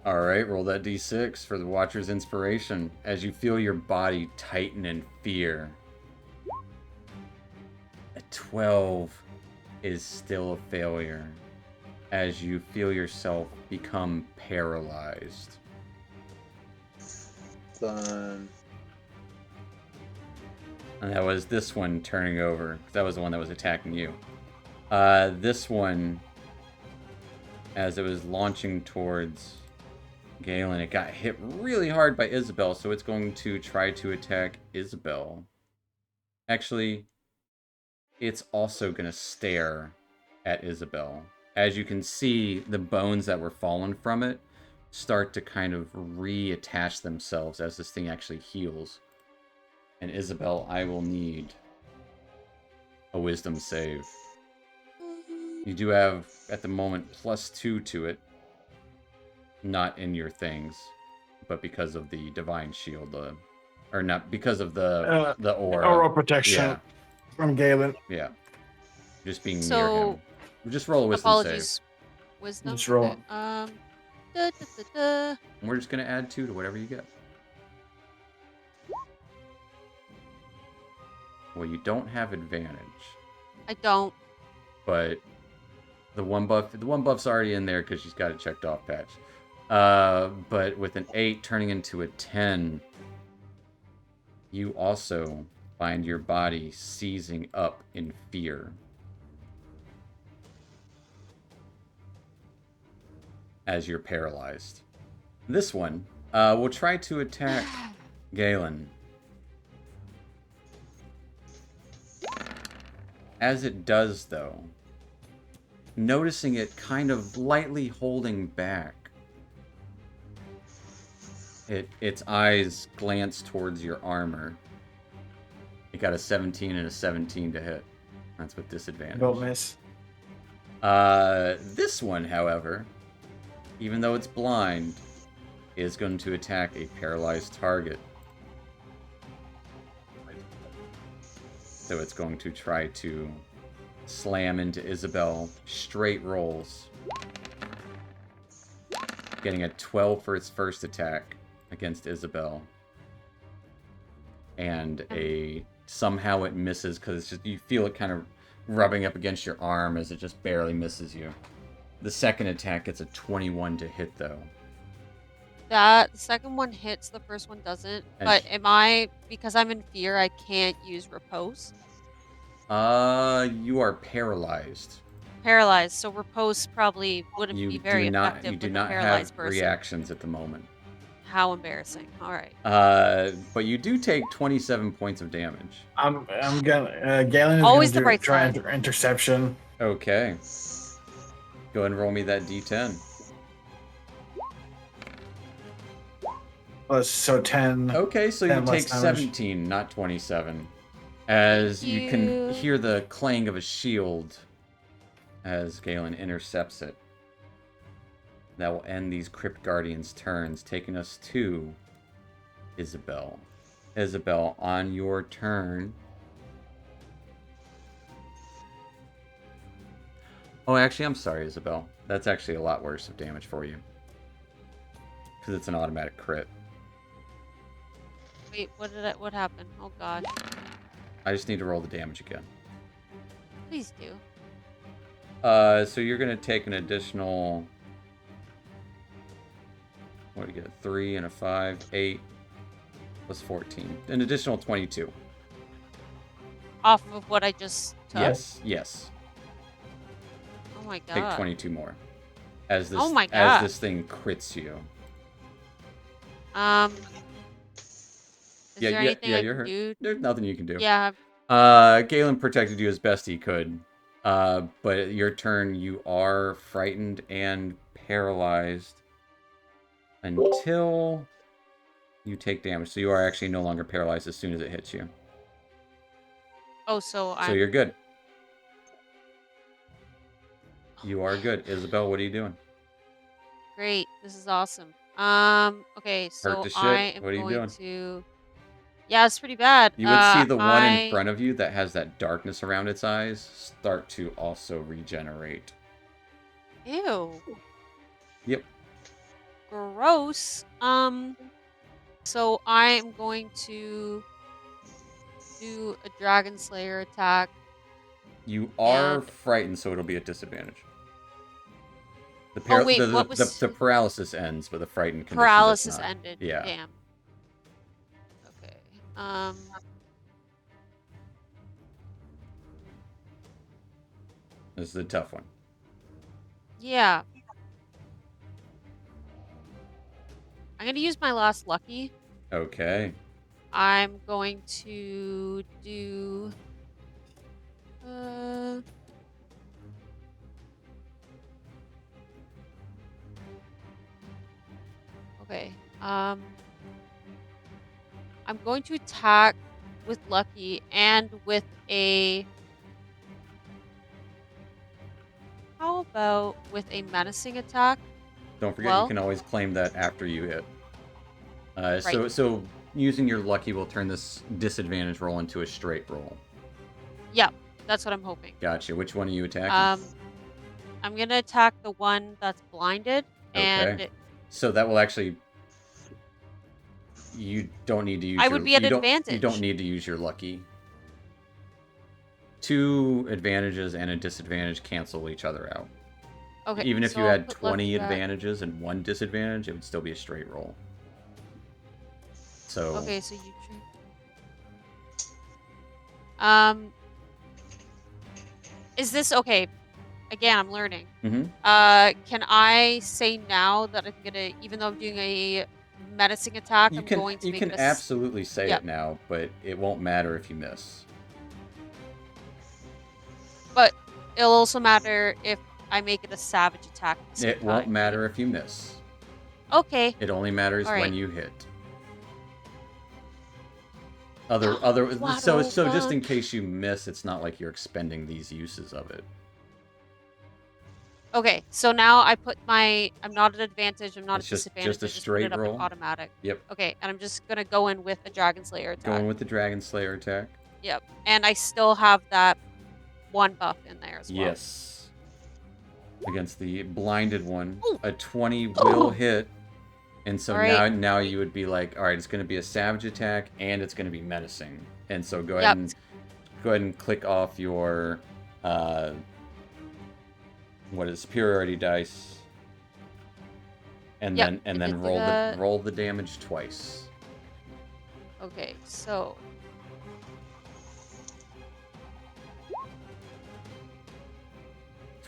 Alright, roll that d6 for the Watcher's Inspiration as you feel your body tighten in fear. A 12 is still a failure as you feel yourself become paralyzed. Fun. And that was this one turning over. That was the one that was attacking you. This one, as it was launching towards Galen, it got hit really hard by Isabel, so it's going to try to attack Isabel. Actually, it's also going to stare at Isabel. As you can see, the bones that were fallen from it start to kind of reattach themselves as this thing actually heals. And Isabel, I will need a wisdom save. You do have, at the moment, +2 to it. Not in your things, but because of the divine shield, or not because of the aura. Aura protection Yeah, from Galen. yeah. Just being near So him. Just roll a wisdom save. Apologies. Wisdom. Just roll. Okay. Da, da, da, da. And we're just going to add 2 to whatever you get. Well, you don't have advantage, I don't. but the one buff's already in there because she's got it checked off, Patch. But with an 8 turning into a 10, you also find your body seizing up in fear. As you're paralyzed. This one will try to attack Galen. As it does, though, noticing it kind of lightly holding back, its eyes glance towards your armor. It got a 17 and a 17 to hit. That's with disadvantage. Don't miss. This one, however, even though it's blind, is going to attack a paralyzed target. So it's going to try to slam into Isabel. Straight rolls. Getting a 12 for its first attack against Isabel. And somehow it misses because it's just, you feel it kind of rubbing up against your arm as it just barely misses you. The second attack gets a 21 to hit, though. The second one hits, the first one doesn't. And But because I'm in fear, I can't use repose? You are paralyzed. Paralyzed, so repose probably wouldn't You be very do not. effective You do with not a paralyzed have person. reactions at the moment. How embarrassing. All right. But you do take 27 points of damage. I'm gonna Galen is Always gonna the bright try side. interception. Okay. Go ahead and roll me that d10. So 10. Okay, so you 10 less take damage. 17, not 27. As Thank you can you. hear the clang of a shield as Galen intercepts it. That will end these Crypt Guardians' turns, taking us to Isabel. Isabel, on your turn. Oh, actually, I'm sorry, Isabel. That's actually a lot worse of damage for you. Because it's an automatic crit. Wait, what happened? Oh god. I just need to roll the damage again. Please do. So you're going to take an additional... What do you get? 3 and a 5, 8, plus 14. An additional 22. Off of what I just took? Yes. Oh my god. Take 22 more. As this, Oh my as God. this thing crits you. Is there anything I you're can hurt. do? There's nothing you can do. Yeah. Galen protected you as best he could. But at your turn, you are frightened and paralyzed until you take damage. So you are actually no longer paralyzed as soon as it hits you. Oh, so So you're good. You are good. Isabel, what are you doing? Great. This is awesome. Okay, so Hurt to shit. I am What are you going doing? to. Yeah, it's pretty bad. You would see the one in front of you that has that darkness around its eyes start to also regenerate. Ew. Yep. Gross. So I am going to do a Dragon Slayer attack. You are And- frightened, so it'll be at disadvantage. The, Oh, wait, what was- the paralysis ends, but the frightened condition Paralysis does not. ended. Yeah. Damn. Okay. This is a tough one. Yeah. I'm gonna use my last lucky. Okay. I'm going to do. Okay. I'm going to attack with lucky and with a. How about with a menacing attack? Don't forget, Well- you can always claim that after you hit. So Right. so using your lucky will turn this disadvantage roll into a straight roll. Yep, that's what I'm hoping. Gotcha. Which one are you attacking? I'm gonna attack the one that's blinded, and Okay. So that will actually. You don't need to use I your. would be at You don't advantage. need to use your lucky. 2 advantages and a disadvantage cancel each other out. Okay, Even if so you I'll had put 20 lucky back. advantages and 1 disadvantage, it would still be a straight roll. So. Okay, so you treat. Um, is this okay? Again, I'm learning. Mhm. Can I say now that I'm gonna, even though I'm doing a menacing attack, You I'm can going to you make can it a. absolutely say Yep. it now, but it won't matter if you miss. But it'll also matter if I make it a savage attack at the same It won't time, right? matter if you miss. Okay. It only matters All when right. you hit. Wide So just in open. case you miss, it's not like you're expending these uses of it. Okay, so now I put my. I'm not at advantage. I'm not It's at just disadvantage. a I just put straight it up at roll. automatic. Yep. Okay, and I'm just gonna go in with a Dragon Slayer attack. Going with the Dragon Slayer attack. Yep, and I still have that 1 buff in there as well. Yes. Against the blinded one, Ooh. a 20 will hit. And so All right. now you would be like, all right, it's going to be a savage attack and it's going to be menacing. And so go Yep. ahead and click off your what is superiority dice, and Yep, then roll the damage twice. Okay, so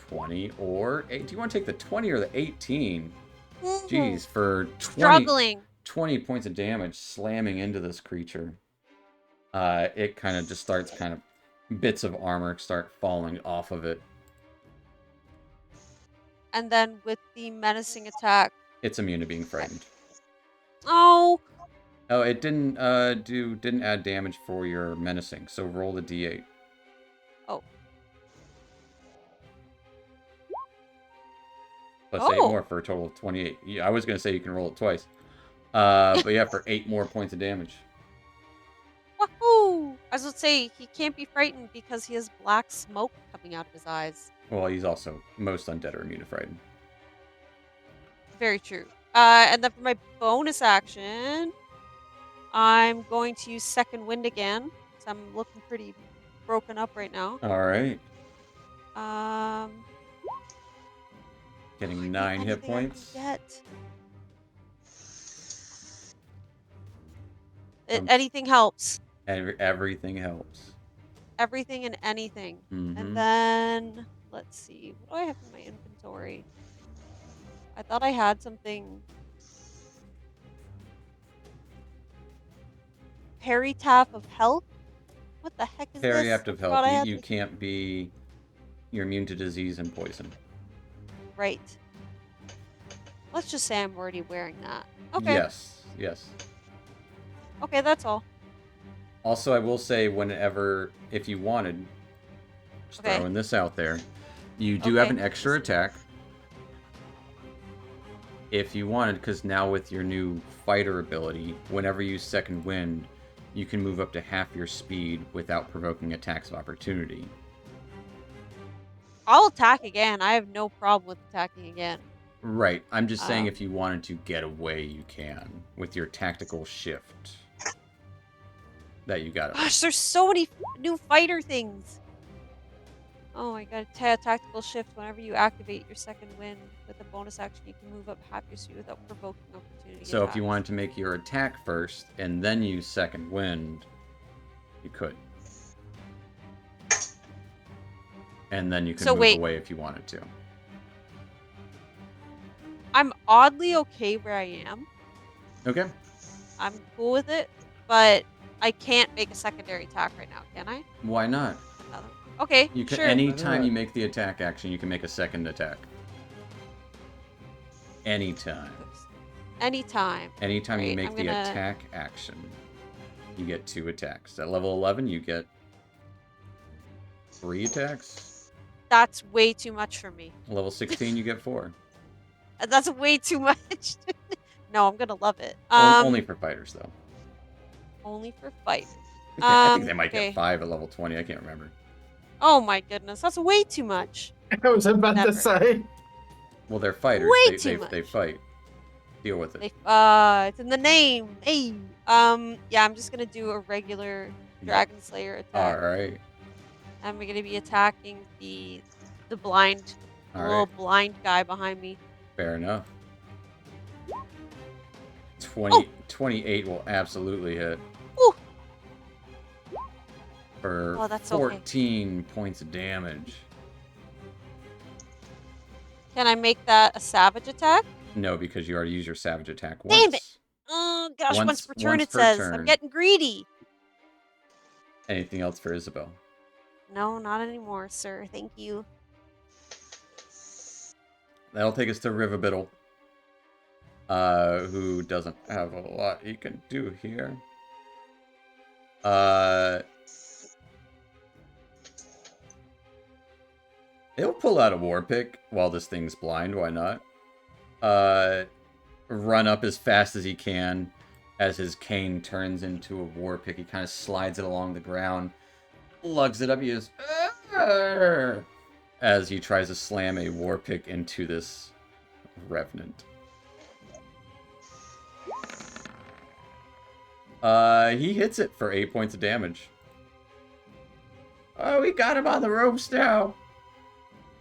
20 or 8. Do you want to take the 20 or the 18? mm-hmm. Jeez, for 20 points of damage slamming into this creature. It kind of just starts bits of armor start falling off of it. And then with the menacing attack, It's immune to being frightened. Oh, it didn't didn't add damage for your menacing, so roll the d8. Oh. Plus 8 more for a total of 28. Yeah, I was gonna say you can roll it twice. But yeah, for 8 more points of damage. Wahoo! I was going to say, he can't be frightened because he has black smoke coming out of his eyes. Well, he's also, most undead are immune to frightened. Very true. And then for my bonus action, I'm going to use Second Wind again. So I'm looking pretty broken up right now. Alright. Get Getting 9 hit anything I can points. get. Anything helps. Everything helps. Everything and anything. Mm-hmm. And then, let's see. What do I have in my inventory? I thought I had something. Peritaff of Health? What the heck is this? Periapt of health. You can't be... You're immune to disease and poison. Right. Let's just say I'm already wearing that. Okay. Yes. Okay, that's all. Also, I will say, if you wanted, just throwing this out there, you do have an extra attack. If you wanted, because now with your new fighter ability, whenever you use Second Wind, you can move up to half your speed without provoking attacks of opportunity. I'll attack again. I have no problem with attacking again. Right. I'm just saying if you wanted to get away, you can, with your tactical shift. That you got. Gosh, there's so many new fighter things. Oh my god, tactical shift. Whenever you activate your Second Wind with a bonus action, you can move up half your speed without provoking opportunity So attacks. if you wanted to make your attack first and then use Second Wind, you could. And then you can move away if you wanted to. I'm oddly okay where I am. Okay. I'm cool with it, but I can't make a secondary attack right now, can I? Why not? Okay, you can, sure. Anytime you make the attack action, you can make a second attack. Anytime. Anytime. Anytime you make the attack action, you get 2 attacks. At level 11, you get 3 attacks. That's way too much for me. Level 16, you get 4. That's way too much. No, I'm gonna love it. Only for fighters, though. Only for fighters. I think they might get 5 at level 20. I can't remember. Oh my goodness, that's way too much. I was about Never. to say. Well, they're fighters. Way they, too they much. fight. Deal with it. It's in the name. Hey. Yeah, I'm just gonna do a regular Dragon Slayer attack. All right. I'm gonna be attacking the blind, the All little right. blind guy behind me. Fair enough. Oh! 28 will absolutely hit Ooh. for Oh, that's okay. 14 points of damage. Can I make that a savage attack? No, because you already used your savage attack Damn it! once. Oh gosh, once per turn once it per says. turn. I'm getting greedy. Anything else for Isabel? No, not anymore, sir. Thank you. That'll take us to Riverbiddle, who doesn't have a lot he can do here. He'll pull out a war pick while this thing's blind. Why not? Run up as fast as he can. As his cane turns into a war pick, he kind of slides it along the ground, lugs it up. He goes, "Arr!" As he tries to slam a war pick into this revenant. He hits it for 8 points of damage. Oh, we got him on the ropes now.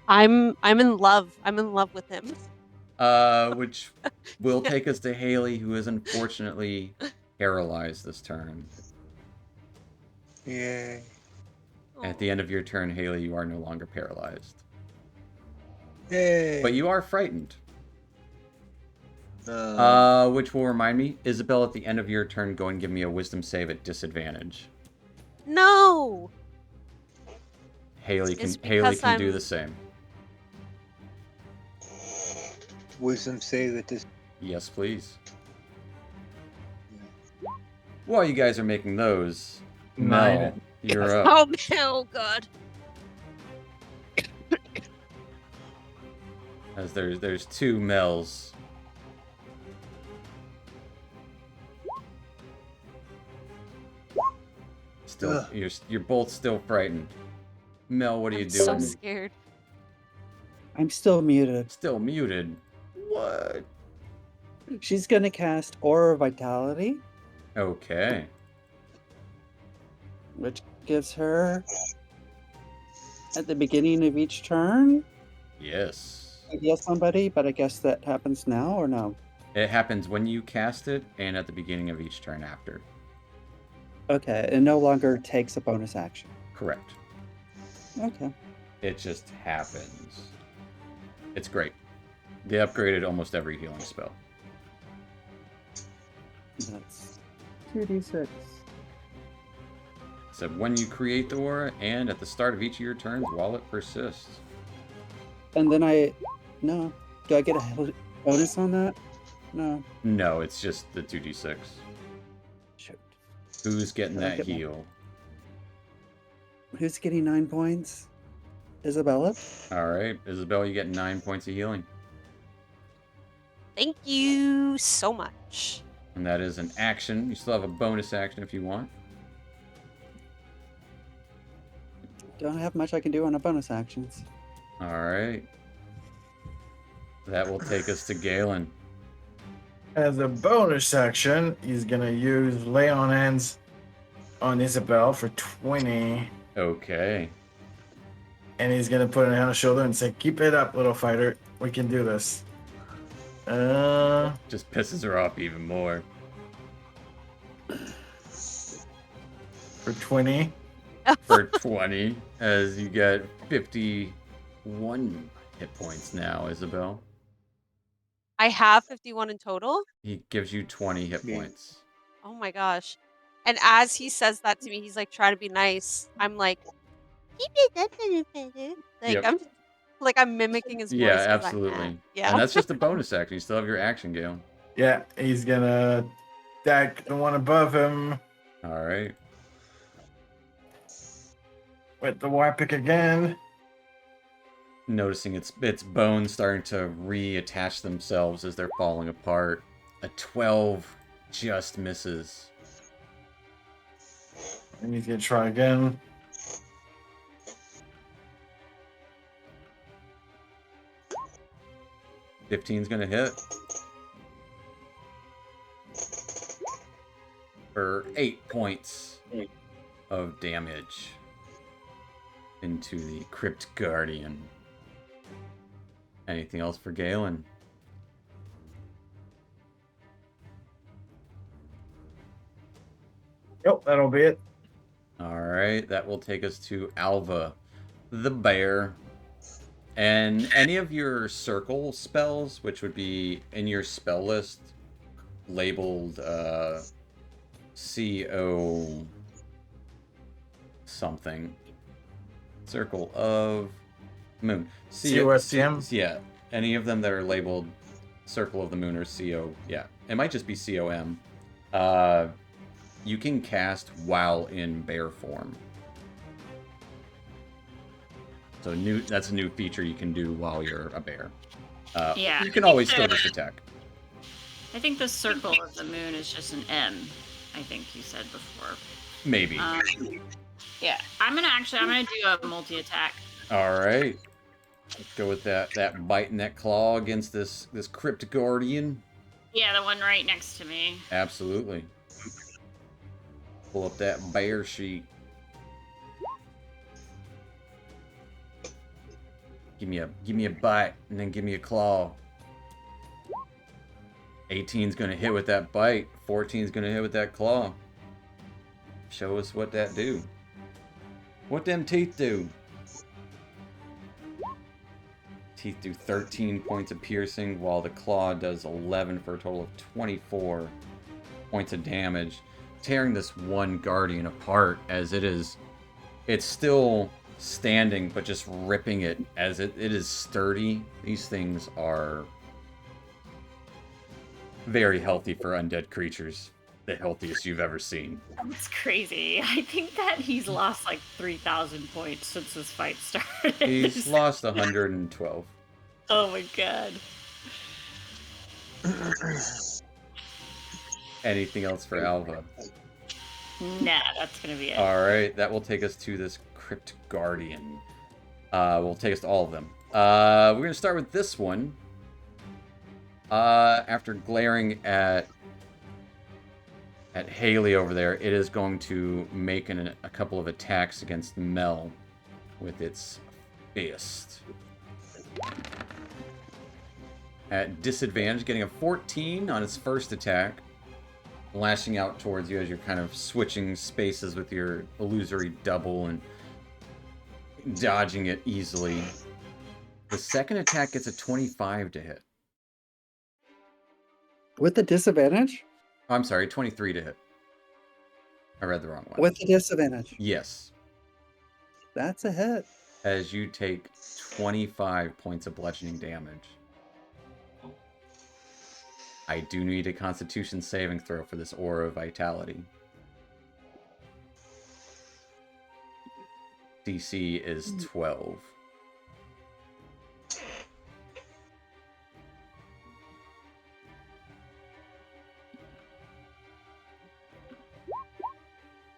I'm in love. I'm in love with him. Which will take us to Haley, who is unfortunately paralyzed this turn. Yay. At the end of your turn, Haley, you are no longer paralyzed. Yay. But you are frightened. No. Which will remind me, Isabel, at the end of your turn, go and give me a wisdom save at disadvantage. No. Haley It's can because do I'm- the same. Wisdom save at this. Yes, please. While you guys are making those, Mel, Nine. you're up. Oh, oh god. As there's two Mels. Still, Ugh. you're both still frightened. Mel, what are you I'm doing? so scared. I'm still muted. Still muted. What? She's gonna cast Aura Vitality, Okay. which gives her at the beginning of each turn Yes. heal somebody, but I guess that happens now or no? It happens when you cast it and at the beginning of each turn after. Okay, it no longer takes a bonus action. Correct. Okay. It just happens. It's great. They upgraded almost every healing spell. That's 2d6. So when you create the aura and at the start of each of your turns while it persists. And then no. Do I get a bonus on that? No. No, it's just the 2d6. Shoot. Who's getting Did I that get my- heal? Who's getting 9 points? Isabella? Alright, Isabel, you get 9 points of healing. Thank you so much. And that is an action. You still have a bonus action if you want. Don't have much I can do on a bonus actions. Alright. That will take us to Galen. As a bonus action, he's gonna use Lay on Hands on Isabel for 20. Okay. And he's gonna put it on his shoulder and say, "Keep it up, little fighter. We can do this." Just pisses her off even more. For 20. For 20, as you get 51 hit points now, Isabel. I have 51 in total. He gives you 20 hit Yeah. points. Oh my gosh. And as he says that to me, he's like trying to be nice. I'm like, keep it up, little feather. Like Yep. I'm mimicking his Yeah, voice. 'cause I absolutely. can. Yeah. And that's just a bonus action. You still have your action, Galen. Yeah, he's gonna attack the one above him Alright. with the war pick again. Noticing its bones starting to reattach themselves as they're falling apart. A 12 just misses. And he's gonna try again. 15's gonna hit. For 8 points of damage into the Crypt Guardian. Anything else for Galen? Yep, that'll be it. Alright, that will take us to Alva, the bear. And any of your circle spells, which would be in your spell list, labeled CO something. Circle of Moon. COSM? Yeah, any of them that are labeled Circle of the Moon or CO. Yeah, it might just be COM. You can cast while in bear form. So that's a new feature you can do while you're a bear. Yeah, You can I always think still the- just attack. I think the circle of the moon is just an M. I think you said before. Maybe. Yeah, I'm gonna do a multi-attack. All right. Let's go with that bite and that claw against this Crypt Guardian. Yeah, the one right next to me. Absolutely. Pull up that bear sheet. Give me a bite and then give me a claw. 18's gonna hit with that bite. 14's gonna hit with that claw. Show us what that do. What them teeth do? Teeth do 13 points of piercing, while the claw does 11 for a total of 24 points of damage, tearing this one guardian apart as it's still standing, but just ripping it as it is sturdy. These things are very healthy for undead creatures. The healthiest you've ever seen. That's crazy. I think that he's lost like 3,000 points since this fight started. He's lost 112. Oh my god. Anything else for Alva? Nah, that's gonna be it. Alright, that will take us to this Crypt Guardian. Will take us to all of them. We're going to start with this one. After glaring at Haley over there, it is going to make a couple of attacks against Mel with its fist. At disadvantage, getting a 14 on its first attack, lashing out towards you as you're kind of switching spaces with your illusory double and dodging it easily. The second attack gets a 25 to hit. With the disadvantage? Oh, I'm sorry, 23 to hit. I read the wrong one. With the disadvantage. Yes. That's a hit. As you take 25 points of bludgeoning damage. I do need a Constitution saving throw for this Aura of Vitality. DC is 12.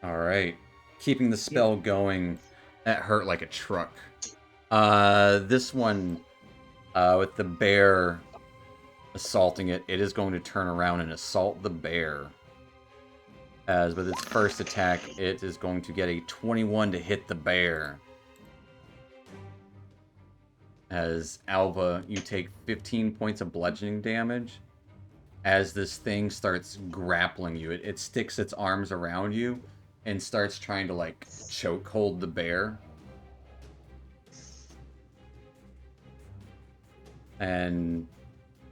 Alright. Keeping the spell going, that hurt like a truck. This one, with the bear assaulting it, it is going to turn around and assault the bear. As with its first attack, it is going to get a 21 to hit the bear. As Alva, you take 15 points of bludgeoning damage. As this thing starts grappling you, it sticks its arms around you and starts trying to, like, choke hold the bear. And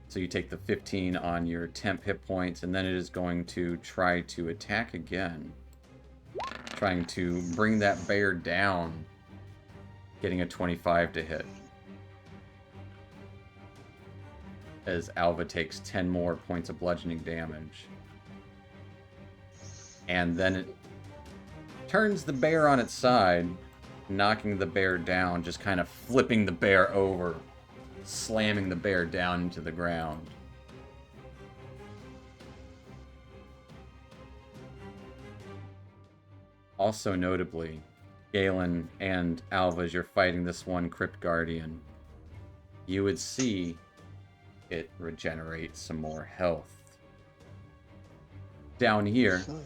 so you take the 15 on your temp hit points, and then it is going to try to attack again. Trying to bring that bear down, getting a 25 to hit. As Alva takes 10 more points of bludgeoning damage. And then it turns the bear on its side, knocking the bear down, just kind of flipping the bear over, slamming the bear down into the ground. Also notably, Galen and Alva, as you're fighting this one Crypt Guardian, you would see it regenerate some more health. Down here, So,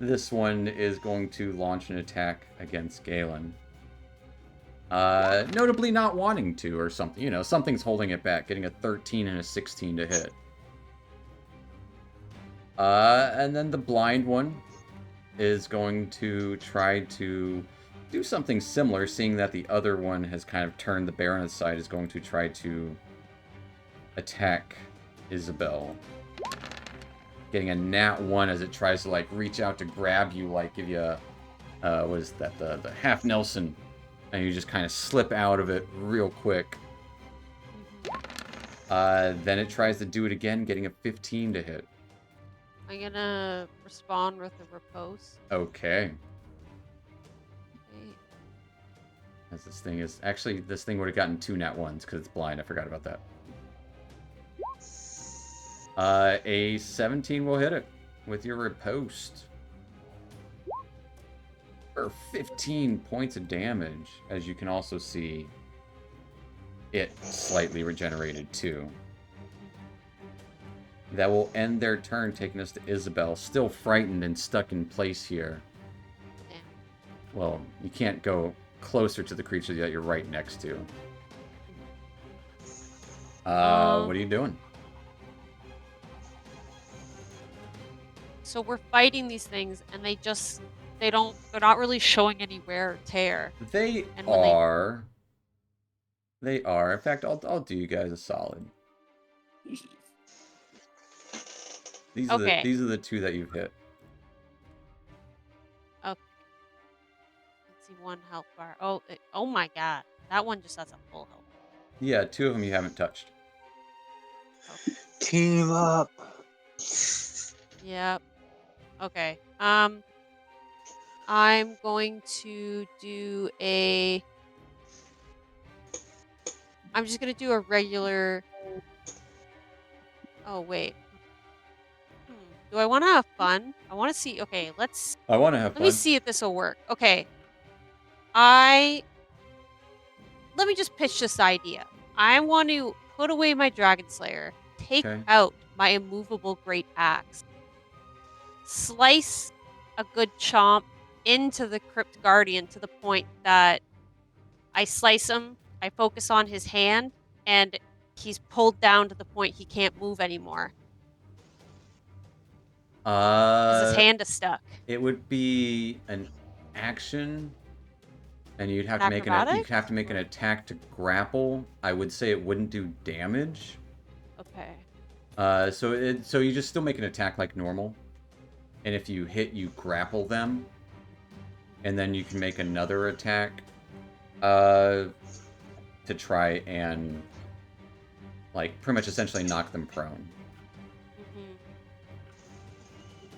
this one is going to launch an attack against Galen. Notably not wanting to or something. You know, something's holding it back, getting a 13 and a 16 to hit. And then the blind one is going to try to do something similar, seeing that the other one has kind of turned the bear on its side, is going to try to attack Isabel. Getting a nat 1 as it tries to, like, reach out to grab you, like, give you a, what is that, the half Nelson, and you just kind of slip out of it real quick. Then it tries to do it again, getting a 15 to hit. I'm gonna respond with a repose. Okay. Okay. As this thing is... Actually, this thing would have gotten 2 nat 1s because it's blind. I forgot about that. A 17 will hit it with your riposte. For 15 points of damage. As you can also see, it slightly regenerated too. That will end their turn, taking us to Isabel, still frightened and stuck in place here. Damn. Well, you can't go closer to the creature that you're right next to. What are you doing? So we're fighting these things, and they're not really showing any wear or tear. They And when are. They are. In fact, I'll do you guys a solid. These are Okay. these are the 2 that you've hit. Let's see, 1 health bar. Oh my god. That one just has a full health. Yeah, 2 of them you haven't touched. team up. Yep. Okay. I'm going to do I'm just gonna do a regular... Oh, wait. Do I want to have fun? I want to see... Okay, I want to have let me fun. see if this will work. Okay. Let me just pitch this idea. I want to put away my Dragon Slayer, take Okay. out my immovable Great Axe, slice a good chomp into the Crypt Guardian to the point that I slice him, I focus on his hand, and he's pulled down to the point he can't move anymore. Because his hand is stuck. It would be an action, and you'd have to make an attack to grapple. I would say it wouldn't do damage. Okay. So you just still make an attack like normal, and if you hit, you grapple them, and then you can make another attack, to try and, like, pretty much essentially knock them prone.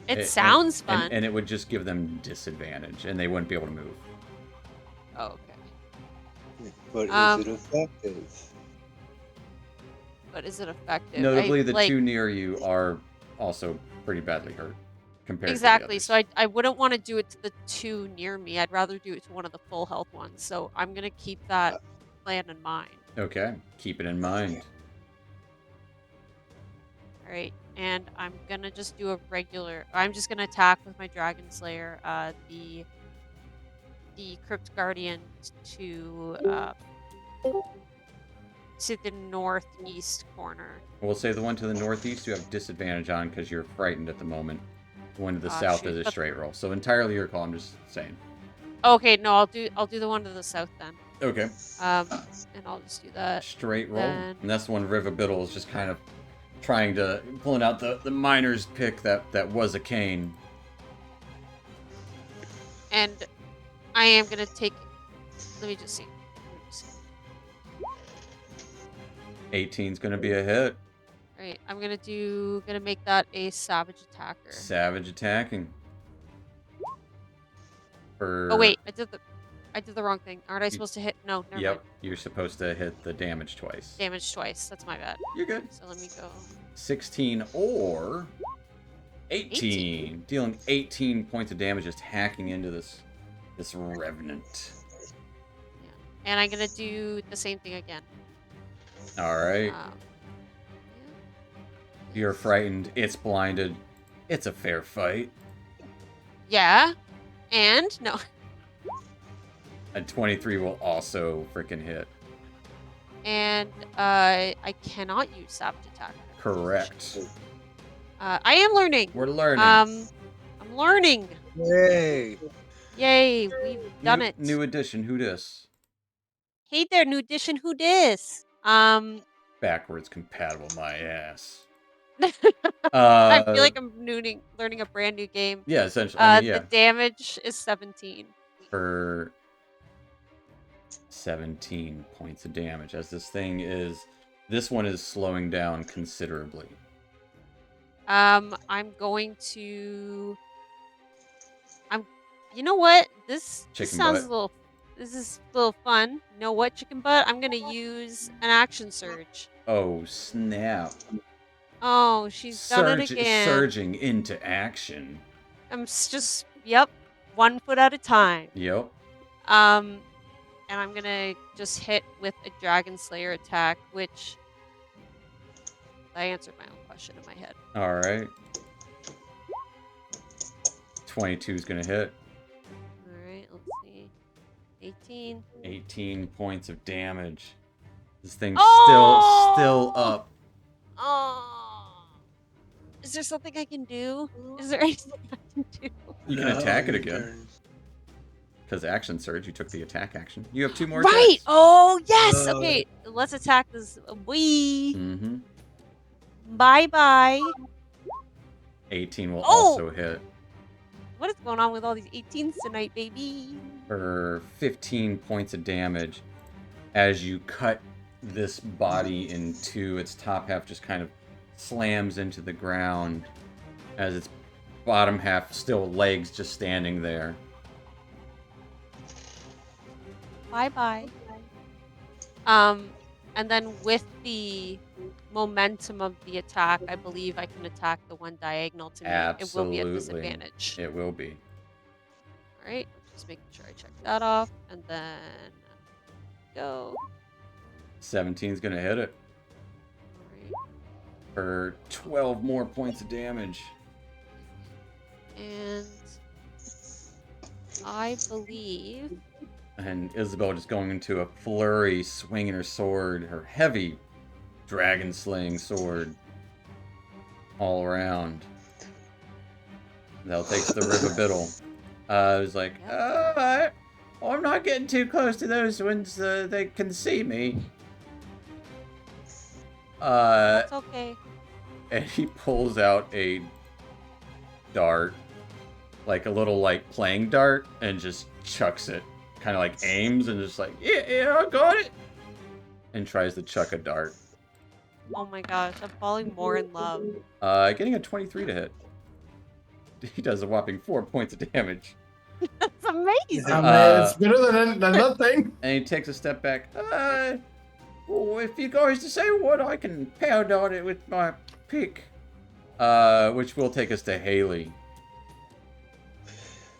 It sounds fun. And it would just give them disadvantage, and they wouldn't be able to move. Oh, okay. But is it effective? But is it effective? Notably, the 2 near you are also pretty badly hurt compared exactly. to the others. So I wouldn't want to do it to the 2 near me. I'd rather do it to one of the full health ones. So I'm gonna keep that plan in mind. Okay, keep it in mind. All right, and I'm gonna just do a regular... I'm just gonna attack with my Dragon Slayer, the Crypt Guardian to the northeast corner. We'll say the one to the northeast you have disadvantage on because you're frightened at the moment. The one to the south is a straight roll. So entirely your call, I'm just saying. Okay, no, I'll do the one to the south then. Okay. And I'll just do that. Straight roll. Then... And that's the one River Biddle is just kind of pulling out the miner's pick that was a cane. And I am gonna take... Let me just see. 18's gonna be a hit. Alright, I'm gonna make that a savage attacker. Savage attacking. Oh wait, I did the wrong thing. Aren't I supposed to hit? No, never mind. You're supposed to hit the damage twice. Damage twice. That's my bad. You're good. So let me go. 16 or 18. Dealing 18 points of damage, just hacking into this revenant. Yeah. And I'm gonna do the same thing again. All right. You're frightened. It's blinded. It's a fair fight. Yeah. And no. A 23 will also freaking hit. And I cannot use savage attack. Correct. I am learning. We're learning. I'm learning. Yay! Yay, we've done it. New edition. Who dis? Hey there, new edition. Who dis? Backwards compatible. My ass. I feel like I'm learning a brand new game. Yeah, essentially. I mean, yeah. The damage is 17. For 17 points of damage, as this one is slowing down considerably. I'm going to. You know what? This sounds a little. This is a little fun. You know what, chicken butt? I'm gonna use an action surge. Oh snap! Oh, she's done it again. Surging into action. I'm just, yep, 1 foot at a time. Yep. And I'm gonna just hit with a Dragon Slayer attack, which I answered my own question in my head. All right. 22 is gonna hit. All right, let's see. 18. 18 points of damage. This thing's Oh! still up. Oh. Is there something I can do? Is there anything I can do? You can attack it again. Because action surge, you took the attack action. You have 2 more Right! attacks. Oh, yes! Okay, let's attack this wee. Mm-hmm. Bye-bye. 18 will also hit. What is going on with all these 18s tonight, baby? For 15 points of damage, as you cut this body in 2, its top half just kind of slams into the ground, as its bottom half still legs just standing there. Bye-bye. And then with the momentum of the attack, I believe I can attack the one diagonal to me. Absolutely. It will be a disadvantage. It will be. All right, just making sure I check that off, and then go. 17's gonna hit it. All right. For 12 more points of damage. And I believe... And Isabel just going into a flurry, swinging her sword, her heavy dragon slaying sword, all around. That'll take the Rivabittle. I was like, I'm not getting too close to those ones. They can see me. That's okay. And he pulls out a dart, like a little playing dart, and just chucks it. Kind of aims and just yeah, I got it. And tries to chuck a dart. Oh my gosh, I'm falling more in love. Getting a 23 to hit. He does a whopping 4 points of damage. That's amazing. It's better than nothing. And he takes a step back. Well, if you guys decide what, I can pound on it with my pick. Which will take us to Haley.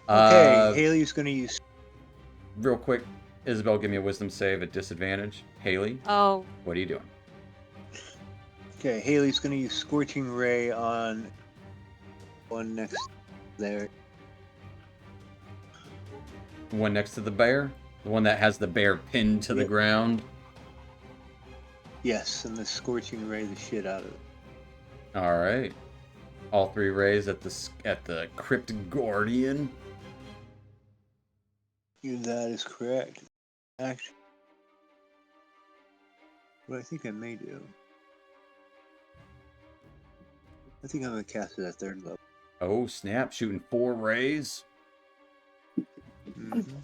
Okay, Haley's gonna use. Real quick, Isabel, give me a wisdom save at disadvantage. Haley, Oh, what are you doing? Okay, Haley's gonna use Scorching Ray on one next there. The one next to the bear? The one that has the bear pinned to the ground? Yes, and the Scorching Ray the shit out of it. Alright. All 3 rays at the Crypt Guardian. That is correct. Actually, what I think I may do. I think I'm gonna cast it at 3rd level. Oh snap! Shooting 4 rays. Mm-hmm.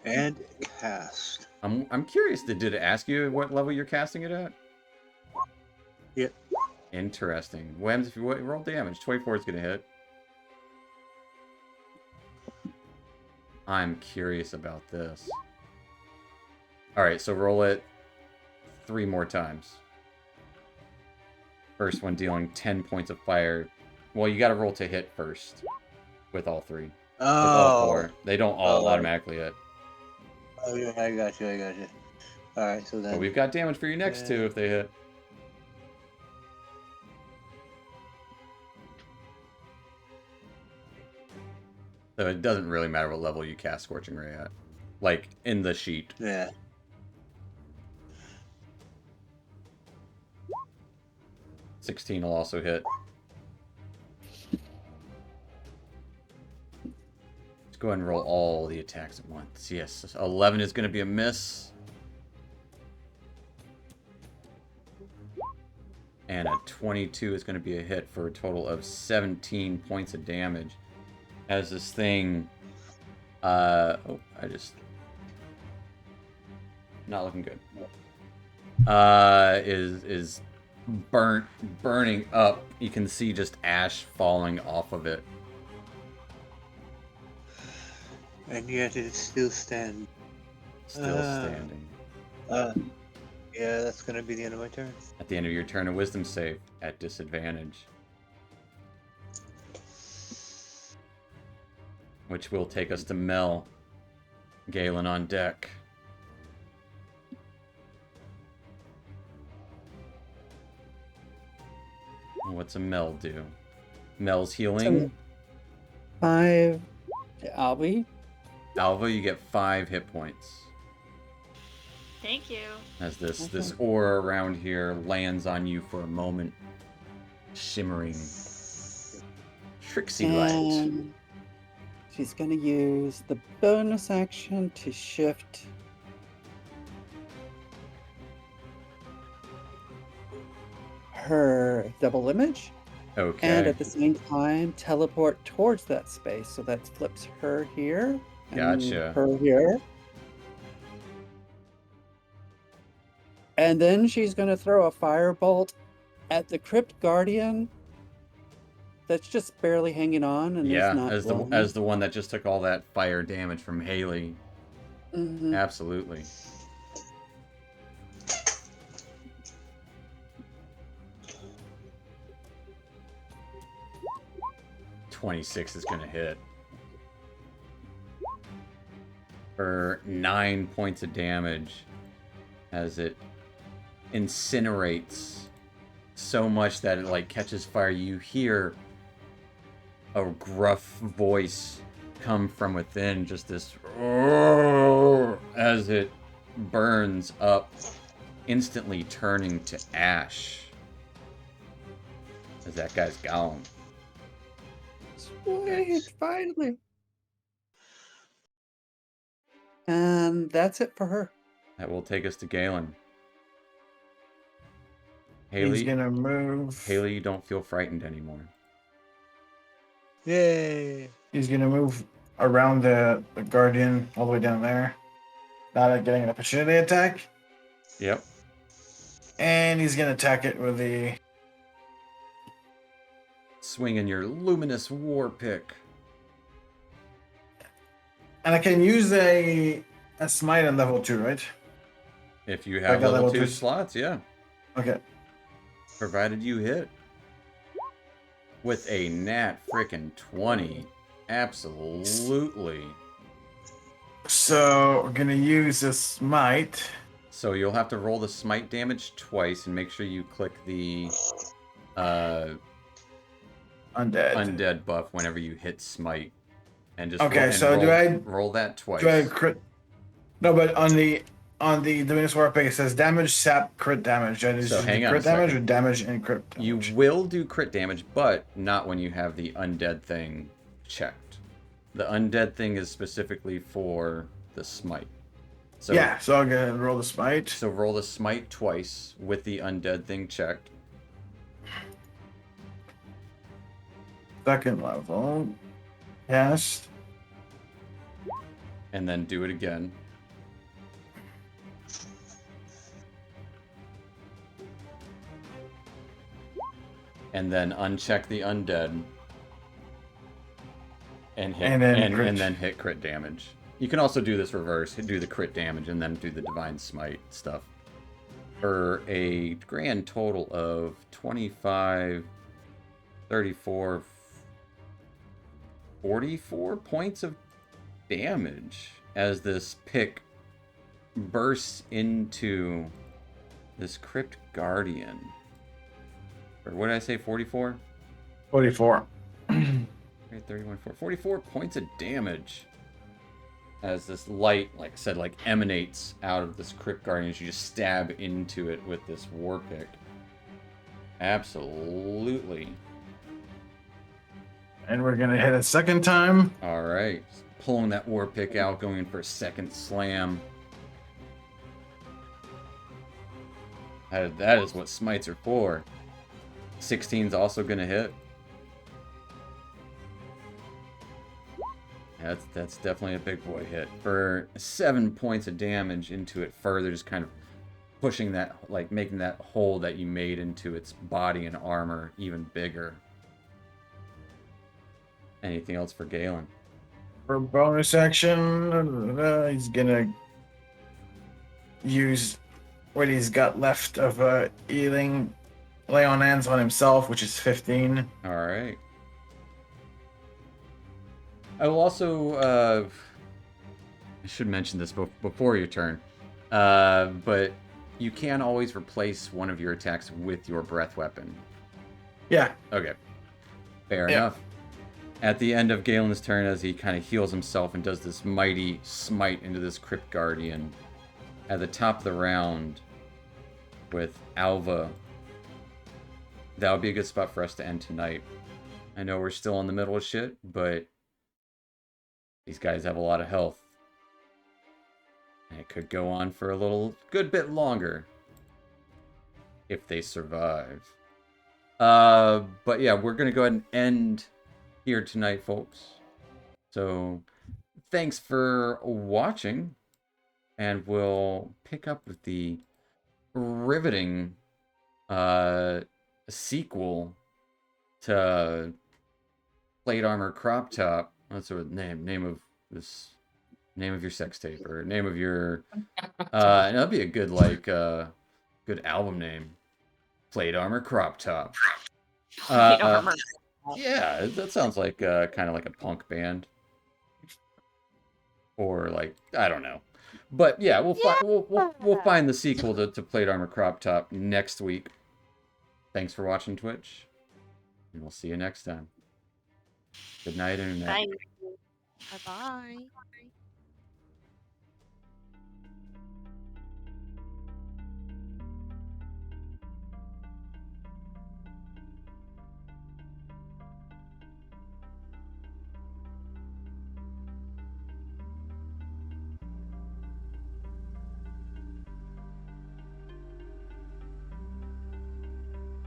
And cast. I'm curious. Did it ask you what level you're casting it at? Yep. Interesting. Whams, if you roll damage, 24 is gonna hit. I'm curious about this. Alright, so roll it 3 more times. First one dealing 10 points of fire. Well, you gotta roll to hit first. With all 3. With all 4. They don't all automatically hit. Oh, yeah, I got you. Alright, so then. But we've got damage for your next 2 if they hit. So it doesn't really matter what level you cast Scorching Ray at. Like, in the sheet. Yeah. $16 will also hit. Let's go ahead and roll all the attacks at once. Yes, 11 is going to be a miss. And a 22 is going to be a hit for a total of 17 points of damage. As this thing... Not looking good. Is burning up. You can see just ash falling off of it. And yet it still stands. Still standing. Yeah, that's gonna be the end of my turn. At the end of your turn, a wisdom save at disadvantage. Which will take us to Mel. Galen on deck. What's a Mel do? Mel's healing. 5 to Albie. Alva, you get 5 hit points. Thank you. As this aura around here lands on you for a moment. Shimmering. Trixie light. And she's going to use the bonus action to shift her double image. Okay. And at the same time, teleport towards that space. So that flips her here. And Gotcha. her here. And then she's going to throw a firebolt at the Crypt Guardian that's just barely hanging on and Yeah, is not as the one that just took all that fire damage from Haley. Mhm. Absolutely. $26 is gonna hit. For 9 points of damage as it incinerates so much that it like catches fire. You hear a gruff voice come from within, just this as it burns up, instantly turning to ash as that guy's gone. Sweet, finally. And that's it for her. That will take us to Galen. He's Haley, gonna move. Haley, you don't feel frightened anymore. Yay! He's gonna move around the guardian all the way down there. Not getting an opportunity attack. Yep. And he's gonna attack it with the Swinging your luminous war pick. and I can use a smite on level 2, right? If you I have got level level 2 two. slots, yeah. Okay. Provided you hit. With a nat frickin' 20. Absolutely. So we're gonna use a smite. So you'll have to roll the smite damage twice and make sure you click the undead buff whenever you hit smite. And just Okay, roll, so roll that twice. do I crit? No, but on the Divinus Warpick it says damage, sap, crit damage. And So hang on crit a second. damage or damage and crit damage? You will do crit damage, but not when you have the undead thing checked. The undead thing is specifically for the smite. So, yeah, so I'm gonna roll the smite. So roll the smite twice with the undead thing checked. Second level. Cast. And then do it again. And then uncheck the undead. And hit and then hit crit damage. You can also do this reverse, do the crit damage and then do the divine smite stuff. For a grand total of 25, 34, 44 points of damage as this pick bursts into this Crypt Guardian. Or what did I say, 44? 44. Here Okay, 31, 44 points of damage. As this light, like I said, like emanates out of this Crypt Guardian as you just stab into it with this war pick. Absolutely. And we're gonna hit a second time. All right. Pulling that war pick out, going in for a second slam. That is what smites are for. 16's also going to hit. That's definitely a big boy hit. For 7 points of damage into it further, just kind of pushing that, like making that hole that you made into its body and armor even bigger. Anything else for Galen? For bonus action, he's gonna use what he's got left of healing, lay on hands on himself, which is 15. All right. I will also, I should mention this before your turn, but you can always replace one of your attacks with your breath weapon. Yeah. Okay. Fair enough. At the end of Galen's turn, as he kind of heals himself and does this mighty smite into this Crypt Guardian, at the top of the round with Alva, that would be a good spot for us to end tonight. I know we're still in the middle of shit, but these guys have a lot of health. And it could go on for a good bit longer if they survive. But yeah, we're going to go ahead and end here tonight, folks. So thanks for watching, and we'll pick up with the riveting sequel to Plate Armor Crop Top. That's a name of your sex tape, or name of your that'd be a good good album name. Plate Armor Crop Top. Plate armor. Yeah, that sounds like kind of like a punk band, or like, I don't know. But yeah, we'll find the sequel to Plate Armor Crop Top next week. Thanks for watching Twitch, and we'll see you next time. Good night, Internet. Bye. Bye-bye.